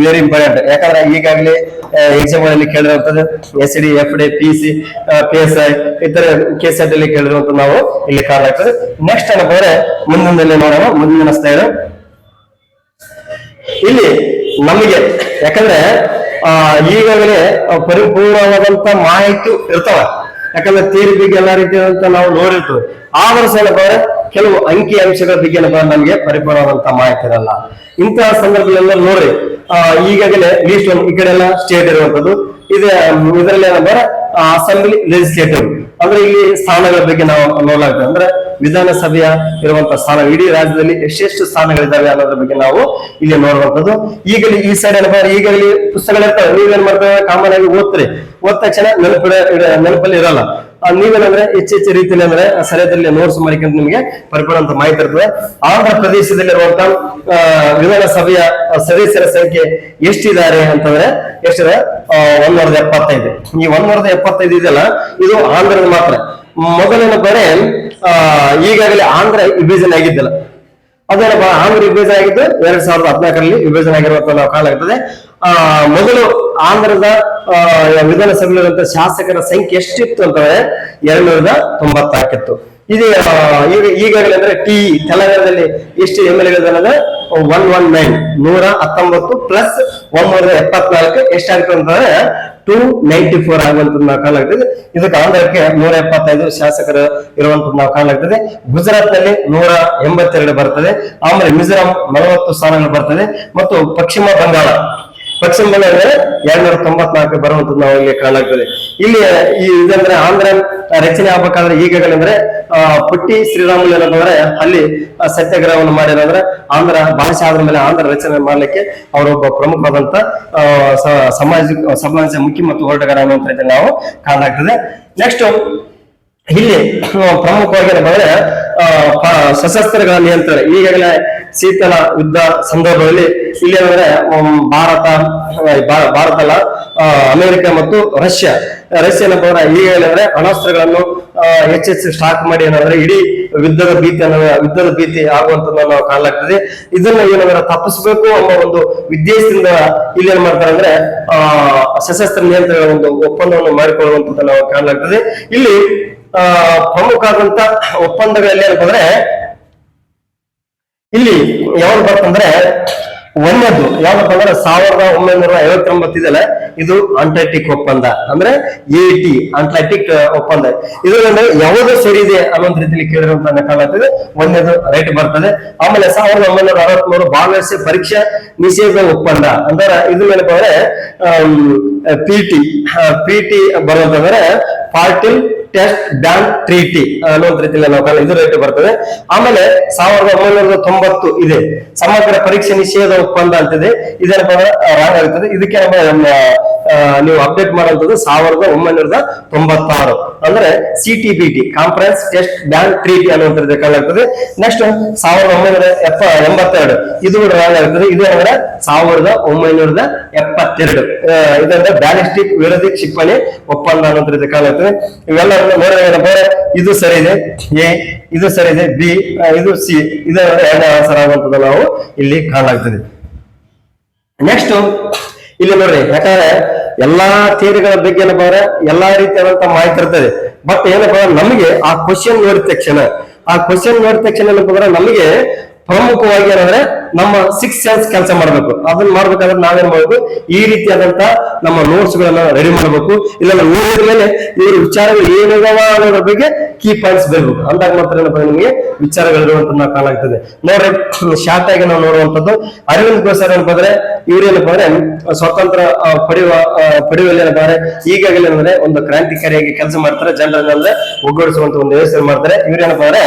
ವೆರಿ ಇಂಪಾರ್ಟೆಂಟ್. ಯಾಕಂದ್ರೆ ಈಗಾಗಲೇ ಎಕ್ಸಾಮ್ ಗಳಲ್ಲಿ ಕೇಳಿರುವಂತದ್ದು SD, FD, PC, PSI ಇತರ KSET ಅಲ್ಲಿ ಕೇಳಿರುವಂತ ನಾವು ಇಲ್ಲಿ ಕಾಣಲಾಗ್ತದೆ. ನೆಕ್ಸ್ಟ್ ಏನಪ್ಪ ಅಂದ್ರೆ ಮುಂದಿನಲ್ಲಿ ನೋಡೋಣ. ಮುಂದಿನ ಸ್ಲೈಡ್ ಇಲ್ಲಿ ನಮಗೆ ಯಾಕಂದ್ರೆ ಈಗಾಗಲೇ ಪರಿಪೂರ್ಣವಾದಂತ ಮಾಹಿತಿ ಇರ್ತಾವ. ಯಾಕಂದ್ರೆ ಥಿಯರಿ ಬಗ್ಗೆ ಎಲ್ಲಾ ರೀತಿಯಾದಂತ ನಾವು ನೋಡಿರ್ತೇವೆ. ಆ ವರ್ಷ ಏನಪ್ಪ ಅಂದ್ರೆ ಕೆಲವು ಅಂಕಿ ಅಂಶಗಳ ಬಗ್ಗೆ ಏನಪ್ಪ ನಮಗೆ ಪರಿಪೂರ್ಣವಾದಂತ ಮಾಹಿತಿ ಇರಲ್ಲ. ಇಂತಹ ಸಂದರ್ಭದಲ್ಲ ನೋಡ್ರಿ ಈಗಾಗಲೇ ಲೀಸ್ಟ್ ಈ ಕಡೆ ಎಲ್ಲ ಸ್ಟೇಟ್ ಇರುವಂತದ್ದು ಇದರಲ್ಲಿ ಏನಪ್ಪ ಅಸೆಂಬ್ಲಿ ಲೆಜಿಸ್ಲೇಟಿವ್ ಅಂದ್ರೆ ಇಲ್ಲಿ ಸ್ಥಾನಗಳ ಬಗ್ಗೆ ನಾವು ನೋಡಲಾಗ್ತದೆ. ಅಂದ್ರೆ ವಿಧಾನಸಭೆಯ ಇರುವಂತಹ ಸ್ಥಾನ ಇಡೀ ರಾಜ್ಯದಲ್ಲಿ ಎಷ್ಟೆಷ್ಟು ಸ್ಥಾನಗಳಿದ್ದಾವೆ ಅನ್ನೋದ್ರ ಬಗ್ಗೆ ನಾವು ಇಲ್ಲಿ ನೋಡುವಂತದ್ದು. ಈಗಲೇ ಈ ಸೈಡ್ ಏನಪ್ಪ ಈಗಾಗಲೇ ಪುಸ್ತಕಗಳಿರ್ತಾವೆ, ನೀವೇನ್ ಮಾಡ್ತೇವೆ ಕಾಮನ್ ಆಗಿ ಓದ್ತೀರಿ, ಓದ್ ತಕ್ಷಣ ನೆನಪಲ್ಲಿ ಇರಲ್ಲ. ನೀವೇನಂದ್ರೆ ಹೆಚ್ಚೆಚ್ಚು ರೀತಿಯಲ್ಲಿ ಅಂದ್ರೆ ಸರಿಯಾದಲ್ಲಿ ನೋಟ್ಸ್ ಮಾಡಿಕೊಂಡು ನಿಮಗೆ ಪರಿಪೂರ್ಣ ಮಾಹಿತಿ ಇರ್ತದೆ. ಆಂಧ್ರ ಪ್ರದೇಶದಲ್ಲಿರುವಂತಹ ವಿಧಾನಸಭೆಯ ಸದಸ್ಯರ ಸಂಖ್ಯೆ ಎಷ್ಟಿದ್ದಾರೆ ಅಂತಂದ್ರೆ ಎಷ್ಟಿದೆ? 175. ಈ 175 ಇದೆಯಲ್ಲ, ಇದು ಆಂಧ್ರದ ಮಾತ್ರ. ಮೊದಲಿನ ಬರೆ ಈಗಾಗಲೇ ಆಂಧ್ರ ವಿಭಜನೆ ಆಗಿದ್ದಿಲ್ಲ. ಅದೇನಪ್ಪ, ಆಂಧ್ರ ವಿಭಜನೆ ಆಗಿದ್ದು 2014ರಲ್ಲಿ ವಿಭಜನೆ ಆಗಿರುವಂತ ನಾವು ಕಾಣಲಾಗ್ತದೆ. ಮೊದಲು ಆಂಧ್ರದ ವಿಧಾನಸಭೆಯಲ್ಲಿರುವಂತಹ ಶಾಸಕರ ಸಂಖ್ಯೆ ಎಷ್ಟಿತ್ತು ಅಂತಂದ್ರೆ 294 ಇತ್ತು. ಇದು ಈಗಾಗಲೇ ಅಂದ್ರೆ ತೆಲಂಗಾಣದಲ್ಲಿ ಎಷ್ಟು MLA 119 ಪ್ಲಸ್ 174 ಎಷ್ಟಾಗ್ತದೆ ಅಂತಂದ್ರೆ 294 ಆಗುವಂತದ್ದು ನಾವು ಕಾಣಲಾಗ್ತದೆ. ಇದಕ್ಕೆ ಆಂಧ್ರಕ್ಕೆ 175 ಶಾಸಕರು ಇರುವಂತದ್ದು ನಾವು ಕಾಣಲಾಗ್ತದೆ. ಗುಜರಾತ್ ನಲ್ಲಿ 182 ಬರ್ತದೆ. ಆಮೇಲೆ ಮಿಜೋರಾಂ 40 ಸ್ಥಾನಗಳು ಬರ್ತದೆ. ಮತ್ತು ಪಶ್ಚಿಮ ಬಂಗಾಳ 294 ಬರುವಂತದ್ದು ನಾವು ಇಲ್ಲಿ ಕಾಣಲಾಗ್ತದೆ. ಇಲ್ಲಿ ಇದಂದ್ರೆ ಆಂಧ್ರ ರಚನೆ ಆಗ್ಬೇಕಾದ್ರೆ ಈಗಾಗಲೇ ಅಂದ್ರೆ ಪುಟ್ಟಿ ಶ್ರೀರಾಮುಲು ಏನಂತಂದ್ರೆ ಅಲ್ಲಿ ಸತ್ಯಾಗ್ರಹವನ್ನು ಮಾಡಿದ್ರೆ ಆಂಧ್ರ ಭಾಷೆ ಆದ್ರ ಮೇಲೆ ಆಂಧ್ರ ರಚನೆ ಮಾಡ್ಲಿಕ್ಕೆ ಅವರೊಬ್ಬ ಪ್ರಮುಖವಾದಂತ ಸಮಾಜ ಮುಖ್ಯ ಮತ್ತು ಹೋರಾಟಗಾರ ಅನ್ನುವಂತ ನಾವು ಕಾಣಲಾಗ್ತದೆ. ನೆಕ್ಸ್ಟ್ ಇಲ್ಲಿ ಪ್ರಮುಖವಾಗಿ ಏನಂದ್ರೆ ಸಶಸ್ತ್ರಗಳ ನಿಯಂತ್ರಣ. ಈಗಾಗಲೇ ಶೀತಲ ಯುದ್ಧ ಸಂದರ್ಭದಲ್ಲಿ ಇಲ್ಲಿ ಏನಂದ್ರೆ ಭಾರತ ಅಲ್ಲ, ಅಮೆರಿಕ ಮತ್ತು ರಷ್ಯಾ ಏನಂತಂದ್ರೆ ಈಗಾಗಲೇ ಅಣಾಸ್ತ್ರಗಳನ್ನು ಹೆಚ್ಚೆಚ್ಚು ಸ್ಟಾಕ್ ಮಾಡಿ ಏನಂದ್ರೆ ಇಡೀ ಯುದ್ಧದ ಭೀತಿ ಆಗುವಂತದ್ದು ನಾವು ಕಾಣಲಾಗ್ತದೆ. ಇದನ್ನ ಏನಂದ್ರೆ ತಪ್ಪಿಸಬೇಕು ಅನ್ನೋ ಒಂದು ಉದ್ದೇಶದಿಂದ ಇಲ್ಲಿ ಏನ್ ಮಾಡ್ತಾರೆ ಅಂದ್ರೆ ಸಶಸ್ತ್ರ ನಿಯಂತ್ರಣ ಒಂದು ಒಪ್ಪಂದವನ್ನು ಮಾಡಿಕೊಳ್ಳುವಂತದ್ದು ನಾವು ಕಾಣಲಾಗ್ತದೆ. ಇಲ್ಲಿ ಪ್ರಮುಖ ಆದಂತ ಒಪ್ಪಂದಗಳಲ್ಲಿ ಏನಂತಂದ್ರೆ ಇಲ್ಲಿ ಯಾವ್ದು ಬರ್ತಂದ್ರೆ ಒಂದದ್ದು ಯಾವ್ದಪ್ಪ ಅಂದ್ರೆ 1959 ಇದೆಲ್ಲ, ಇದು ಅಂಟಾರ್ಟಿಕ್ ಒಪ್ಪಂದ ಅಂದ್ರೆ AT ಅಂಟಾರ್ಟಿಕ್ ಒಪ್ಪಂದ. ಇದರಲ್ಲಿ ಯಾವುದು ಸರಿ ಇದೆ ಅನ್ನೋ ರೀತಿಯಲ್ಲಿ ಕೇಳಿರುವಂತ ಕಾಣಾಗ್ತದೆ. ಒಂದನೇದು ರೈಟ್ ಬರ್ತದೆ. ಆಮೇಲೆ 1963 ಬಾಹ್ಯಾಕಾಶ ಪರೀಕ್ಷಾ ನಿಷೇಧ ಒಪ್ಪಂದ ಅಂದ್ರೆ ಇದು ಏನಪ್ಪ ಅಂದ್ರೆ PT ಬರುವಂತಂದ್ರೆ ಪಾರ್ಟಿಲ್ ಟೆಸ್ಟ್ ಬ್ಯಾನ್ ಟ್ರೀಟಿ ಅನ್ನೋ ರೀತಿಯಲ್ಲಿ ನಾವು ಇದು ರೇಟ್ ಬರ್ತದೆ. ಆಮೇಲೆ 1990 ಇದೆ ಸಮಗ್ರ ಪರೀಕ್ಷೆ ನಿಷೇಧ ಒಪ್ಪಂದ ಅಂತಿದೆ. ಇದೇನಪ್ಪ ರಾಂಗ್ ಆಗುತ್ತದೆ. ಇದಕ್ಕೆ ನೀವು ಅಪ್ಡೇಟ್ ಮಾಡುವಂತದ್ದು 1996 ಅಂದ್ರೆ CTBT conference test ban treaty ಅನ್ನುವಂಥದ್ದು ಕಾಣಾಗ್ತದೆ. ನೆಕ್ಸ್ಟ್ 1982 ಇದು ಕೂಡ ರಾಂಗ್ ಆಗುತ್ತದೆ. ಇದೇನಂದ್ರೆ 1972 ಇದಂದ್ರೆ ಬ್ಯಾಲಿಸ್ಟಿಕ್ ವಿರೋಧಿ ಕ್ಷಿಪಣಿ ಒಪ್ಪಂದ ಅನ್ನೋದ್ರಿಂದ ಕಾಣಾಗ್ತದೆ. ಇವೆಲ್ಲ ನೋಡಿದ್ರೆ ಇದು ಸರಿ ಇದೆ A, ಇದು ಸರಿ ಇದೆ B, ಇದು C. ಇದರ ಎರಡನೇ ಆನ್ಸರ್ ಆಗುವಂತದ್ದು ನಾವು ಇಲ್ಲಿ ಕಾಣಲಾಗ್ತದೆ. ನೆಕ್ಸ್ಟ್ ಇಲ್ಲಿ ನೋಡ್ರಿ, ಯಾಕಂದ್ರೆ ಎಲ್ಲಾ ಥಿಯರಿಗಳ ಬಗ್ಗೆ ಏನಪ್ಪ ಅಂದ್ರೆ ಎಲ್ಲಾ ರೀತಿಯಾದಂತ ಮಾಹಿತಿ ಇರ್ತದೆ. ಬಟ್ ಏನಪ್ಪ ನಮಗೆ ಆ ಕ್ವಶನ್ ನೋಡಿದ ತಕ್ಷಣ ಏನಪ್ಪ ಅಂದ್ರೆ ನಮಗೆ ಪ್ರಮುಖವಾಗಿ ಏನಂದ್ರೆ ನಮ್ಮ 6 ಸೆನ್ಸ್ ಕೆಲಸ ಮಾಡ್ಬೇಕು. ಅದನ್ನ ಮಾಡ್ಬೇಕಾದ್ರೆ ನಾವೇನ್ ಮಾಡ್ಬೇಕು, ಈ ರೀತಿಯಾದಂತ ನಮ್ಮ ನೋಟ್ಸ್ ಗಳನ್ನ ರೆಡಿ ಮಾಡ್ಬೇಕು. ಇಲ್ಲ ನೋಡಿದ ಮೇಲೆ ಇವ್ರ ವಿಚಾರಗಳು ಏನಿದಾವ ಅನ್ನೋದ್ರ ಬಗ್ಗೆ ಕೀ ಪಾಯಿಂಟ್ಸ್ ಬರ್ಬೇಕು. ಅಂದಾಗ ಮಾತ್ರ ಏನಪ್ಪ ನಿಮಗೆ ವಿಚಾರಗಳಿರುವಂತ ನಾವು ಕಾಣಾಗ್ತದೆ. ನೋಡ್ರಿ, ಶಾರ್ಟ್ ಆಗಿ ನಾವು ನೋಡುವಂತದ್ದು ಅರವಿಂದ್ ಘೋಷ್ ಏನಪ್ಪ ಅಂದ್ರೆ ಇವ್ರೇನಪ್ಪ ಅಂದ್ರೆ ಸ್ವತಂತ್ರ ಪಡೆಯುವಲ್ಲಿ ಏನಪ್ಪ ಅಂದ್ರೆ ಈಗಾಗಲೇ ಅಂದ್ರೆ ಒಂದು ಕ್ರಾಂತಿಕಾರಿಯಾಗಿ ಕೆಲಸ ಮಾಡ್ತಾರೆ. ಜನರನ್ನ ಅಂದ್ರೆ ಒಗ್ಗೂಡಿಸುವಂತ ಒಂದು ವ್ಯವಸ್ಥೆ ಮಾಡ್ತಾರೆ. ಇವ್ರೇನಪ್ಪ ಅಂದ್ರೆ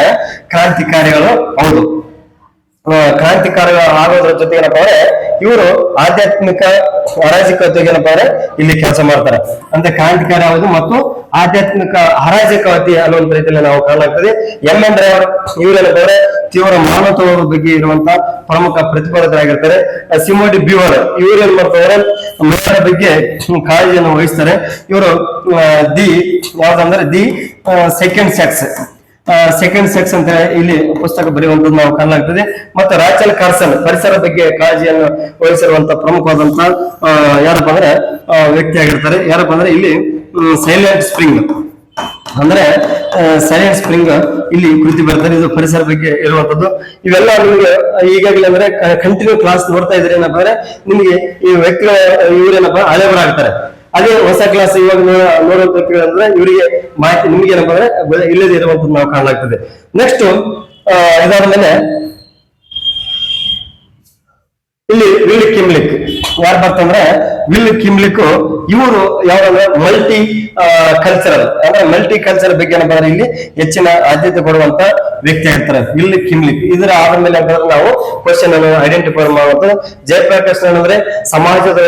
ಕ್ರಾಂತಿಕಾರಿಗಳು. ಹೌದು, ಕ್ರಾಂತಿಕಾರಿಗಳು ಆಗೋದ್ರ ಜೊತೆ ಏನಪ್ಪ ಅಂದ್ರೆ ಇವರು ಆಧ್ಯಾತ್ಮಿಕ ಅರಾಜಕತೆಗೆ ಏನಪ್ಪ ಅಂದ್ರೆ ಇಲ್ಲಿ ಕೆಲಸ ಮಾಡ್ತಾರೆ. ಅಂದ್ರೆ ಕ್ರಾಂತಿಕಾರಿ ಆಗೋದು ಮತ್ತು ಆಧ್ಯಾತ್ಮಿಕ ಅರಾಜಕತೆ ಅನ್ನುವಂತ ರೀತಿಯಲ್ಲಿ ನಾವು ಕಾಣಲಾಗ್ತದೆ. MN ರಾವ್ ಇವರೇನಪ್ಪ ಅಂದ್ರೆ ತೀವ್ರ ಮಾನವತ್ವದ ಬಗ್ಗೆ ಇರುವಂತ ಪ್ರಮುಖ ಪ್ರತಿಪಾದಕರಾಗಿರ್ತಾರೆ. ಸಿಮೋನ್ ಡಿ ಬ್ಯೂವರ್ ಇವ್ರೇನ್ ಮಾಡ್ತಾರೆ, ಮಹಿಳೆಯರ ಬಗ್ಗೆ ಕಾಳಜಿಯನ್ನು ವಹಿಸ್ತಾರೆ. ಇವರು ಯಾವ್ದಂದ್ರೆ ದಿ ಸೆಕೆಂಡ್ ಸೆಕ್ಸ್ ಅಂತ ಇಲ್ಲಿ ಪುಸ್ತಕ ಬರೆಯುವಂತದ್ದು ನಾವು ಕಾಣಲಾಗ್ತದೆ. ಮತ್ತು ರಾಚೆಲ್ ಕಾರ್ಸನ್ ಪರಿಸರ ಬಗ್ಗೆ ಕಾಳಜಿಯನ್ನು ವಹಿಸಿರುವಂತ ಪ್ರಮುಖವಾದಂತ ಯಾರಪ್ಪ ಅಂದ್ರೆ ವ್ಯಕ್ತಿ ಆಗಿರ್ತಾರೆ. ಯಾರಪ್ಪ ಅಂದ್ರೆ ಇಲ್ಲಿ ಸೈಲೆಂಟ್ ಸ್ಪ್ರಿಂಗ್ ಇಲ್ಲಿ ಕೃತಿ ಬರ್ತಾರೆ. ಇದು ಪರಿಸರ ಬಗ್ಗೆ ಇರುವಂತದ್ದು. ಇವೆಲ್ಲ ನಿಮ್ಗೆ ಈಗಾಗಲೇ ಅಂದ್ರೆ ಕಂಟಿನ್ಯೂ ಕ್ಲಾಸ್ ನೋಡ್ತಾ ಇದ್ರೆ ಏನಪ್ಪ ಅಂದ್ರೆ ನಿಮ್ಗೆ ಈ ವ್ಯಕ್ತಿಗಳ ಇವ್ರೇನಪ್ಪ ಹಳೆಬರಾಗ್ತಾರೆ. ಅದೇ ಹೊಸ ಕ್ಲಾಸ್ ಇವಾಗ ನೋಡುವಂತ ಅಂದ್ರೆ ಇವರಿಗೆ ಮಾಹಿತಿ ನಿಮ್ಗೆ ಏನಪ್ಪ ಅಂದ್ರೆ ಇಲ್ಲದೆ ಇರುವಂತದ್ದು ನಾವು ಕಾಣಲಾಗ್ತದೆ. ನೆಕ್ಸ್ಟ್ ಇದಾದ ಮೇಲೆ ಇಲ್ಲಿ ವಿಲಿ ಕಿಮ್ಲಿಕ್ ಯಾರು ಬರ್ತಂದ್ರೆ ವಿಲ್ ಕಿಮ್ಲಿಕ್ ಇವರು ಯಾವಂದ್ರೆ ಮಲ್ಟಿ ಕಲ್ಚರಲ್ ಬಗ್ಗೆ ಏನಪ್ಪ ಅಂದ್ರೆ ಇಲ್ಲಿ ಹೆಚ್ಚಿನ ಆದ್ಯತೆ ಕೊಡುವಂತ ವ್ಯಕ್ತಿ ಆಗಿರ್ತಾರೆ ವಿಲ್ ಕಿಮ್ಲಿಕ್. ಇದರ ಆದ್ಮೇಲೆ ನಾವು ಕ್ವಶನ್ ಅನ್ನು ಐಡೆಂಟಿಫೈ ಮಾಡುವಂತ ಜಯಪ್ರಕಾಶ್ ಅಂದ್ರೆ ಸಮಾಜದ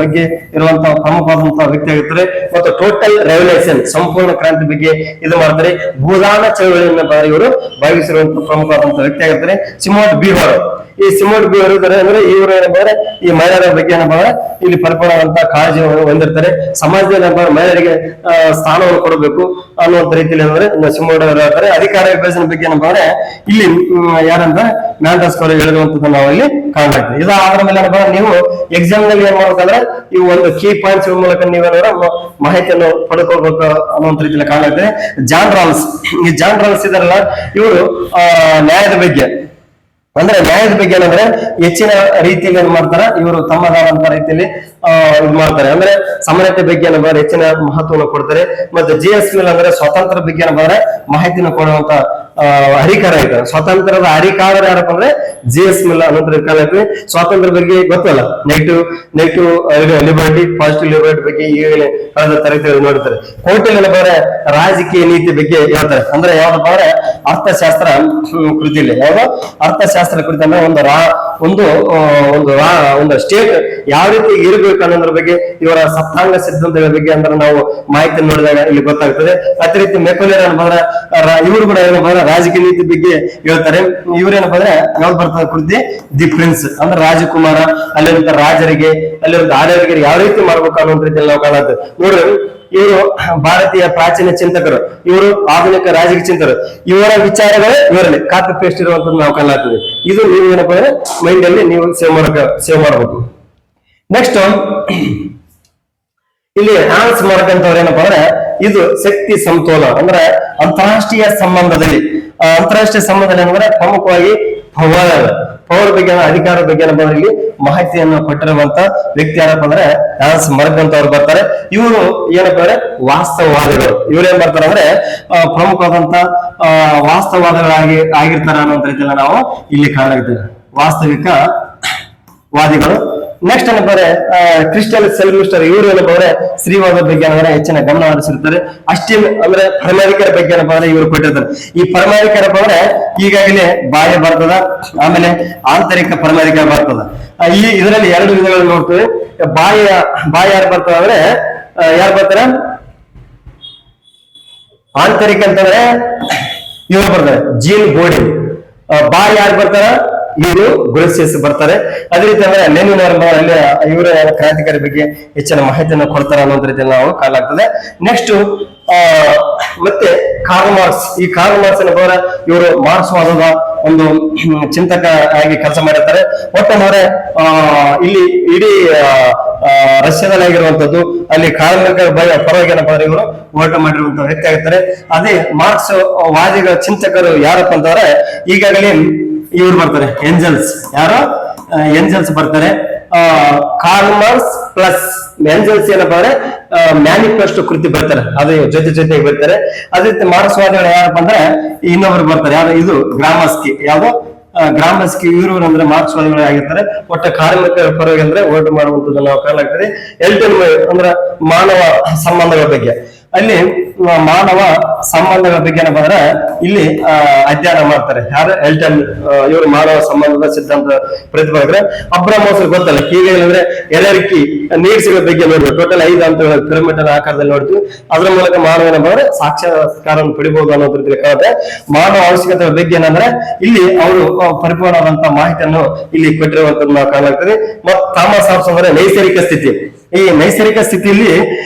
ಬಗ್ಗೆ ಇರುವಂತಹ ಪ್ರಮುಖವಾದಂತಹ ವ್ಯಕ್ತಿ ಆಗಿರ್ತಾರೆ ಮತ್ತು ಟೋಟಲ್ ರೆವಲ್ಯೂಷನ್ ಸಂಪೂರ್ಣ ಕ್ರಾಂತಿ ಬಗ್ಗೆ ಇದು ಮಾಡ್ತಾರೆ. ಭೂದಾನ ಚಳವಳಿಯನ್ನ ಇವರು ಭಾಗಿಸಿರುವಂತಹ ಪ್ರಮುಖವಾದಂತಹ ವ್ಯಕ್ತಿ ಆಗಿರ್ತಾರೆ ಸಿಮೋನ್ ಬೀವರ್. ಈ ಸಿಮೋನ್ ಬೀವರ್ ಅಂದ್ರೆ ಇವರು ಏನಂದ್ರೆ ಈ ಮಹಿಳೆಯರ ಬಗ್ಗೆ ಏನಪ್ಪ ಇಲ್ಲಿ ಪರಿಪೂರ್ಣವಾದಂತಹ ಕಾಳಜಿ ಹೊಂದಿರ್ತಾರೆ. ಸಮಾಜದಲ್ಲಿ ಮಹಿಳೆಯರಿಗೆ ಸ್ಥಾನವನ್ನು ಕೊಡಬೇಕು ಅನ್ನುವಂತ ರೀತಿಯಲ್ಲಿ ಅಂದ್ರೆ ಸಿಮೋನ್ ಅವರು ಹೇಳ್ತಾರೆ. ಅಧಿಕಾರ ವಿಭಜನೆ ಬಗ್ಗೆ ಏನಪ್ಪ ಅಂದ್ರೆ ಇಲ್ಲಿ ಯಾರಂತ ಮ್ಯಾಂಡಸ್ ಅವರು ಹೇಳಿರುವಂತದ್ದು ನಾವು ಇಲ್ಲಿ ಕಾಣಲಾಗ್ತದೆ. ಇದು ಆದ್ರ ಮೇಲೆ ಏನಪ್ಪ ನೀವು ಎಕ್ಸಾಮ್ ನಲ್ಲಿ ಏನ್ ಮಾಡ್ಬೇಕಂದ್ರೆ ಇವು ಒಂದು ಕೀ ಪಾಯಿಂಟ್ಸ್ ಮೂಲಕ ನೀವೇನಾರ ಮಾಹಿತಿಯನ್ನು ಪಡ್ಕೊಳ್ಬೇಕು ಅನ್ನುವಂತ ರೀತಿಯಲ್ಲಿ ಕಾಣಲಾಗ್ತದೆ. ಜಾನ್ ರಾಲ್ಸ್, ಈ ಜಾನ್ ರಾಲ್ಸ್ ಇದಾರಲ್ಲ ಇವರು ನ್ಯಾಯದ ಬಗ್ಗೆ ಏನಂದ್ರೆ ಹೆಚ್ಚಿನ ರೀತಿಯಲ್ಲಿ ಏನ್ ಮಾಡ್ತಾರ ಇವರು ತಮ್ಮದಾದಂತ ರೀತಿಯಲ್ಲಿ ಇದು ಮಾಡ್ತಾರೆ. ಅಂದ್ರೆ ಸಮಾನತೆ ಬಗ್ಗೆ ಏನಂದ್ರೆ ಹೆಚ್ಚಿನ ಮಹತ್ವವನ್ನು ಕೊಡ್ತಾರೆ. ಮತ್ತೆ GS ಮಿಲ್ ಅಂದ್ರೆ ಸ್ವಾತಂತ್ರ್ಯ ಬಗ್ಗೆ ಏನಂದ್ರೆ ಮಾಹಿತಿನ ಕೊಡುವಂತ ಹರಿಕಾರ ಇದ್ದಾರೆ. ಸ್ವಾತಂತ್ರ್ಯದ ಹರಿಕಾರ ಯಾರಪ್ಪ ಅಂದ್ರೆ GS ಮಿಲ್ ಅನ್ನೋದ್ರ ಕಾಲಕ್ಕೆ ಸ್ವಾತಂತ್ರ್ಯ ಬಗ್ಗೆ ಗೊತ್ತಲ್ಲ, ನೆಗೆಟಿವ್ ಲಿಬರ್ಟಿ, ಪಾಸಿಟಿವ್ ಲಿಬರ್ಟಿ ಬಗ್ಗೆ ಈಗಲೇ ಕಳೆದ ತರಗತಿ ನೋಡ್ತಾರೆ. ಕೋರ್ಟಲ್ಲಿ ಏನಪ್ಪ ಅಂದ್ರೆ ರಾಜಕೀಯ ನೀತಿ ಬಗ್ಗೆ ಹೇಳ್ತಾರೆ. ಅಂದ್ರೆ ಯಾವ್ದಪ್ಪ ಅಂದ್ರೆ ಅರ್ಥಶಾಸ್ತ್ರ ಕೃತಿಯಲ್ಲಿ ಅರ್ಥಶಾಸ್ತ್ರ ಕುರಿತು ಅಂದ್ರೆ ಒಂದು ಸ್ಟೇಟ್ ಯಾವ ರೀತಿ ಇರಬೇಕು ಅನ್ನೋದ್ರ ಬಗ್ಗೆ ಇವರ ಸಪ್ತಾಂಗ ಸಿದ್ಧಾಂತಗಳ ಬಗ್ಗೆ ಅಂದ್ರೆ ನಾವು ಮಾಹಿತಿ ನೋಡಿದಾಗ ಇಲ್ಲಿ ಗೊತ್ತಾಗ್ತದೆ. ಅದೇ ರೀತಿ ಮೆಕೋಲಿಯರ್ ಏನಪ್ಪ ಇವರು ಕೂಡ ಏನಪ್ಪ ರಾಜಕೀಯ ನೀತಿ ಬಗ್ಗೆ ಹೇಳ್ತಾರೆ. ಇವ್ರೇನಪ್ಪ ಅಂದ್ರೆ ಯಾವ್ದು ಬರ್ತದೆ ಕೃತಿ ದಿ ಪ್ರಿನ್ಸ್ ಅಂದ್ರೆ ರಾಜಕುಮಾರ, ಅಲ್ಲಿರುವಂತ ರಾಜರಿಗೆ ಅಲ್ಲಿರುವಂತ ಆಡಳಿತರಿಗೆ ಯಾವ ರೀತಿ ಮಾಡ್ಬೇಕು ಅನ್ನೋ ರೀತಿಯಲ್ಲಿ ನಾವು ಕಾಣುತ್ತೆ. ನೋಡ್ರಿ ಇವರು ಭಾರತೀಯ ಪ್ರಾಚೀನ ಚಿಂತಕರು, ಇವರು ಆಧುನಿಕ ರಾಜಕೀಯ ಚಿಂತಕರು, ಇವರ ವಿಚಾರಗಳೇ ಇವರಲ್ಲಿ ಕಾಪಿ ಪೇಸ್ಟ್ ಇರುವಂತದ್ದು ನಾವು ಕಾಣಲಾಗ್ತದೆ. ಇದು ನೀವು ಏನಪ್ಪ ಅಂದ್ರೆ ಮೈಂಡ್ ಅಲ್ಲಿ ನೀವು ಸೇವ್ ಮಾಡಬೇಕು. ನೆಕ್ಸ್ಟ್ ಇಲ್ಲಿ ಹ್ಯಾನ್ಸ್ ಮಾಡ್ಕಂತವ್ರು ಏನಪ್ಪಾ ಅಂದ್ರೆ ಇದು ಶಕ್ತಿ ಸಮತೋಲ ಅಂದ್ರೆ ಅಂತಾರಾಷ್ಟ್ರೀಯ ಸಂಬಂಧದಲ್ಲಿ ಅಂದ್ರೆ ಪ್ರಮುಖವಾಗಿ ಪವರ್ ಬಗ್ಗೆ ಅಧಿಕಾರ ಬಗ್ಗೆ ಏನಪ್ಪ ಇಲ್ಲಿ ಮಾಹಿತಿಯನ್ನು ಕೊಟ್ಟಿರುವಂತ ವ್ಯಕ್ತಿ ಏನಪ್ಪ ಅಂದ್ರೆ ಹ್ಯಾನ್ಸ್ ಮರ್ಕ್ ಅಂತ ಅವ್ರು ಬರ್ತಾರೆ. ಇವರು ಏನಪ್ಪ ಅಂದ್ರೆ ವಾಸ್ತವವಾದಿಗಳು. ಇವ್ರು ಏನ್ ಬರ್ತಾರೆ ಅಂದ್ರೆ ಪ್ರಮುಖವಾದಂತ ಆಗಿರ್ತಾರ ಅನ್ನೋ ರೀತಿಯಲ್ಲಿ ನಾವು ಇಲ್ಲಿ ಕಾಣಲಾಗ್ತೇವೆ, ವಾಸ್ತವಿಕ ವಾದಿಗಳು. ನೆಕ್ಸ್ಟ್ ಏನಪ್ಪ ಅಂದ್ರೆ ಕ್ರಿಸ್ಟಲ್ ಸೆಲ್ಮಿಸ್ಟರ್, ಇವರು ಏನಪ್ಪ ಅಂದ್ರೆ ಸ್ತ್ರೀವಾದ ಬಗ್ಗೆ ಅಂದ್ರೆ ಹೆಚ್ಚಿನ ಗಮನ ಹರಿಸಿರ್ತಾರೆ. ಅಷ್ಟೇ ಅಂದ್ರೆ ಪರಮಾಧಿಕಾರ ಬಗ್ಗೆ ಏನಪ್ಪ ಅಂದ್ರೆ ಇವರು ಕೊಟ್ಟಿರ್ತಾರೆ. ಈ ಪರಮಾಧಿಕಾರ ಅಂದ್ರೆ ಈಗಾಗಲೇ ಬಾಹ್ಯ ಬರ್ತದ, ಆಮೇಲೆ ಆಂತರಿಕ ಪರಮಾಧಿಕಾರ ಬರ್ತದ. ಇದರಲ್ಲಿ ಎರಡು ವಿಧಗಳನ್ನು ನೋಡ್ತೇವೆ. ಬಾಹ್ಯ ಯಾರು ಬರ್ತದ ಅಂದ್ರೆ ಯಾರು ಬರ್ತಾರೆ ಆಂತರಿಕ ಅಂತಂದ್ರೆ ಇವರು ಬರ್ತಾರೆ ಜೀನ್ ಬೋಡಿನ್. ಬಾಹ್ಯ ಯಾರು ಬರ್ತಾರ ಇವರು ಗುರುಸಿಸ್ ಬರ್ತಾರೆ. ಅದೇ ರೀತಿ ಅಂದ್ರೆ ಲೆನಿನ್ ಅಲ್ಲಿ ಇವರ ಕ್ರಾಂತಿಕಾರಿ ಬಗ್ಗೆ ಹೆಚ್ಚಿನ ಮಾಹಿತಿಯನ್ನು ಕೊಡ್ತಾರೆ ಅನ್ನೋ ರೀತಿಯಲ್ಲಿ ನಾವು ಕಾಣಲಾಗ್ತದೆ. ನೆಕ್ಸ್ಟ್ ಮತ್ತೆ ಕಾರ್ಲ್ ಮಾರ್ಕ್ಸ್. ಈ ಕಾರ್ಲ್ ಮಾರ್ಕ್ಸ್ ಏನಪ್ಪ ಇವರು ಮಾರ್ಕ್ಸ್ವಾದದ ಒಂದು ಚಿಂತಕ ಆಗಿ ಕೆಲಸ ಮಾಡಿರ್ತಾರೆ. ಒಟ್ಟಂದ್ರೆ ಇಲ್ಲಿ ಇಡೀ ರಷ್ಯಾದಲ್ಲಿ ಆಗಿರುವಂತದ್ದು ಅಲ್ಲಿ ಕಾರ್ಮಿಕರ ಪರವಾಗಿ ಏನಪ್ಪ ಅಂದ್ರೆ ಇವರು ಹೋರಾಟ ಮಾಡಿರುವಂತಹ ವ್ಯಕ್ತಿ ಆಗಿರ್ತಾರೆ. ಅದೇ ಮಾರ್ಕ್ಸ್ ವಾದಿಗಳ ಚಿಂತಕರು ಯಾರಪ್ಪ ಅಂತಂದ್ರೆ ಈಗಾಗಲೇ ಇವ್ರು ಬರ್ತಾರೆ ಏಂಜಲ್ಸ್ ಬರ್ತಾರೆ. ಕಾರ್ಲ್ ಮಾರ್ಕ್ಸ್ ಪ್ಲಸ್ ಏಂಜಲ್ಸ್ ಏನಪ್ಪಾ ಅಂದ್ರೆ ಮ್ಯಾನಿಫೆಸ್ಟೋ ಕೃತಿ ಬರ್ತಾರೆ, ಅದು ಜೊತೆಗೆ ಬರ್ತಾರೆ. ಅದೇ ರೀತಿ ಮಾರ್ಕ್ಸ್ವಾದಿಗಳು ಯಾರಪ್ಪ ಅಂದ್ರೆ ಇನ್ನೊಬ್ರು ಬರ್ತಾರೆ, ಯಾರು ಇದು ಗ್ರಾಮಸ್ಕಿ ಇವರು ಅಂದ್ರೆ ಮಾರ್ಕ್ಸ್ವಾದಿಗಳು ಆಗಿರ್ತಾರೆ. ಒಟ್ಟ ಕಾರ್ಮಿಕರ ಪರವಾಗಿ ಅಂದ್ರೆ ಹೋರಾಟ ಮಾಡುವಂತದ್ದು ನಾವು ಕಾಣಲಾಗ್ತದೆ. ಎಲ್ಟನ್ ಅಂದ್ರೆ ಮಾನವ ಸಂಬಂಧಗಳ ಬಗ್ಗೆ, ಅಲ್ಲಿ ಮಾನವ ಸಂಬಂಧಗಳ ಬಗ್ಗೆ ಏನಪ್ಪ ಅಂದ್ರೆ ಇಲ್ಲಿ ಅಧ್ಯಯನ ಮಾಡ್ತಾರೆ. ಯಾರು ಎಲ್ಟನ್ ಇವರು ಮಾನವ ಸಂಬಂಧದ ಸಿದ್ಧಾಂತ ಪ್ರತಿಪಾದಕರು. ಅಬ್ರಾಮೋಸ್ ಗೊತ್ತಲ್ಲ, ಹೀಗೆ ಅಂದ್ರೆ ಎಲರಿಕಿ ನೀಡ್ಸ್ಗಳ ಬಗ್ಗೆ ನೋಡ್ತೀವಿ. ಟೋಟಲ್ 5 ಹಂತಗಳ ಪಿರಮಿಡ್ ಆಕಾರದಲ್ಲಿ ನೋಡ್ತೀವಿ. ಅದರ ಮೂಲಕ ಮಾನವ ಏನಪ್ಪ ಅಂದ್ರೆ ಸಾಕ್ಷಾತ್ಕಾರವನ್ನು ಪಡಿಬಹುದು ಅನ್ನೋ ರೀತಿಯಲ್ಲಿ ಕಾಣುತ್ತೆ. ಮಾನವ ಅವಶ್ಯಕತೆ ಬಗ್ಗೆ ಏನಂದ್ರೆ ಇಲ್ಲಿ ಅವರು ಪರಿಪೂರ್ಣವಾದಂತಹ ಮಾಹಿತಿಯನ್ನು ಇಲ್ಲಿ ಕೊಟ್ಟಿರುವಂತದ್ದು ನಾವು ಕಾಣಲಾಗ್ತದೆ. ಮತ್ತು ಥಾಮಸ್ ಹಾಬ್ಸ್ ಅಂದ್ರೆ ನೈಸರ್ಗಿಕ ಸ್ಥಿತಿ. ಈ ನೈಸರ್ಗಿಕ ಸ್ಥಿತಿಯಲ್ಲಿ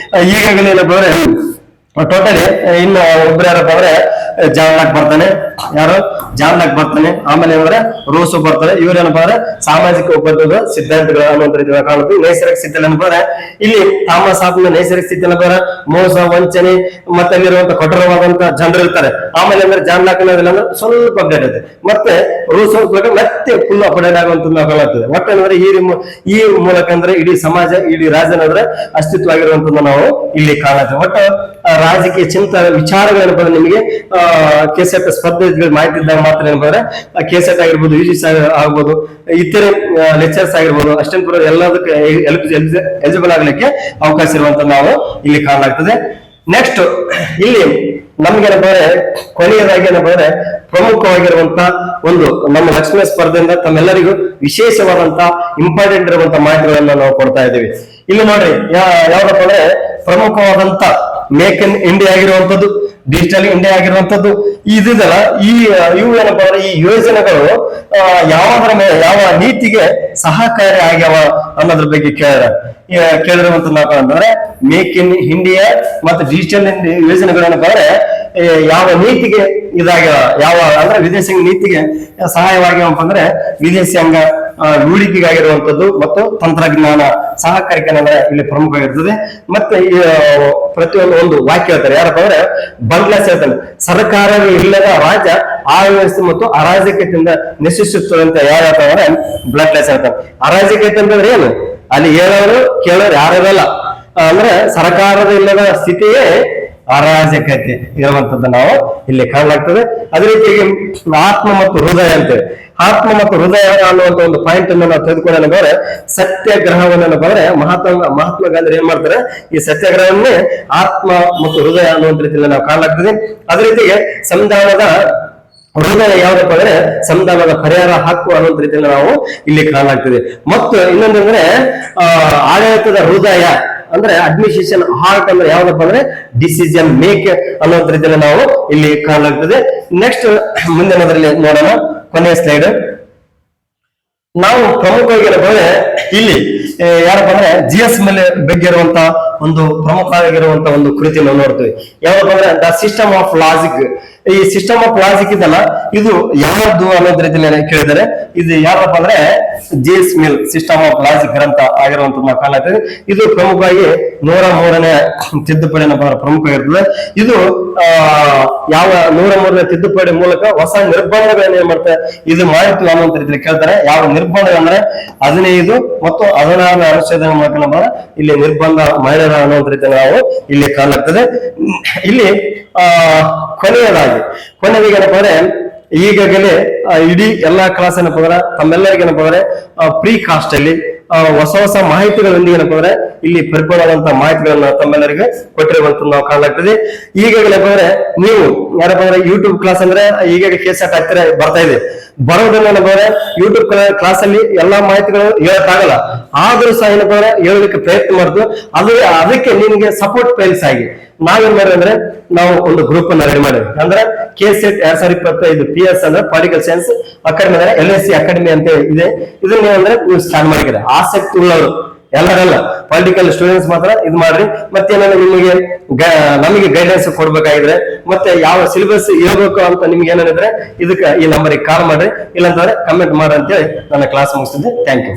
ಈಗಾಗಲೇ ಏನಪ್ಪ ಅಂದ್ರೆ ಟೋಟಲಿ ಇನ್ನು ಒಬ್ರು ಯಾರಪ್ಪ ಅಂದ್ರೆ ಜಾನ್ ಲಾಕ್ ಬರ್ತಾನೆ. ಆಮೇಲೆ ಅಂದ್ರೆ ರೋಸೋ ಬರ್ತಾರೆ. ಇವ್ರೇನಪ್ಪ ಅಂದ್ರೆ ಸಾಮಾಜಿಕ ಒಪ್ಪಂದದ ಸಿದ್ಧಾಂತಗಳು ಅನ್ನುವಂತ ರೀತಿ ಕಾಣುತ್ತೆ. ನೈಸರ್ಗಿಕ ಸ್ಥಿತಿ ಏನಪ್ಪ ಅಂದ್ರೆ ಇಲ್ಲಿ ಥಾಮಸ್ ಹಾಬ್ಸ್ ನೈಸರ್ಗಿಕ ಸ್ಥಿತಿ ಏನಪ್ಪ ಅಂದ್ರೆ ಮೋಸ, ವಂಚನೆ ಮತ್ತೆ ಅಲ್ಲಿರುವಂತ ಕಠೋರವಾದಂತ ಜನರು ಇರ್ತಾರೆ. ಆಮೇಲೆ ಅಂದ್ರೆ ಜಾನ್ ಲಾಕ್ ಅನ್ನೋದಿಲ್ಲ ಅಂದ್ರೆ ಸ್ವಲ್ಪ ಅಪ್ಡೇಟ್ ಆಗುತ್ತೆ. ಮತ್ತೆ ರೋಸೋ ಮತ್ತೆ ಫುಲ್ ಅಪ್ಡೇಟ್ ಆಗುವಂತ ನಾವು ಕಾಣುತ್ತದೆ. ಒಟ್ಟಂದ್ರೆ ಈ ಮೂಲಕ ಅಂದ್ರೆ ಇಡೀ ಸಮಾಜ, ಇಡೀ ರಾಜ್ಯ ಅಂದ್ರೆ ಅಸ್ತಿತ್ವ ಆಗಿರುವಂತದ್ದು ನಾವು ಇಲ್ಲಿ ಕಾಣುತ್ತೇವೆ. ಒಟ್ಟು ರಾಜಕೀಯ ವಿಚಾರಗಳೇನಪ್ಪ ನಿಮಗೆ ಕೆಸೆಟ್ ಸ್ಪರ್ಧೆಗಳ ಮಾಹಿತಿ ಇದ್ದಾಗ ಮಾತ್ರ ಏನಂದ್ರೆ ಕೆಸೆಟ್ ಆಗಿರ್ಬೋದು, ಯುಜಿಸಿ ಆಗ್ಬೋದು, ಇತರೆ ಲೆಕ್ಚರ್ಸ್ ಆಗಿರ್ಬೋದು, ಅಸಿಸ್ಟೆಂಟ್ ಪ್ರೊಫೆಸರ್ ಎಲ್ಲದಕ್ಕೆ ಎಲಿಜಿಬಲ್ ಆಗ್ಲಿಕ್ಕೆ ಅವಕಾಶ ಇರುವಂತ ನಾವು ಇಲ್ಲಿ ಕಾಣಲಾಗ್ತದೆ. ನೆಕ್ಸ್ಟ್ ಇಲ್ಲಿ ನಮ್ಗೇನಪ್ಪ ಕೊನೆಯದಾಗಿ ಏನಪ್ಪ ಪ್ರಮುಖವಾಗಿರುವಂತ ಒಂದು ನಮ್ಮ ಲಕ್ಷ್ಮೀ ಸ್ಪರ್ಧೆಯಿಂದ ತಮ್ಮೆಲ್ಲರಿಗೂ ವಿಶೇಷವಾದಂತ ಇಂಪಾರ್ಟೆಂಟ್ ಇರುವಂತ ಮಾಹಿತಿಗಳನ್ನ ನಾವು ಕೊಡ್ತಾ ಇದ್ದೀವಿ. ಇಲ್ಲಿ ನೋಡ್ರಿ ಯಾವ್ದಪ್ಪ ಪ್ರಮುಖವಾದಂತ ಮೇಕ್ ಇನ್ ಇಂಡಿಯಾ ಆಗಿರುವಂತದ್ದು, ಡಿಜಿಟಲ್ ಇಂಡಿಯಾ ಆಗಿರುವಂತದ್ದು ಇದಲ್ಲ. ಇವು ಏನಪ್ಪಾ ಈ ಯೋಜನೆಗಳು ಯಾವುದರ ಮೇಲೆ ಯಾವ ನೀತಿಗೆ ಸಹಕಾರಿ ಆಗ್ಯಾವ ಅನ್ನೋದ್ರ ಬಗ್ಗೆ ಕೇಳಿರುವಂತ ನಾವು ಅಂದ್ರೆ ಮೇಕ್ ಇನ್ ಇಂಡಿಯಾ ಮತ್ತು ಡಿಜಿಟಲ್ ಯೋಜನೆಗಳೇನಪ್ಪ ಯಾವ ನೀತಿಗೆ ಇದಾಗ್ಯಾವ, ಯಾವ ಅಂದ್ರೆ ವಿದೇಶಾಂಗ ನೀತಿಗೆ ಸಹಾಯವಾಗಿವಪ್ಪ ಅಂದ್ರೆ ವಿದೇಶಾಂಗ ಹೂಡಿಕೆಗಾಗಿರುವಂತದ್ದು ಮತ್ತು ತಂತ್ರಜ್ಞಾನ ಸಹಕಾರಿಕೆ ಇಲ್ಲಿ ಪ್ರಮುಖವಾಗಿರ್ತದೆ. ಮತ್ತೆ ಪ್ರತಿಯೊಂದು ಒಂದು ವಾಕ್ಯ ಹೇಳ್ತಾರೆ, ಯಾರಪ್ಪ ಅಂದ್ರೆ ಬಾಂಗ್ಲಾದೇಶ ಹೇಳ್ತಾನೆ, ಸರ್ಕಾರವೇ ಇಲ್ಲದ ರಾಜ್ಯ ಅವ್ಯವಸ್ಥೆ ಮತ್ತು ಅರಾಜಕತೆಯಿಂದ ನಶಿಸುತ್ತದೆ ಅಂತ ಯಾರು ಹೇಳ್ತಾರೆ ಬ್ಲಡ್ ಲೆಸ್ ಹೇಳ್ತಾರೆ. ಅರಾಜಕತೆ ಅಂತಂದ್ರೆ ಏನು, ಅಲ್ಲಿ ಹೇಳೋರು ಕೇಳೋರು ಯಾರಿರಲ್ಲ, ಅಂದ್ರೆ ಸರ್ಕಾರದ ಇಲ್ಲದ ಸ್ಥಿತಿಯೇ ಅರಾಜಕತೆ ಇರುವಂತದ್ದು ನಾವು ಇಲ್ಲಿ ಕಾಣಲಾಗ್ತದೆ. ಅದೇ ರೀತಿಯಾಗಿ ಆತ್ಮ ಮತ್ತು ಹೃದಯ ಅಂತೇಳಿ, ಆತ್ಮ ಮತ್ತು ಹೃದಯ ಅನ್ನುವಂತ ಒಂದು ಪಾಯಿಂಟ್ ಅನ್ನು ನಾವು ತೆಗೆದುಕೊಳ್ಳೋಣ. ಸತ್ಯಾಗ್ರಹವನ್ನ ಬಂದ್ರೆ ಮಹಾತ್ಮ ಗಾಂಧಿ ಏನ್ ಮಾಡ್ತಾರೆ, ಈ ಸತ್ಯಾಗ್ರಹವನ್ನೇ ಆತ್ಮ ಮತ್ತು ಹೃದಯ ಅನ್ನುವಂತ ರೀತಿಯಲ್ಲಿ ನಾವು ಕಾಣಲಾಗ್ತದೆ. ಅದೇ ರೀತಿಗೆ ಸಂವಿಧಾನದ ಹೃದಯ ಯಾವ್ದಪ್ಪ ಅಂದ್ರೆ ಸಂವಿಧಾನದ ಪರಿಹಾರ ಹಕ್ಕು ಅನ್ನುವಂತ ರೀತಿಯಲ್ಲಿ ನಾವು ಇಲ್ಲಿ ಕಾಣಲಾಗ್ತದೆ. ಮತ್ತು ಇನ್ನೊಂದಂದ್ರೆ ಆಡಳಿತದ ಹೃದಯ ಅಂದ್ರೆ ಅಡ್ಮಿನಿಸ್ಟ್ರೇಷನ್ ಹಾರ್ಟ್ ಅಂದ್ರೆ ಯಾವ್ದಪ್ಪ ಅಂದ್ರೆ ಡಿಸಿಷನ್ ಮೇಕ್ ಅನ್ನುವಂತ ರೀತಿಯಲ್ಲಿ ನಾವು ಇಲ್ಲಿ ಕಾಣಲಾಗ್ತದೆ. ನೆಕ್ಸ್ಟ್ ಮುಂದಿನದ್ರಲ್ಲಿ ನೋಡೋಣ, ಕೊನೆಯ ಸ್ಲೈಡ್. ನಾವು ಪ್ರಮುಖವಾಗಿ ಏನಂದ್ರೆ ಇಲ್ಲಿ ಯಾರಪ್ಪ ಅಂದ್ರೆ GS ಮೇಲೆ ಬಗ್ಗೆ ಇರುವಂತ ಒಂದು ಪ್ರಮುಖವಾಗಿರುವಂತ ಒಂದು ಕೃತಿ ನಾವು ನೋಡ್ತೀವಿ. ಯಾವಪ್ಪ ಅಂದ್ರೆ ದ ಸಿಸ್ಟಮ್ ಆಫ್ ಲಾಜಿಕ್. ಈ ಸಿಸ್ಟಮ್ ಆಫ್ ಲಾಜಿಕ್ ಇದಲ್ಲ, ಇದು ಯಾರದ್ದು ಅನ್ನೋದ್ ರೀತಿಯಲ್ಲಿ ಕೇಳಿದರೆ ಇದು ಯಾರಪ್ಪ ಅಂದ್ರೆ GS mill system of logic ಗ್ರಂಥ ಆಗಿರುವಂತ ನಾವು ಕಾಣಲಾಗ್ತದೆ. ಇದು ಪ್ರಮುಖವಾಗಿ 103ನೇ ತಿದ್ದುಪಡಿ ಪ್ರಮುಖವಾಗಿರ್ತದೆ. ಇದು ಯಾವ 103ನೇ ತಿದ್ದುಪಡಿ ಮೂಲಕ ಹೊಸ ನಿರ್ಬಂಧಗಳನ್ನ ಏನ್ ಮಾಡ್ತಾರೆ ಇದು ಮಾಹಿತಿ ಅನ್ನುವಂತ ರೀತಿಯಲ್ಲಿ ಕೇಳ್ತಾರೆ. ಯಾವ ನಿರ್ಬಂಧ ಅಂದ್ರೆ 15 ಮತ್ತು 16ನೇ ಅನುಚ್ಛೇದ ಮೂಲಕ ಇಲ್ಲಿ ನಿರ್ಬಂಧ ಮಹಿಳೆಯರ ಅನ್ನುವಂತ ರೀತಿಯಲ್ಲಿ ನಾವು ಇಲ್ಲಿ ಕಾಣಲಾಗ್ತದೆ. ಇಲ್ಲಿ ಕೊನೆಯದಾಗಿ ಏನಪ್ಪ ಅಂದ್ರೆ ಈಗಾಗಲೇ ಇಡೀ ಎಲ್ಲಾ ಕ್ಲಾಸ್ ಏನಪ್ಪ ಅಂದ್ರೆ ತಮ್ಮೆಲ್ಲರಿಗೆ ಏನಪ್ಪ ಅಂದ್ರೆ ಪ್ರೀ ಕಾಸ್ಟ್ ಅಲ್ಲಿ ಹೊಸ ಮಾಹಿತಿಗಳೊಂದಿಗೆ ಏನಪ್ಪ ಅಂದ್ರೆ ಇಲ್ಲಿ ಪರಿಪೂರ್ಣವಾದಂತಹ ಮಾಹಿತಿಗಳನ್ನ ತಮ್ಮೆಲ್ಲರಿಗೆ ಕೊಟ್ಟಿರುವಂತ ನಾವು ಕಾಣಲಾಗ್ತದೆ. ಈಗಾಗಲೇ ಅಂದ್ರೆ ನೀವು ಯಾರಪ್ಪ ಅಂದ್ರೆ ಯೂಟ್ಯೂಬ್ ಕ್ಲಾಸ್ ಅಂದ್ರೆ ಈಗಾಗ ಕೇಸೆಟ್ ಆಗ್ತಾರೆ ಬರ್ತಾ ಇದೆ. ಬರೋದನ್ನ ಏನಪ್ಪ ಅಂದ್ರೆ ಯೂಟ್ಯೂಬ್ ಕ್ಲಾಸ್ ಅಲ್ಲಿ ಎಲ್ಲಾ ಮಾಹಿತಿಗಳು ಹೇಳಕ್ಕಾಗಲ್ಲ, ಆದ್ರೂ ಸಹ ಏನಪ್ಪ ಅಂದ್ರೆ ಹೇಳಲಿಕ್ಕೆ ಪ್ರಯತ್ನ ಮಾಡ್ತು. ಅದಕ್ಕೆ ನಿಮ್ಗೆ ಸಪೋರ್ಟ್ ಫೈಲ್ಸ್ ಆಗಿ ನಾವೇನ್ ಮಾಡಿದ್ರೆ ಅಂದ್ರೆ ನಾವು ಒಂದು ಗ್ರೂಪ್ ಅನ್ನ ರೆಡಿ ಮಾಡಿದ್ವಿ. ಅಂದ್ರೆ KSET 2025 PS ಅಂದ್ರೆ ಪೊಲಿಟಿಕಲ್ ಸೈನ್ಸ್ ಅಕಾಡೆಮಿ ಅಂದ್ರೆ LSC ಅಕಾಡೆಮಿ ಅಂತ ಇದೆ. ಇದನ್ನ ಅಂದ್ರೆ ನೀವು ಸ್ಟಾರ್ಟ್ ಮಾಡಿದ್ರೆ ಆಸಕ್ತಿ ಉಳ್ಳವರು ಎಲ್ಲರಲ್ಲ, ಪೊಲಿಟಿಕಲ್ ಸ್ಟೂಡೆಂಟ್ಸ್ ಮಾತ್ರ ಇದು ಮಾಡ್ರಿ. ಮತ್ತೇನಾದ್ರು ನಿಮಗೆ ನಮಗೆ ಗೈಡೆನ್ಸ್ ಕೊಡ್ಬೇಕಾಗಿದ್ರೆ ಮತ್ತೆ ಯಾವ ಸಿಲೆಬಸ್ ಇರಬೇಕು ಅಂತ ನಿಮ್ಗೆ ಏನಿದ್ರೆ ಇದಕ್ಕೆ ಈ ನಂಬರಿಗೆ ಕಾಲ್ ಮಾಡ್ರಿ, ಇಲ್ಲಾಂತಂದ್ರೆ ಕಮೆಂಟ್ ಮಾಡ್ರಿ ಅಂತೇಳಿ ನನ್ನ ಕ್ಲಾಸ್ ಮುಗಿಸ್ತಿದ್ದೆ. Thank you.